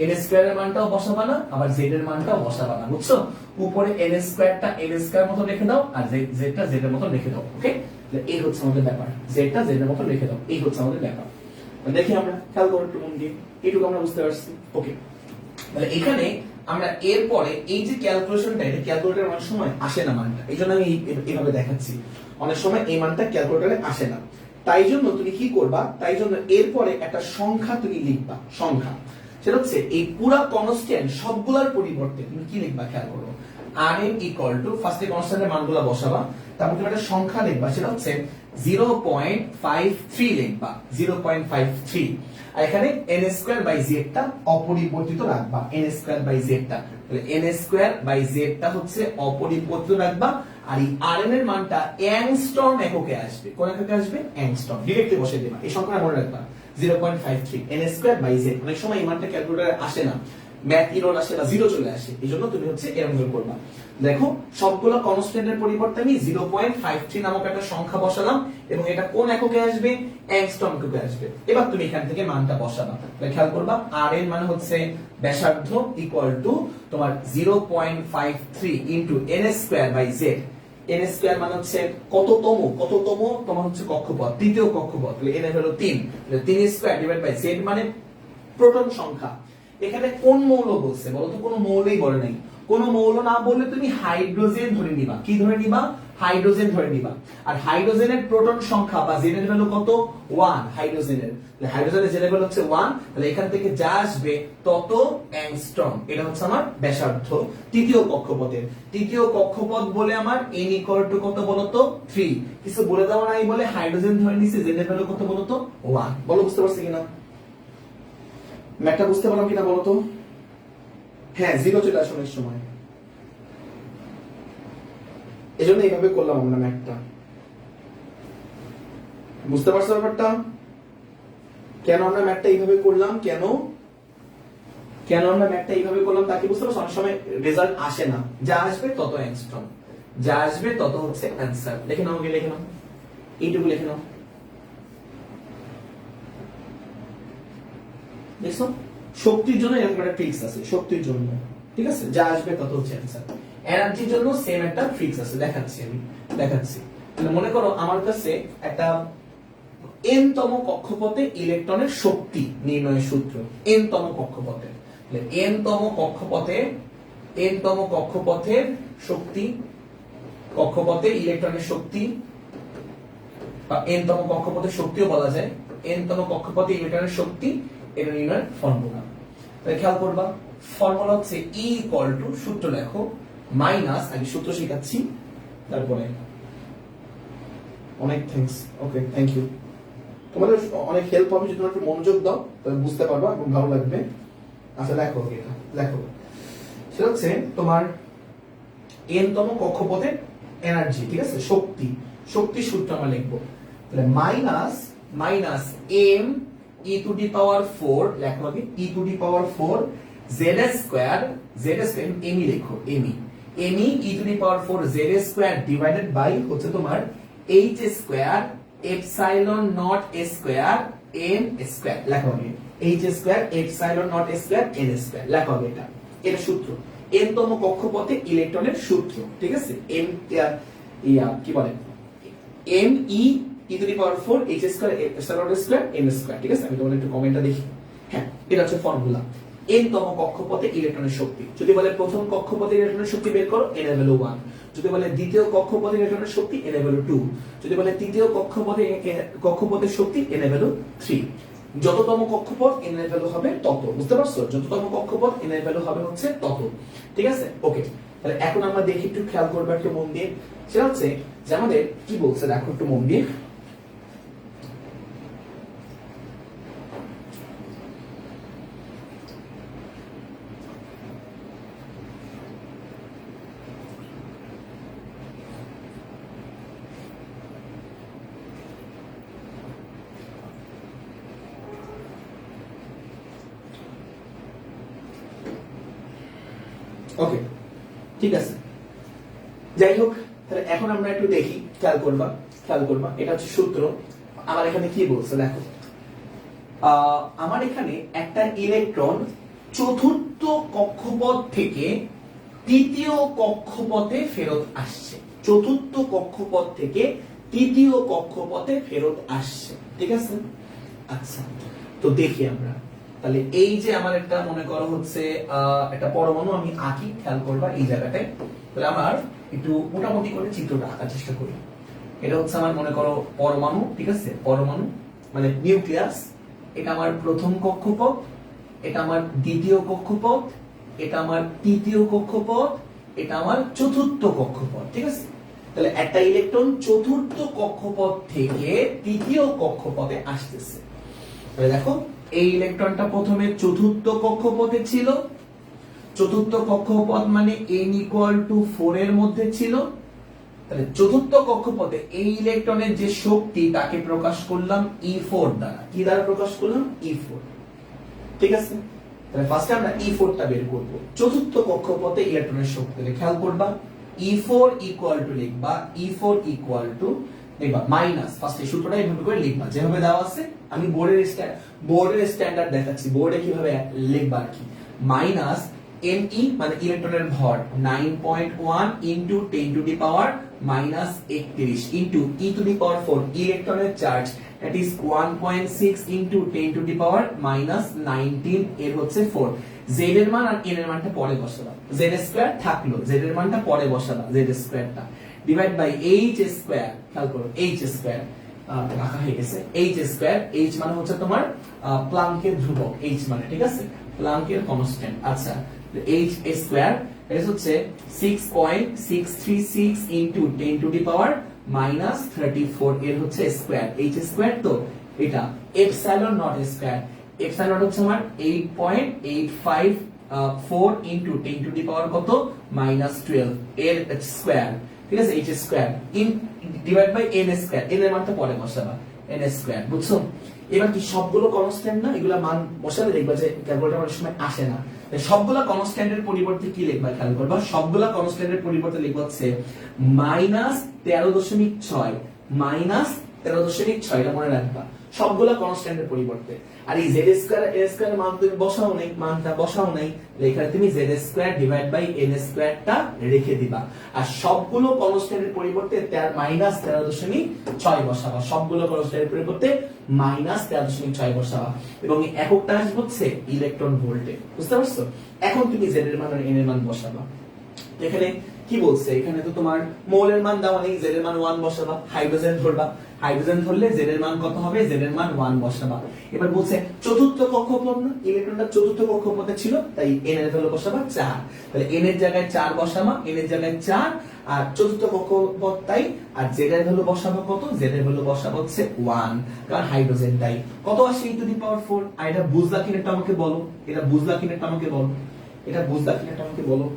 Speaker 1: n স্কয়ার এর মানটাও বসাবা না, আবার z এর মানটাও বসাবা না, বুঝছো? উপরে n স্কয়ারটা n স্কয়ার মতো লিখে দাও আর z টা z এর মতো লিখে দাও। ওকে, এই হচ্ছে আমাদের ব্যাপার, z টা z এর মতো লিখে দাও, এই হচ্ছে আমাদের ব্যাপার। দেখি আমরা খেয়াল করো একটু মন দিয়ে, এইটুকু আমরা বুঝতে পারছি। ওকে, তাহলে এখানে আমরা এরপরে এই যে ক্যালকুলেশনটা, এটা ক্যালকুলেটরে অনেক সময় আসে না মানটা, এই জন্য আমি এইভাবে দেখাচ্ছি। অনেক সময় এই মানটা ক্যালকুলেটরে আসে না, তাই জন্য তুমি কি করবা, তাই জন্য এরপরে একটা সংখ্যা তুমি লিখবা, সংখ্যা। সেটা হচ্ছে এই পুরা কনস্ট্যান্ট সবগুলোর পরিবর্তে তুমি কি লিখবা, খেয়াল করো। rn ইকুয়াল টু ফার্স্টে কনস্ট্যান্টের মানগুলো বসাবা, তারপর তুমি একটা সংখ্যা লিখবা, সেটা হচ্ছে 0.53 লিখবা, 0.53। আর এখানে n স্কয়ার বাই z টা অপরিবর্তিত রাখবা, n স্কয়ার বাই z টা, তাহলে n স্কয়ার বাই z টা হচ্ছে অপরিবর্তিত রাখবা। আর এই rn এর মানটা অ্যাংস্ট্রম এককে আসবে, কোন এককে আসবে, অ্যাংস্ট্রম, ডাইরেক্টলি বসিয়ে দেবা। এই সংখ্যাটা মনে রাখবা 0.53 n স্কয়ার বাই z। অনেক সময় এই মানটা ক্যালকুলেটরে আসে না, ম্যাথ এরর আসে বা জিরো চলে আসে, এইজন্য তুমি হচ্ছে এরকম করে করবা। দেখো সবগুলো কনস্ট্যান্টের পরিবর্তে আমি 0.53 নামক একটা সংখ্যা বসালাম এবং এটা কোন এককে আসবে, অ্যাংস্ট্রম এককে আসবে। এবার তুমি এখান থেকে মানটা বসাবা, তাহলে খেয়াল করবা rn মানে হচ্ছে ব্যাসার্ধ ইকুয়াল টু তোমার 0.53 into n square by z। n square মানে হচ্ছে কততম তোমার হচ্ছে কক্ষপথ, তৃতীয় কক্ষপথ, তাহলে n হলো 3, তাহলে 3 স্কয়ার ডিভাইড বাই z মানে প্রোটন সংখ্যা। এখানে কোন মৌল বলছে বলো তো, কোনো মৌলই বলে নাই, কোন মৌল না বললে তুমি হাইড্রোজেন ধরে নিবা। কি ধরে নিবা? হাইড্রোজেন ধরে নিবা। আর হাইড্রোজেনের প্রোটন সংখ্যা বা জেড এর ভ্যালু কত? 1 হাইড্রোজেনের। হাইড্রোজেনের জেড এর ভ্যালু হচ্ছে 1, তাহলে এখান থেকে যা আসবে তত অ্যাংস্ট্রম। এটা হচ্ছে আমার ব্যাসার্ধ তৃতীয় কক্ষপথের। তৃতীয় কক্ষপথ বলে আমার n কত বলতো? 3। কিছু বলে দেওয়া নাই বলে হাইড্রোজেন ধরে নিছি, জেড এর ভ্যালু কত বলতো? 1। বলো বুঝতে পারছি কিনা? ম্যাথটা বুঝতে পারলাম কিনা বলো তো? হ্যাঁ, 0 চলে আসে অনেক সময়, এজন্য এইভাবে করলাম আমরা ম্যাথটা। বুঝতে পারছো ব্যাপারটা? কেন আমরা ম্যাথটা এইভাবে করলাম? কেন আমরা ম্যাথটা এইভাবে করলাম তাকে বুঝতে পারছো? অনেক সময় রেজাল্ট আসে না, যা আসবে তত অ্যাংস্ট্রম, যা আসবে তত হচ্ছে অ্যান্সার। লিখে নাও, লিখে নাও, এইটুকু লিখে নাও। দেখছো, শক্তির জন্য এরকম একটা ট্রিক্স আছে, শক্তির জন্য, ঠিক আছে? যা আসবে তত হচ্ছে অ্যান্সার। এনার্জির জন্য সেম একটা ট্রিক্স আছে, দেখাচ্ছি আমি, দেখাচ্ছি। তাহলে মনে করো আমার কাছে একটা n তম কক্ষপথে ইলেকট্রনের শক্তি নির্ণয়ের সূত্র, n তম কক্ষপথে, n তম কক্ষপথের শক্তি, কক্ষপথে ইলেকট্রনের শক্তি বা n তম কক্ষপথের শক্তিও বলা যায়, n তম কক্ষপথে ইলেকট্রনের শক্তি, এটা নির্ণয়ের ফর্মুলা। তাহলে খেয়াল করবা, ফর্মুলা হচ্ছে E = সূত্র লেখো মাইনাস, আগে সূত্র শেখাচ্ছি তারপরে। অনেক থ্যাঙ্কস, ওকে, থ্যাংক ইউ। তোমাদের অনেক হেল্প হবে যদি তোমরা একটু মনোযোগ দাও, তাহলে বুঝতে পারবা এবং ভালো লাগবে। আচ্ছা লেখো, এটা লেখো। সেটা হচ্ছে তোমার n তম কক্ষপথের এনার্জি, ঠিক আছে? শক্তি, শক্তির সূত্র আমরা লিখবো। তাহলে মাইনাস m e⁴, লেখো আগে e⁴ z², m লেখো, m e⁴ z² divided by হচ্ছে তোমার h² epsilon naught s² n², লেখো আগে h² epsilon naught s² n², লেখো আগে এটা, এটা সূত্র n তম কক্ষপথে ইলেকট্রনের সূত্র, ঠিক আছে? m কি বলে, m e⁴ h² epsilon s² n², ঠিক আছে? আমি তোমাদের একটু কমেন্টটা দেখি। হ্যাঁ, এটা হচ্ছে ফর্মুলা। n তম কক্ষপথে ইলেকট্রনের শক্তি। যদি বলে প্রথম কক্ষপথে ইলেকট্রনের শক্তি বের করো, n এর ভ্যালু 1। যদি বলে দ্বিতীয় কক্ষপথে ইলেকট্রনের শক্তি, n এর ভ্যালু 2। যদি বলে তৃতীয় কক্ষপথের শক্তি, n এর ভ্যালু 3। যততম কক্ষপথ n এর ভ্যালু হবে তত, বুঝতে পারছো? যততম কক্ষপথ n এর ভ্যালু হবে হচ্ছে তত, ঠিক আছে? ওকে, তাহলে এখন আমরা দেখি, একটু খেয়াল করবে একটু মন দিয়ে। সেটা হচ্ছে যে আমাদের কি বলছে, দেখো একটু মন দিয়ে। ওকে, ঠিক আছে, যাই হোক, তাহলে এখন আমরা একটু দেখি, খেয়াল করবা, এটা হচ্ছে সূত্র। আমার এখানে কি বলছে দেখো, আমার এখানে একটা ইলেকট্রন চতুর্থ কক্ষপথ থেকে তৃতীয় কক্ষপথে ফেরত আসছে, চতুর্থ কক্ষপথ থেকে তৃতীয় কক্ষপথে ফেরত আসছে, ঠিক আছে? আচ্ছা, তো দেখি আমরা, তাহলে এই যে আমার একটা মনে করো হচ্ছে একটা পরমাণু আমি আঁকি, খেয়াল করবা এই জায়গাটায়। তাহলে আমার একটু মোটামুটি করে চিত্রটা আঁকার চেষ্টা করি। এটা হচ্ছে আমার মনে করো পরমাণু, ঠিক আছে? পরমাণু মানে নিউক্লিয়াস। এটা আমার প্রথম কক্ষপথ, এটা আমার দ্বিতীয় কক্ষপথ, এটা আমার তৃতীয় কক্ষপথ, এটা আমার চতুর্থ কক্ষপথ, ঠিক আছে? তাহলে একটা ইলেকট্রন চতুর্থ কক্ষপথ থেকে তৃতীয় কক্ষপথে আসতেছে। তাহলে দেখো, এই ইলেকট্রনটা প্রথমে চতুর্থ কক্ষপথে ছিল, চতুর্থ কক্ষপথ মানে n = 4 এর মধ্যে ছিল। তাহলে চতুর্থ কক্ষপথে এই ইলেকট্রনের যে শক্তি তাকে প্রকাশ করলাম E4 দ্বারা। কি দ্বারা প্রকাশ করলাম? E4, ঠিক আছে? তাহলে ফার্স্টে আমরা E4 টা বের করব। চতুর্থ কক্ষপথে ইলেকট্রনের শক্তি, তাহলে খেয়াল করবা E4 লিখবা, E4 লিখবা মাইনাস, ফার্স্টে সূত্রটা এইভাবে করে লিখবা যেভাবে দেওয়া আছে। আমি বোর্ডের স্ট্যান্ডার্ড দেখাচ্ছি, বোর্ডে কিভাবে লিখবা আর কি। মাইনাস me মানে ইলেকট্রনের ভর 9.1 ইনটু 10⁻⁻31 ইনটু e⁴ ইলেকট্রনের চার্জ, দ্যাট ইজ 1.6 ইনটু 10⁻⁻19 এর হচ্ছে 4। জেড এর মান আর এন এর মানটা পরে বসাবা, জেড স্কয়ার থাকলো, জেড এর মানটা পরে বসাবা, জেড স্কয়ারটা ডিভাইড বাই এইচ স্কয়ার, খেয়াল করো এইচ স্কয়ার রাখা হয়ে গেছে, এইচ স্কয়ার, এইচ মানে হচ্ছে তোমার প্লাঙ্কের ধ্রুবক, এইচ মানে ঠিক আছে প্লাঙ্কের কনস্ট্যান্ট। আচ্ছা এইচ স্কয়ার এটা হচ্ছে 6.636 into 10 to the power minus 34 এর হচ্ছে স্কয়ার, এইচ স্কয়ার তো এটা epsilon not square, epsilon not হচ্ছে আমার 8.854 ইনটু 10 টু দি পাওয়ার কত মাইনাস 12 এর স্কয়ার, ঠিক আছে H square in divide by N square, N এর মানটা পরে বসাবা এন স্কয়ার, বুঝছো? এবার কি সবগুলো কনস্ট্যান্ট না, এগুলা মান বসালে দেখবা যে ক্যালকুলেটর অনেক সময় আসে না, সবগুলা কনস্ট্যান্টের পরিবর্তে কি লিখবা খেয়াল করবা, সবগুলা কনস্ট্যান্টের পরিবর্তে লিখবা হচ্ছে মাইনাস 13.6 মাইনাস 13.6, এটা মনে রাখবা সবগুলা কনস্ট্যান্টের পরিবর্তে। আর এই জেড স্কয়ার এ স্কয়ার মান তুমি বসাও নাই, মানটা বসাও নাই, এখানে তুমি z square divide by n স্কয়ারটা রেখে দিবা, আর সবগুলো কনস্ট্যান্টের পরিবর্তে মাইনাস 13.6 বসাবা, সবগুলো কনস্ট্যান্টের পরিবর্তে মাইনাস 13.6 বসাবা, এবং এই এককটা আসবে হচ্ছে ইলেকট্রন ভোল্টে, বুঝতে পারছো? এখন তুমি জেড এর মান আর এন এর মান বসাবা। এখানে কি বলছে, এখানে তো তোমার মোলের মান দেওয়া নেই, জেড এর মান 1 বসাবা, হাইড্রোজেন ধরবা, হাইড্রোজেন ধরলে জেড এর মান কত হবে, জেড এর মান 1 বসাবা। এবার বলছে চতুর্থ কক্ষপথ না, ইলেকট্রনটা চতুর্থ কক্ষপথে ছিল, তাই এন এর ভ্যালু বসাবা 4, তাহলে এন এর জায়গায় 4 বসাবা, এন এর জায়গায় 4, আর চতুর্থ কক্ষপথ তাই, আর জেড এর ভ্যালু বসাবা কত, জেড এর ভ্যালু বসাবা হচ্ছে 1, কারণ হাইড্রোজেন তাই। কত আসে e টু দি পাওয়ার 4, আর এটা বুঝলা কিনা এটা আমাকে বলো, এটা বুঝলা কিনা এটা আমাকে বলো, এটা বুঝলা কিনা এটা আমাকে বলো।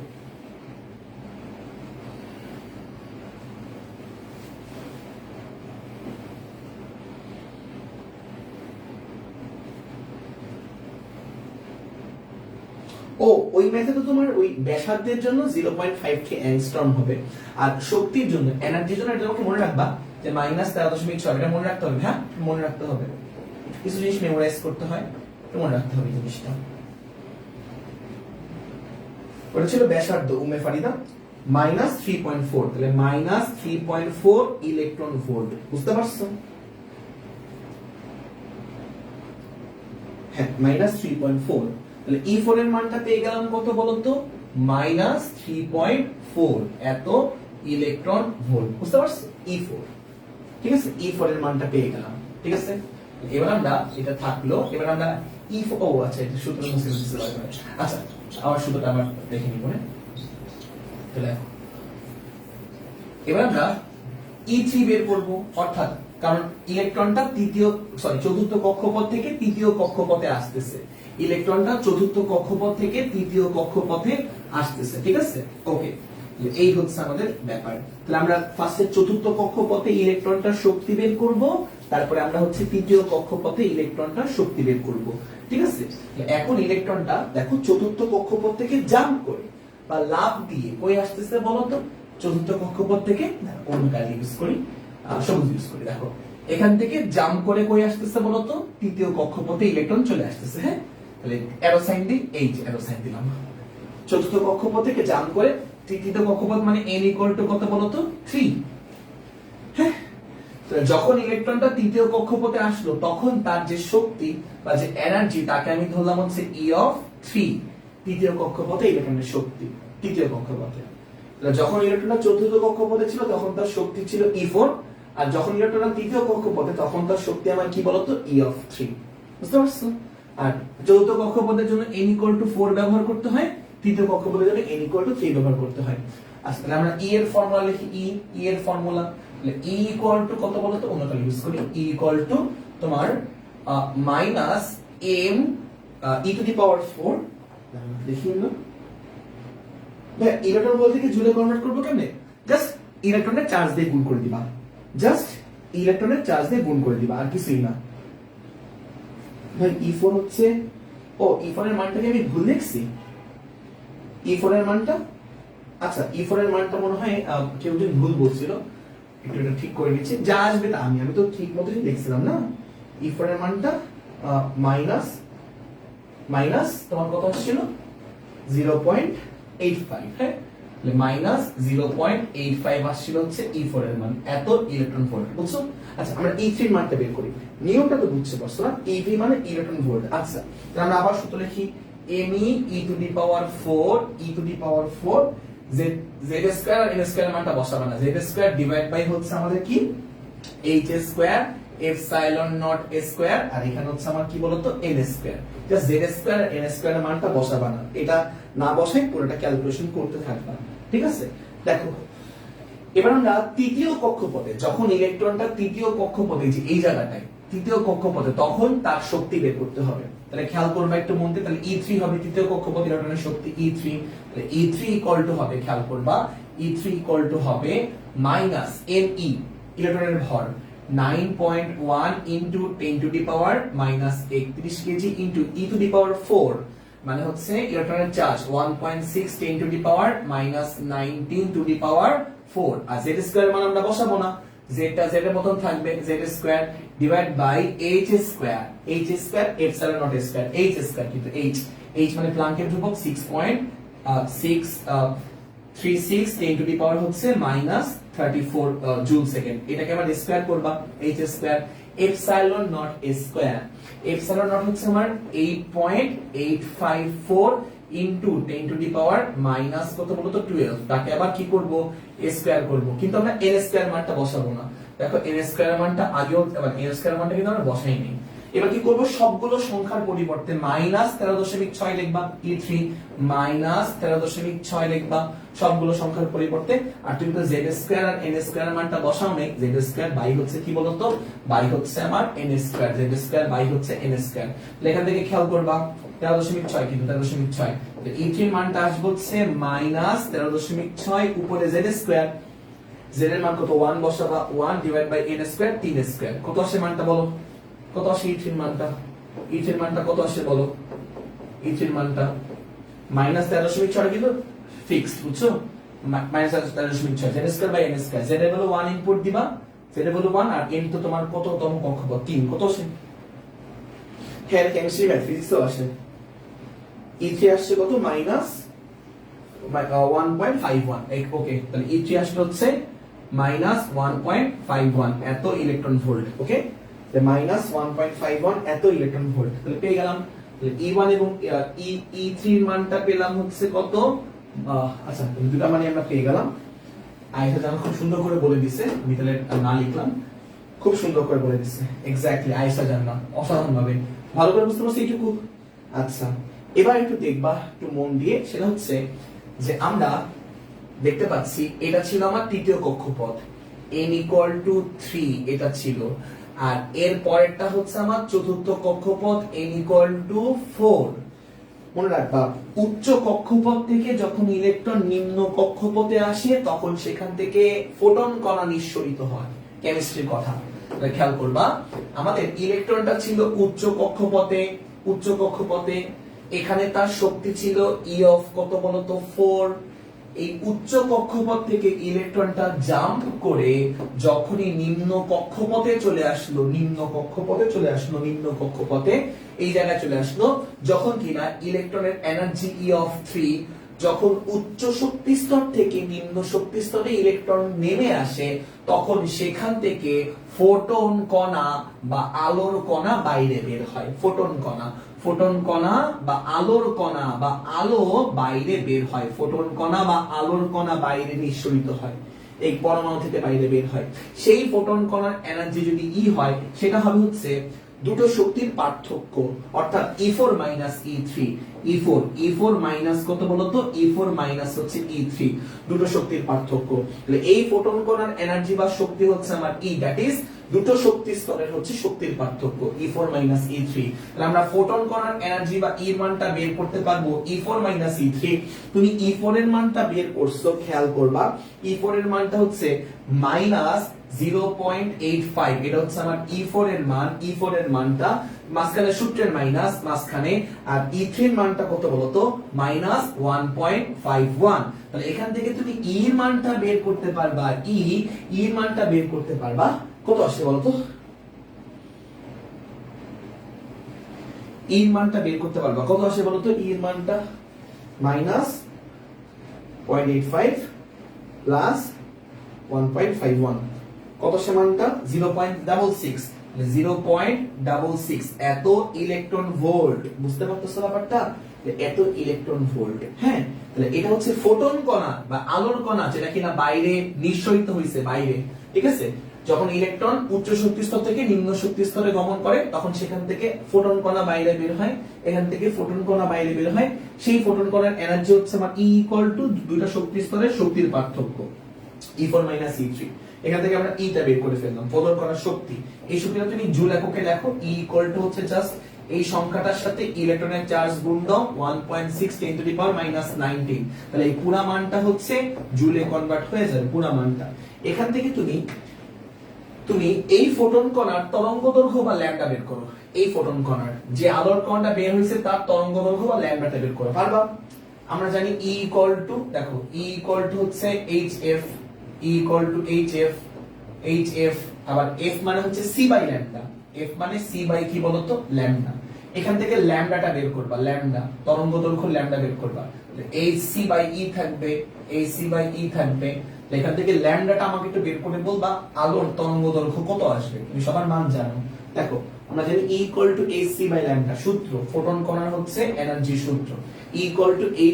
Speaker 1: ও ওই মেথডে তোমার ওই ব্যাসার্ধের জন্য 0.5 কে অ্যাংস্ট্রম হবে, আর শক্তির জন্য এনার্জির জন্য এটা তোমাকে মনে রাখবা যে মাইনাস 13.6, এটা মনে রাখতে হবে, হ্যাঁ মনে রাখতে হবে, কিছু জিনিস মেমোরাইজ করতে হয়, তো মনে রাখতে হবে জিনিসটা। ওটা ছিল ব্যাসার্ধ উম্মে ফারিদা মাইনাস 3.4, তাহলে মাইনাস 3.4 ইলেকট্রন ভোল্ট, বুঝতে পারছো? হ্যাঁ মাইনাস 3.4, তাহলে E4 এর মানটা পেয়ে গেলাম কত বলতো, মাইনাস 3.4 এত ইলেকট্রন ভোল্ট, বুঝতে পারছো? E4, ঠিক আছে E4 এর মানটা পেয়ে গেলাম, ঠিক আছে? এবার আমরা এটা থাকলো, এবার আমরা E4, ও আচ্ছা এটা সূত্র মুছে দিতে হবে, আচ্ছা আমার সূত্রটা আবার দেখে নিব না, তাহলে এবার আমরা E3 বের করব, অর্থাৎ কারণ ইলেকট্রনটা চতুর্থ কক্ষপথ থেকে তৃতীয় কক্ষপথে আসতেছে, ইলেকট্রনটা চতুর্থ কক্ষপথ থেকে তৃতীয় কক্ষপথে আসতেছে, ঠিক আছে? ওকে, এই হচ্ছে আমাদের ব্যাপার। তাহলে আমরা ফার্স্টে চতুর্থ কক্ষপথে ইলেকট্রনটার শক্তি বের করব, তারপরে আমরা হচ্ছে তৃতীয় কক্ষপথে ইলেকট্রনটার শক্তি বের করব, ঠিক আছে? এখন ইলেকট্রনটা দেখো চতুর্থ কক্ষপথ থেকে জাম্প করে বা লাফ দিয়ে কই আসতেছে বলো তো, চতুর্থ কক্ষপথ থেকে, অন্য কালি ইউজ করি, সবুজ ইউজ করি, দেখো এখান থেকে জাম্প করে কই আসতেছে বলো তো, তৃতীয় কক্ষপথে ইলেকট্রন চলে আসতেছে, হ্যাঁ তাহলে অ্যারো সাইন দিই, এই যে অ্যারো সাইন দিলাম, চতুর্থ কক্ষপথ থেকে জাম্প করে তৃতীয় কক্ষপথ মানে n ইকুয়াল টু কত বলতো 3, হ্যাঁ যখন ইলেকট্রনটা তৃতীয় কক্ষপথে আসলো তখন তার যে শক্তি বা যে এনার্জি তাকে আমি ধরলাম হচ্ছে E3, তৃতীয় কক্ষপথে ইলেকট্রনের শক্তি, তৃতীয় কক্ষপথে। যখন ইলেকট্রনটা চতুর্থ কক্ষপথে ছিল তখন তার শক্তি ছিল E4, আর যখন ইলেকট্রনটা তৃতীয় কক্ষপথে তখন তার শক্তি আমার কি বলতো E3, বুঝতে পারছো? আর চতুর্থ কক্ষপথের জন্য n ইকুয়াল টু 4 ব্যবহার করতে হয়, তৃতীয় কক্ষপথের জন্য n ইকুয়াল টু 3 ব্যবহার করতে হয়। আচ্ছা তাহলে আমরা e এর ফর্মুলা লিখি, e এর ফর্মুলা, তাহলে e ইকুয়াল টু কত বলতো, অন্যটা ইউজ করি, e ইকুয়াল টু তোমার minus m e to the power 4, দেখি না ভাই ইলেকট্রন বল থেকে জুলে কনভার্ট করব কেমনে, জাস্ট ইলেকট্রনের চার্জ দিয়ে গুণ করে দিবা, জাস্ট ইলেকট্রনের চার্জ দিয়ে গুণ করে দিবা, আর কিছুই না। ভাই E4 হচ্ছে, ও E4 এর মানটাকে আমি ভুল লিখছি, E4 এর মানটা, আচ্ছা E4 এর মানটা মনে হয় কেউ যদি ভুল বলছিল, একটু এটা ঠিক করে নিচ্ছি, যা আসবে তা আমি তো ঠিক মতোই লিখছিলাম না। E4 এর মানটা মাইনাস তোমার কত আসছিল 0.85, হ্যাঁ তাহলে মাইনাস 0.85 আসছিল হচ্ছে E4 এর মান, এত ইলেকট্রন ভোল্ট, বুঝছো? আচ্ছা আমরা E3 এর মানটা বের করি, নিয়মটা তো বুঝতে পারছো না, EV মানে ইলেকট্রন ভোল্ট। আচ্ছা তাহলে আমরা আবার সূত্র লিখি, me e to the power 4 e to the power 4 z square আর n স্কয়ার মানটা বসাবো না, z স্কয়ার ডিভাইড বাই হচ্ছে আমাদের কি h square epsilon not square, আর এখানে হচ্ছে আমার কি বলতো n square. Just z square আর n স্কয়ার এর মানটা বসাবা না, এটা না বসাই পুরোটা ক্যালকুলেশন করতে থাকবা, ঠিক আছে? দেখো এবার আমরা তৃতীয় কক্ষপথে, যখন ইলেকট্রনটা তৃতীয় কক্ষপথে, যে এই জায়গাটায় তৃতীয় কক্ষপথে, তখন তার শক্তি বের করতে হবে। তাহলে খেয়াল করবা একটু মন দিয়ে, তাহলে E3 হবে তৃতীয় কক্ষপথে ইলেকট্রনের শক্তি E3, তাহলে E3 ইকুয়াল টু হবে, খেয়াল করবা E3 ইকুয়াল টু হবে মাইনাস me ইলেকট্রনের ভর 9.1 into 10 to the power minus 31 KG into e to the power 4, মানে হচ্ছে ইলেকট্রনের charge 1.6 10 to the power minus 19 to the power 4। আর z স্কয়ার মান আমরা বসাবো না, z টা z এর মতন থাকবে, z square divide by h square epsilon not square, h square কিন্তু h মানে প্লাঙ্কের ধ্রুবক 6.636 10 টু দি পাওয়ার হচ্ছে মাইনাস 34 জুল সেকেন্ড। এটাকে আবার স্কয়ার করবা, h square epsilon not square, epsilon not হচ্ছে আমার 8.854 into 10 to the power minus কত বলতো 12, তাকে আবার কি করব স্কয়ার করব, কিন্তু আমরা n স্কয়ার মানটা বসাবো না। দেখো n স্কয়ার মানটা আগেও, এবার n স্কয়ার মানটা কিন্তু আমরা বসাইনি। এবার কি করব, সবগুলো সংখ্যার পরিবর্তে মাইনাস 13.6 লিখবা, E3 মাইনাস 13.6 লিখবা সবগুলো সংখ্যার পরিবর্তে। আর তুমি তো z স্কয়ার আর n স্কয়ার মানটা বসাও নাই, z স্কয়ার বাই হচ্ছে কি বলতো, বাই হচ্ছে আমার n square, z square by হচ্ছে n স্কয়ার। এখান থেকে খেয়াল করবা 13.6 কিন্তু 13.6, তো E3 এর মানটা আসবে হচ্ছে মাইনাস 13.6 উপরে z স্কয়ার, z এর মান কত 1 বসাবা, 1 divide by n square 3 square, কত আসে মানটা বলো, কত আসে E3 এর মানটা, E3 এর মানটা কত আসে বলো, E3 এর মানটা মাইনাস 13.6 কিন্তু ফিক্সড, বুঝছো, minus 13.6 z square by n square, z এর ভ্যালু 1 ইনপুট দিবা, z এর ভ্যালু 1 আর n তো তোমার কততম কক্ষপথ 3, কত আসে, হ্যাঁ কেমিস্ট্রি ম্যাথ ফিজিক্সও আসে, E3 আসছে কত মাইনাস 1.51, ওকে, তাহলে E3 আসলে হচ্ছে মাইনাস 1.51 এত ইলেকট্রন ভোল্ট, ওকে, মাইনাস 1.51 এত ইলেকট্রন ভোল্ট। তাহলে পেয়ে গেলাম E1 এবং E3 এর মানটা পেলাম হচ্ছে কত, আচ্ছা দুটো মানে আমরা পেয়ে গেলাম। আয়েশা জানা খুব সুন্দর করে বলে দিছে, আমি তাহলে না লিখলাম, খুব সুন্দর করে বলে দিছে, এক্স্যাক্টলি আয়েশা জানা অসাধারণ ভাবে ভালো করে বুঝতে পারছি এইটুকু। আচ্ছা এবার একটু দেখবা একটু মন দিয়ে, সেটা হচ্ছে যে আমরা দেখতে পাচ্ছি এটা ছিল আমার তৃতীয় কক্ষপথ n equal to 3 এটা ছিল, আর এর পরেরটা হচ্ছে আমার চতুর্থ কক্ষপথ n equal to 4। মনে রাখবা উচ্চ কক্ষপথ থেকে যখন ইলেকট্রন নিম্ন কক্ষপথে আসে তখন সেখান থেকে ফোটন কণা নিঃসরিত হয়, কেমিস্ট্রির কথা খেয়াল করবা। আমাদের ইলেকট্রনটা ছিল উচ্চ কক্ষপথে, এখানে তার শক্তি ছিল E অফ কত বলতো 4। এই উচ্চ কক্ষপথ থেকে ইলেকট্রনটা জাম্প করে যখনই নিম্ন কক্ষপথে চলে আসলো, নিম্ন কক্ষপথে এই জায়গায় চলে আসলো, যখন কিনা ইলেকট্রনের এনার্জি E অফ 3 যখন উচ্চ শক্তি স্তর থেকে নিম্ন শক্তি স্তরে ইলেকট্রন নেমে আসে, তখন সেখান থেকে ফোটন কণা বা আলোর কণা বাইরে বের হয়, ফোটন কণা বা আলোর কণা বা আলো বাইরে বের হয়, ফোটন কণা বা আলোর কণা বাইরে নিঃসরিত হয়, এই পরমাণু থেকে বাইরে বের হয়। সেই ফোটন কণার এনার্জি যদি E হয়, সেটা হবে হচ্ছে দুটো শক্তির পার্থক্য, অর্থাৎ E4 minus E3, E4 minus কত বলতো, E4 মাইনাস হচ্ছে E3, দুটো শক্তির পার্থক্য। তাহলে এই ফোটন কণার এনার্জি বা শক্তি হচ্ছে আমার E, দ্যাট ইজ দুটো শক্তি স্তরের হচ্ছে শক্তির পার্থক্য E4 মাইনাস E3। তাহলে আমরা ফোটন কণার এনার্জি বা E এর মানটা বের করতে পারবো E4 মাইনাস E3। তুমি E4 এর মানটা বের করছো, খেয়াল করবা E4 এর মানটা হচ্ছে মাইনাস 0.85, এটা হচ্ছে আমার E4 এর মান, E4 এর মানটা মাঝখানে সূত্রের মাইনাস মাঝখানে, আর E3 এর মানটা কত বলতো মাইনাস 1.51। তাহলে এখান থেকে তুমি E এর মানটা বের করতে পারবা, E এর মানটা বের করতে পারবা কত আসে বলতো, E এর মানটা বের করতে পারবা কত আসে বলতো, E এর মানটা মাইনাস 0.85 প্লাস 1.51, কত সে মানটা 0.66 এত ইলেকট্রন ভোল্ট, বুঝতে পারতেছো ব্যাপারটা, এত ইলেকট্রন ভোল্ট। হ্যাঁ, তাহলে এটা হচ্ছে ফোটন কণা বা আলোর কণা, যেটা কিনা বাইরে নিঃসরিত হয়েছে বাইরে। ঠিক আছে, যখন ইলেকট্রন উচ্চ শক্তি স্তর থেকে নিম্ন শক্তি স্তরে গমন করে তখন সেখান থেকে ফোটন কণা বাইরে বের হয়, এখান থেকে ফোটন কণা বাইরে বের হয়। সেই ফোটন কণার এনার্জি হচ্ছে আমার E = দুইটা শক্তি স্তরের শক্তির পার্থক্য, E4 - E3। এখান থেকে আমরা ইটা বের করে ফেললাম, ফোটন কণার শক্তি। এই শক্তিটা তুমি জুল এককে দেখো, E = হচ্ছে জাস্ট এই সংখ্যাটার সাথে ইলেকট্রনের চার্জ গুণ দাও 1.6 × 10⁻19। তাহলে এই পুরা মানটা হচ্ছে জুলে কনভার্ট হয়ে যাবে পুরা মানটা। এখান থেকে তুমি এই ফোটন কণার তরঙ্গদৈর্ঘ্য বা ল্যাম্ডা বের করো। এই ফোটন কণার যে আলোর কণাটা বের হয়েছে তার তরঙ্গদৈর্ঘ্য বা ল্যাম্ডাটা বের করো, পারবা? আমরা জানি E = দেখো E = হচ্ছে hf, E = hf, আবার f মানে হচ্ছে c বাই ল্যাম্ডা, f মানে c বাই কি বলতো ল্যাম্ডা। এখান থেকে ল্যাম্ডাটা বের করবা, ল্যাম্ডা তরঙ্গদৈর্ঘ্য ল্যাম্ডা বের করবা, hc বাই e থাকবে, hc বাই e থাকবে। এখান থেকে ল্যাম্ডাটা আমাকে একটু বের করে বলবা আলোর তরঙ্গদৈর্ঘ্য কত আসবে, তুমি সবার মান জানো। দেখো আমরা জানি E = hc বাই ল্যাম্ডা, সূত্র ফোটন কণার হচ্ছে এনার্জি সূত্র, E =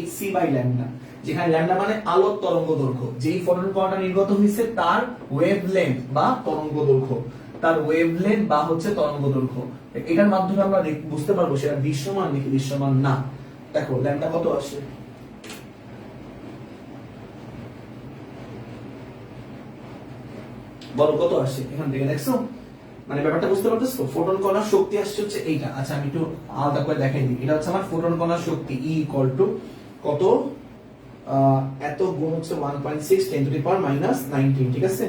Speaker 1: hc বাই ল্যাম্ডা, যেখানে ল্যাম্ডা মানে আলোর তরঙ্গদৈর্ঘ্য। যেই ফোটন কণাটা নির্গত হয়েছে তার ওয়েভলেন্থ বা তরঙ্গদৈর্ঘ্য, তার ওয়েভলেন্থ বা হচ্ছে তরঙ্গদৈর্ঘ্য। এটার মাধ্যমে আমরা বুঝতে পারবো সেটা দৃশ্যমান নাকি দৃশ্যমান না। দেখো ল্যাম্ডা কত আসে, বলো কত আসে এখান থেকে, দেখছো? মানে ব্যাপারটা বুঝতে পারতেছো? ফোটন কণার শক্তি আসছে হচ্ছে এইটা। আচ্ছা আমি একটু আলাদা করে দেখাই দিই। এটা হচ্ছে আমার ফোটন কণার শক্তি, E = কত, এত গুণ হচ্ছে 1.6 × 10⁻19। ঠিক আছে,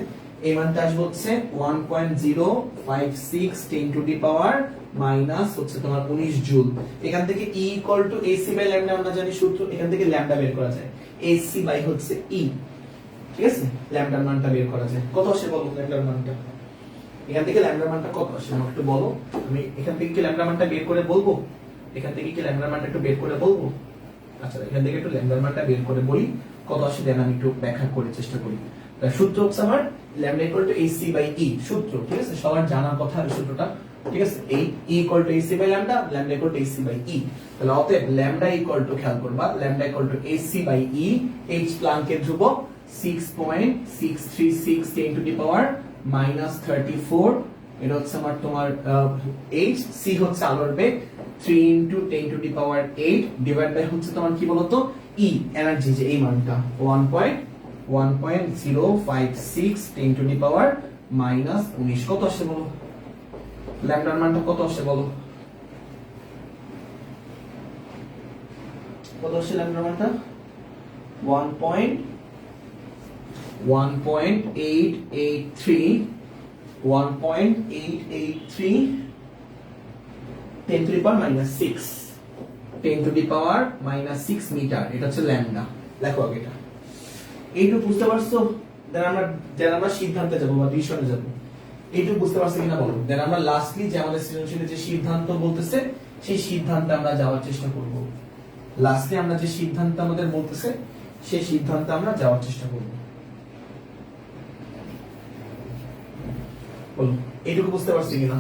Speaker 1: এই মানটা আসবে হচ্ছে 1.056 × হচ্ছে তোমার 19 জুল। এখান থেকে E = hc বাই ল্যাম্ডা আমরা জানি সূত্র, এখান থেকে ল্যাম্ডা বের করা যায়, hc বাই হচ্ছে E। ঠিক আছে, ল্যাম্ডার মানটা বের করা যায়, কত আসে বলো ল্যাম্ডার মানটা? এখান থেকে ল্যাম্ডার মানটা কত আসে আমাকে একটু বলো। আমি এখান থেকে কি ল্যাম্ডার মানটা বের করে বলবো? এখান থেকে কি ল্যাম্ডার মানটা একটু বের করে বলবো? আচ্ছা এখান থেকে একটু ল্যাম্ডার মানটা বের করে বলি কত আসে, দেন আমি একটু ব্যাখ্যা করার চেষ্টা করি। সূত্র হচ্ছে আমার ল্যাম্ডা = hc বাই e, সূত্র। ঠিক আছে, সবার জানার কথা এই সূত্রটা। ঠিক আছে, এই E = hc by lambda, lambda = hc by e। তাহলে অতএব ল্যাম্ডা খেয়াল করবা, lambda = hc by e, h প্লাঙ্কের ধ্রুবক 6.636 × 10⁻34। এটা হচ্ছে আমার তোমার h, c হচ্ছে আলোর বেগ 3 × 10⁸ ডিভাইড বাই হচ্ছে তোমার কি বলতো e, এনার্জি, যে এই মানটা 1.056 × 10⁻19। কত আসে বলো ল্যাম্ডার মানটা, কত আসে বলো, কত আসে ল্যাম্ডার মানটা? 1.883 10⁻6 মিটার। এটা হচ্ছে ল্যাম্ডা। দেখো আগে এটা এইটুকু বুঝতে পারছো? দেন আমরা সিদ্ধান্তে যাবো বা ডিসিশনে যাবো। এইটুকু বুঝতে পারছো কিনা বলো। দেন আমরা লাস্টলি যে আমাদের সৃজনশীলে যে সিদ্ধান্ত বলতেছে সেই সিদ্ধান্তে আমরা যাওয়ার চেষ্টা করব। লাস্টলি আমরা যে সিদ্ধান্ত আমাদের বলতেছে সেই সিদ্ধান্তে আমরা যাওয়ার চেষ্টা করব। বলো এইটুকু বুঝতে পারছি কিনা?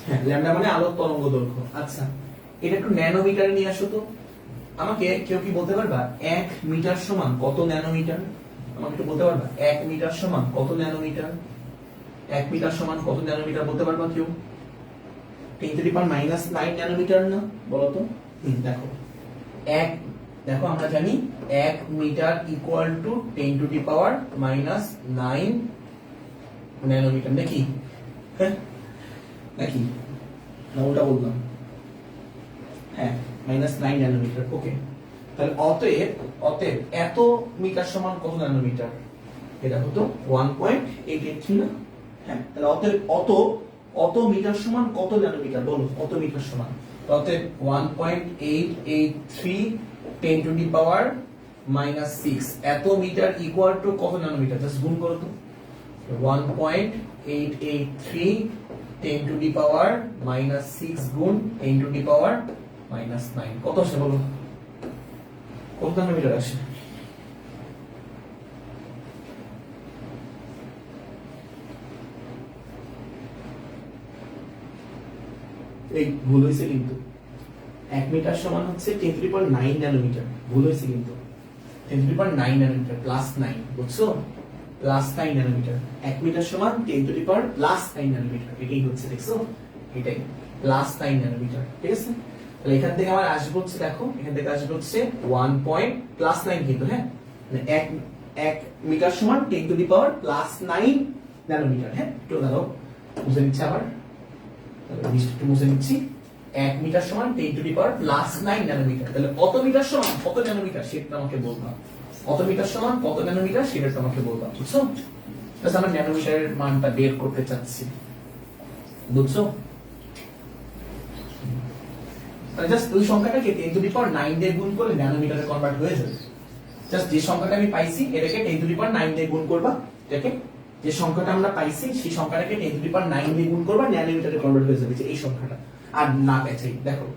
Speaker 1: হ্যাঁ, ল্যাম্ডা মানে আলোর তরঙ্গদৈর্ঘ্য। আচ্ছা এটা একটু ন্যানোমিটারে নিয়ে আসো তো। আমাকে কেউ কি বলতে পারবা 1 মিটার সমান কত ন্যানোমিটার? আমাকে একটু বলতে পারবা 1 মিটার সমান কত ন্যানোমিটার? 1 মিটার সমান কত ন্যানোমিটার বলতে পারবা কেউ? 10⁻৯ ন্যানোমিটার না, বলো তো। দেখো আমরা জানি 1 মিটার = 10⁻৯ ন্যানোমিটার, নাকি? হ্যাঁ নাকি না ওটা বললাম? হ্যাঁ, -9 ন্যানোমিটার। ওকে, তাহলে অতএব এত মিটার সমান কত ন্যানোমিটার? এটা হতো 1.883 না? হ্যাঁ, তাহলে অতএব অত মিটার সমান কত ন্যানোমিটার বলো? অত মিটার সমান, অতএব 1.883 10⁻6 এত মিটার ইকুয়াল টু কত ন্যানোমিটার? জাস্ট গুণ করো তো। 1.883 10⁻6 গুণ 10⁻9 কত আসে বলো? কত ন্যানোমিটার আসে? এই ভুল হয়েছে কিন্তু 1 মিটার সমান হচ্ছে 10⁹ ন্যানোমিটার, ভুল হয়েছে কিন্তু 10⁹ ন্যানোমিটার প্লাস 9, বুঝছো? Plus 9 nanometre. 1 মিটার সমান 10⁻+9 ন্যানোমিটার, এটাই হচ্ছে, দেখছো? এটাই প্লাস 9 ন্যানোমিটার, ঠিক আছে? তাহলে এখান থেকে আমার আসবে হচ্ছে, দেখো এখান থেকে আসবে হচ্ছে 1.+9 কিন্তু, হ্যাঁ, মানে 1 মিটার সমান 10⁻+9 ন্যানোমিটার, হ্যাঁ। একটু দাঁড়াও, মুছে নিচ্ছি আবার, একটু মুছে নিচ্ছি। 1 মিটার সমান 10⁻+9 ন্যানোমিটার। তাহলে অত মিটার সমান কত ন্যানোমিটার সেটা আমাকে বলবা, অত মিটার সমান কত ন্যানোমিটার সেটা আমাকে বলবা, বুঝছো? জাস্ট আমরা ন্যানোমিটারের মানটা বের করতে চাচ্ছি, বুঝছো? তাহলে জাস্ট ওই সংখ্যাটাকে 10⁹9 দিয়ে গুণ করলে ন্যানোমিটারে কনভার্ট হয়ে যাবে। জাস্ট যে সংখ্যাটা আমি পাইছি এটাকে 10⁹9 দিয়ে গুণ করবা, এটাকে যে সংখ্যাটা আমরা পাইছি সেই সংখ্যাটাকে 10⁹9 দিয়ে গুণ করবা, ন্যানোমিটারে কনভার্ট হয়ে যাবে এই সংখ্যাটা। আর না পাইছি, দেখো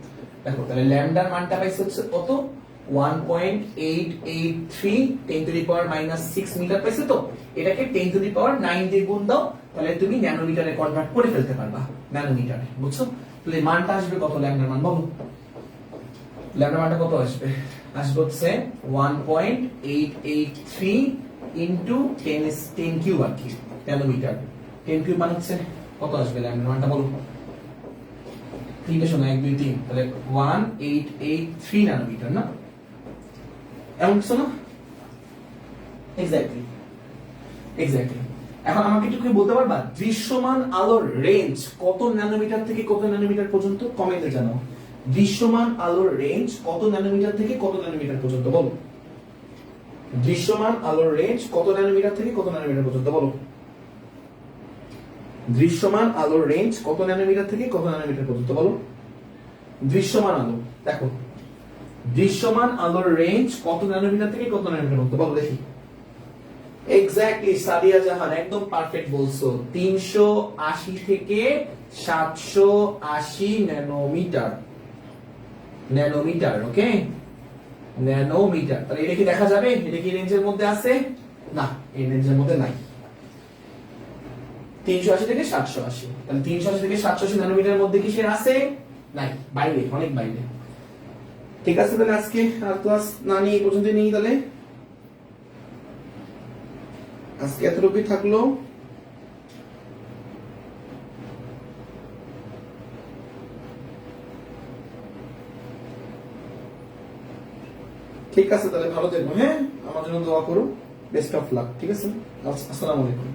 Speaker 1: দেখো, তাহলে ল্যামডার মানটা পাইছে হচ্ছে কত, 1.883 10⁻⁻6 মিটার পাইছে। তো এটাকে 10⁹9 দিয়ে গুণ দাও, তাহলে তুমি ন্যানোমিটারে কনভার্ট করে ফেলতে পারবা, ন্যানোমিটারে, বুঝছো? তাহলে মানটা আসবে কত, ল্যামডার মান বলো, ল্যামডার মানটা কত আসবে? আসবে হচ্ছে 1.883 ইনটু 10 কিউব আর কি, ন্যানোমিটার। 10 কিউব মানে হচ্ছে কত আসবে, ল্যামডার মানটা বলো। তিনটে শোনো, 1 2 3, তাহলে 1883 ন্যানোমিটার, না এমন কিছু না? Exactly, exactly. এখন আমাকে একটু বলতে পারবা দৃশ্যমান আলোর রেঞ্জ কত ন্যানোমিটার থেকে কত ন্যানোমিটার পর্যন্ত? কমেন্টে জানাও। দৃশ্যমান আলোর রেঞ্জ কত ন্যানোমিটার থেকে কত ন্যানোমিটার পর্যন্ত, বলো। দৃশ্যমান আলোর রেঞ্জ কত ন্যানোমিটার থেকে কত ন্যানোমিটার পর্যন্ত, বলো। দৃশ্যমান আলোর রেঞ্জ কত ন্যানোমিটার থেকে কত ন্যানোমিটার পর্যন্ত, বলো। দৃশ্যমান আলো, দেখো দৃশ্যমান আলোর রেঞ্জ কত ন্যানোমিটার থেকে কত ন্যানোমিটার পর্যন্ত, বলো দেখি। এক্স্যাক্টলি সাদিয়া জাহান, একদম পারফেক্ট বলছো, 380 থেকে 780 ন্যানোমিটার, ন্যানোমিটার, ওকে, ন্যানোমিটার। তাহলে এটা কি দেখা যাবে, এটা কি রেঞ্জের মধ্যে আছে? না, এই রেঞ্জের মধ্যে নাই। 380 থেকে 780, তাহলে 380 থেকে 780 ন্যানোমিটারের মধ্যে কি সে আছে? নাই, বাইরে, অনেক বাইরে। ঠিক আছে, তাহলে আজকে আর ক্লাস না নিয়ে এই পর্যন্ত নেই, তাহলে আজকে এতটুকুই থাকলো। ঠিক আছে, তাহলে ভালো থেকো, হ্যাঁ, আমার জন্য দোয়া করো, বেস্ট অফ লাক, ঠিক আছে? আসসালামু আলাইকুম।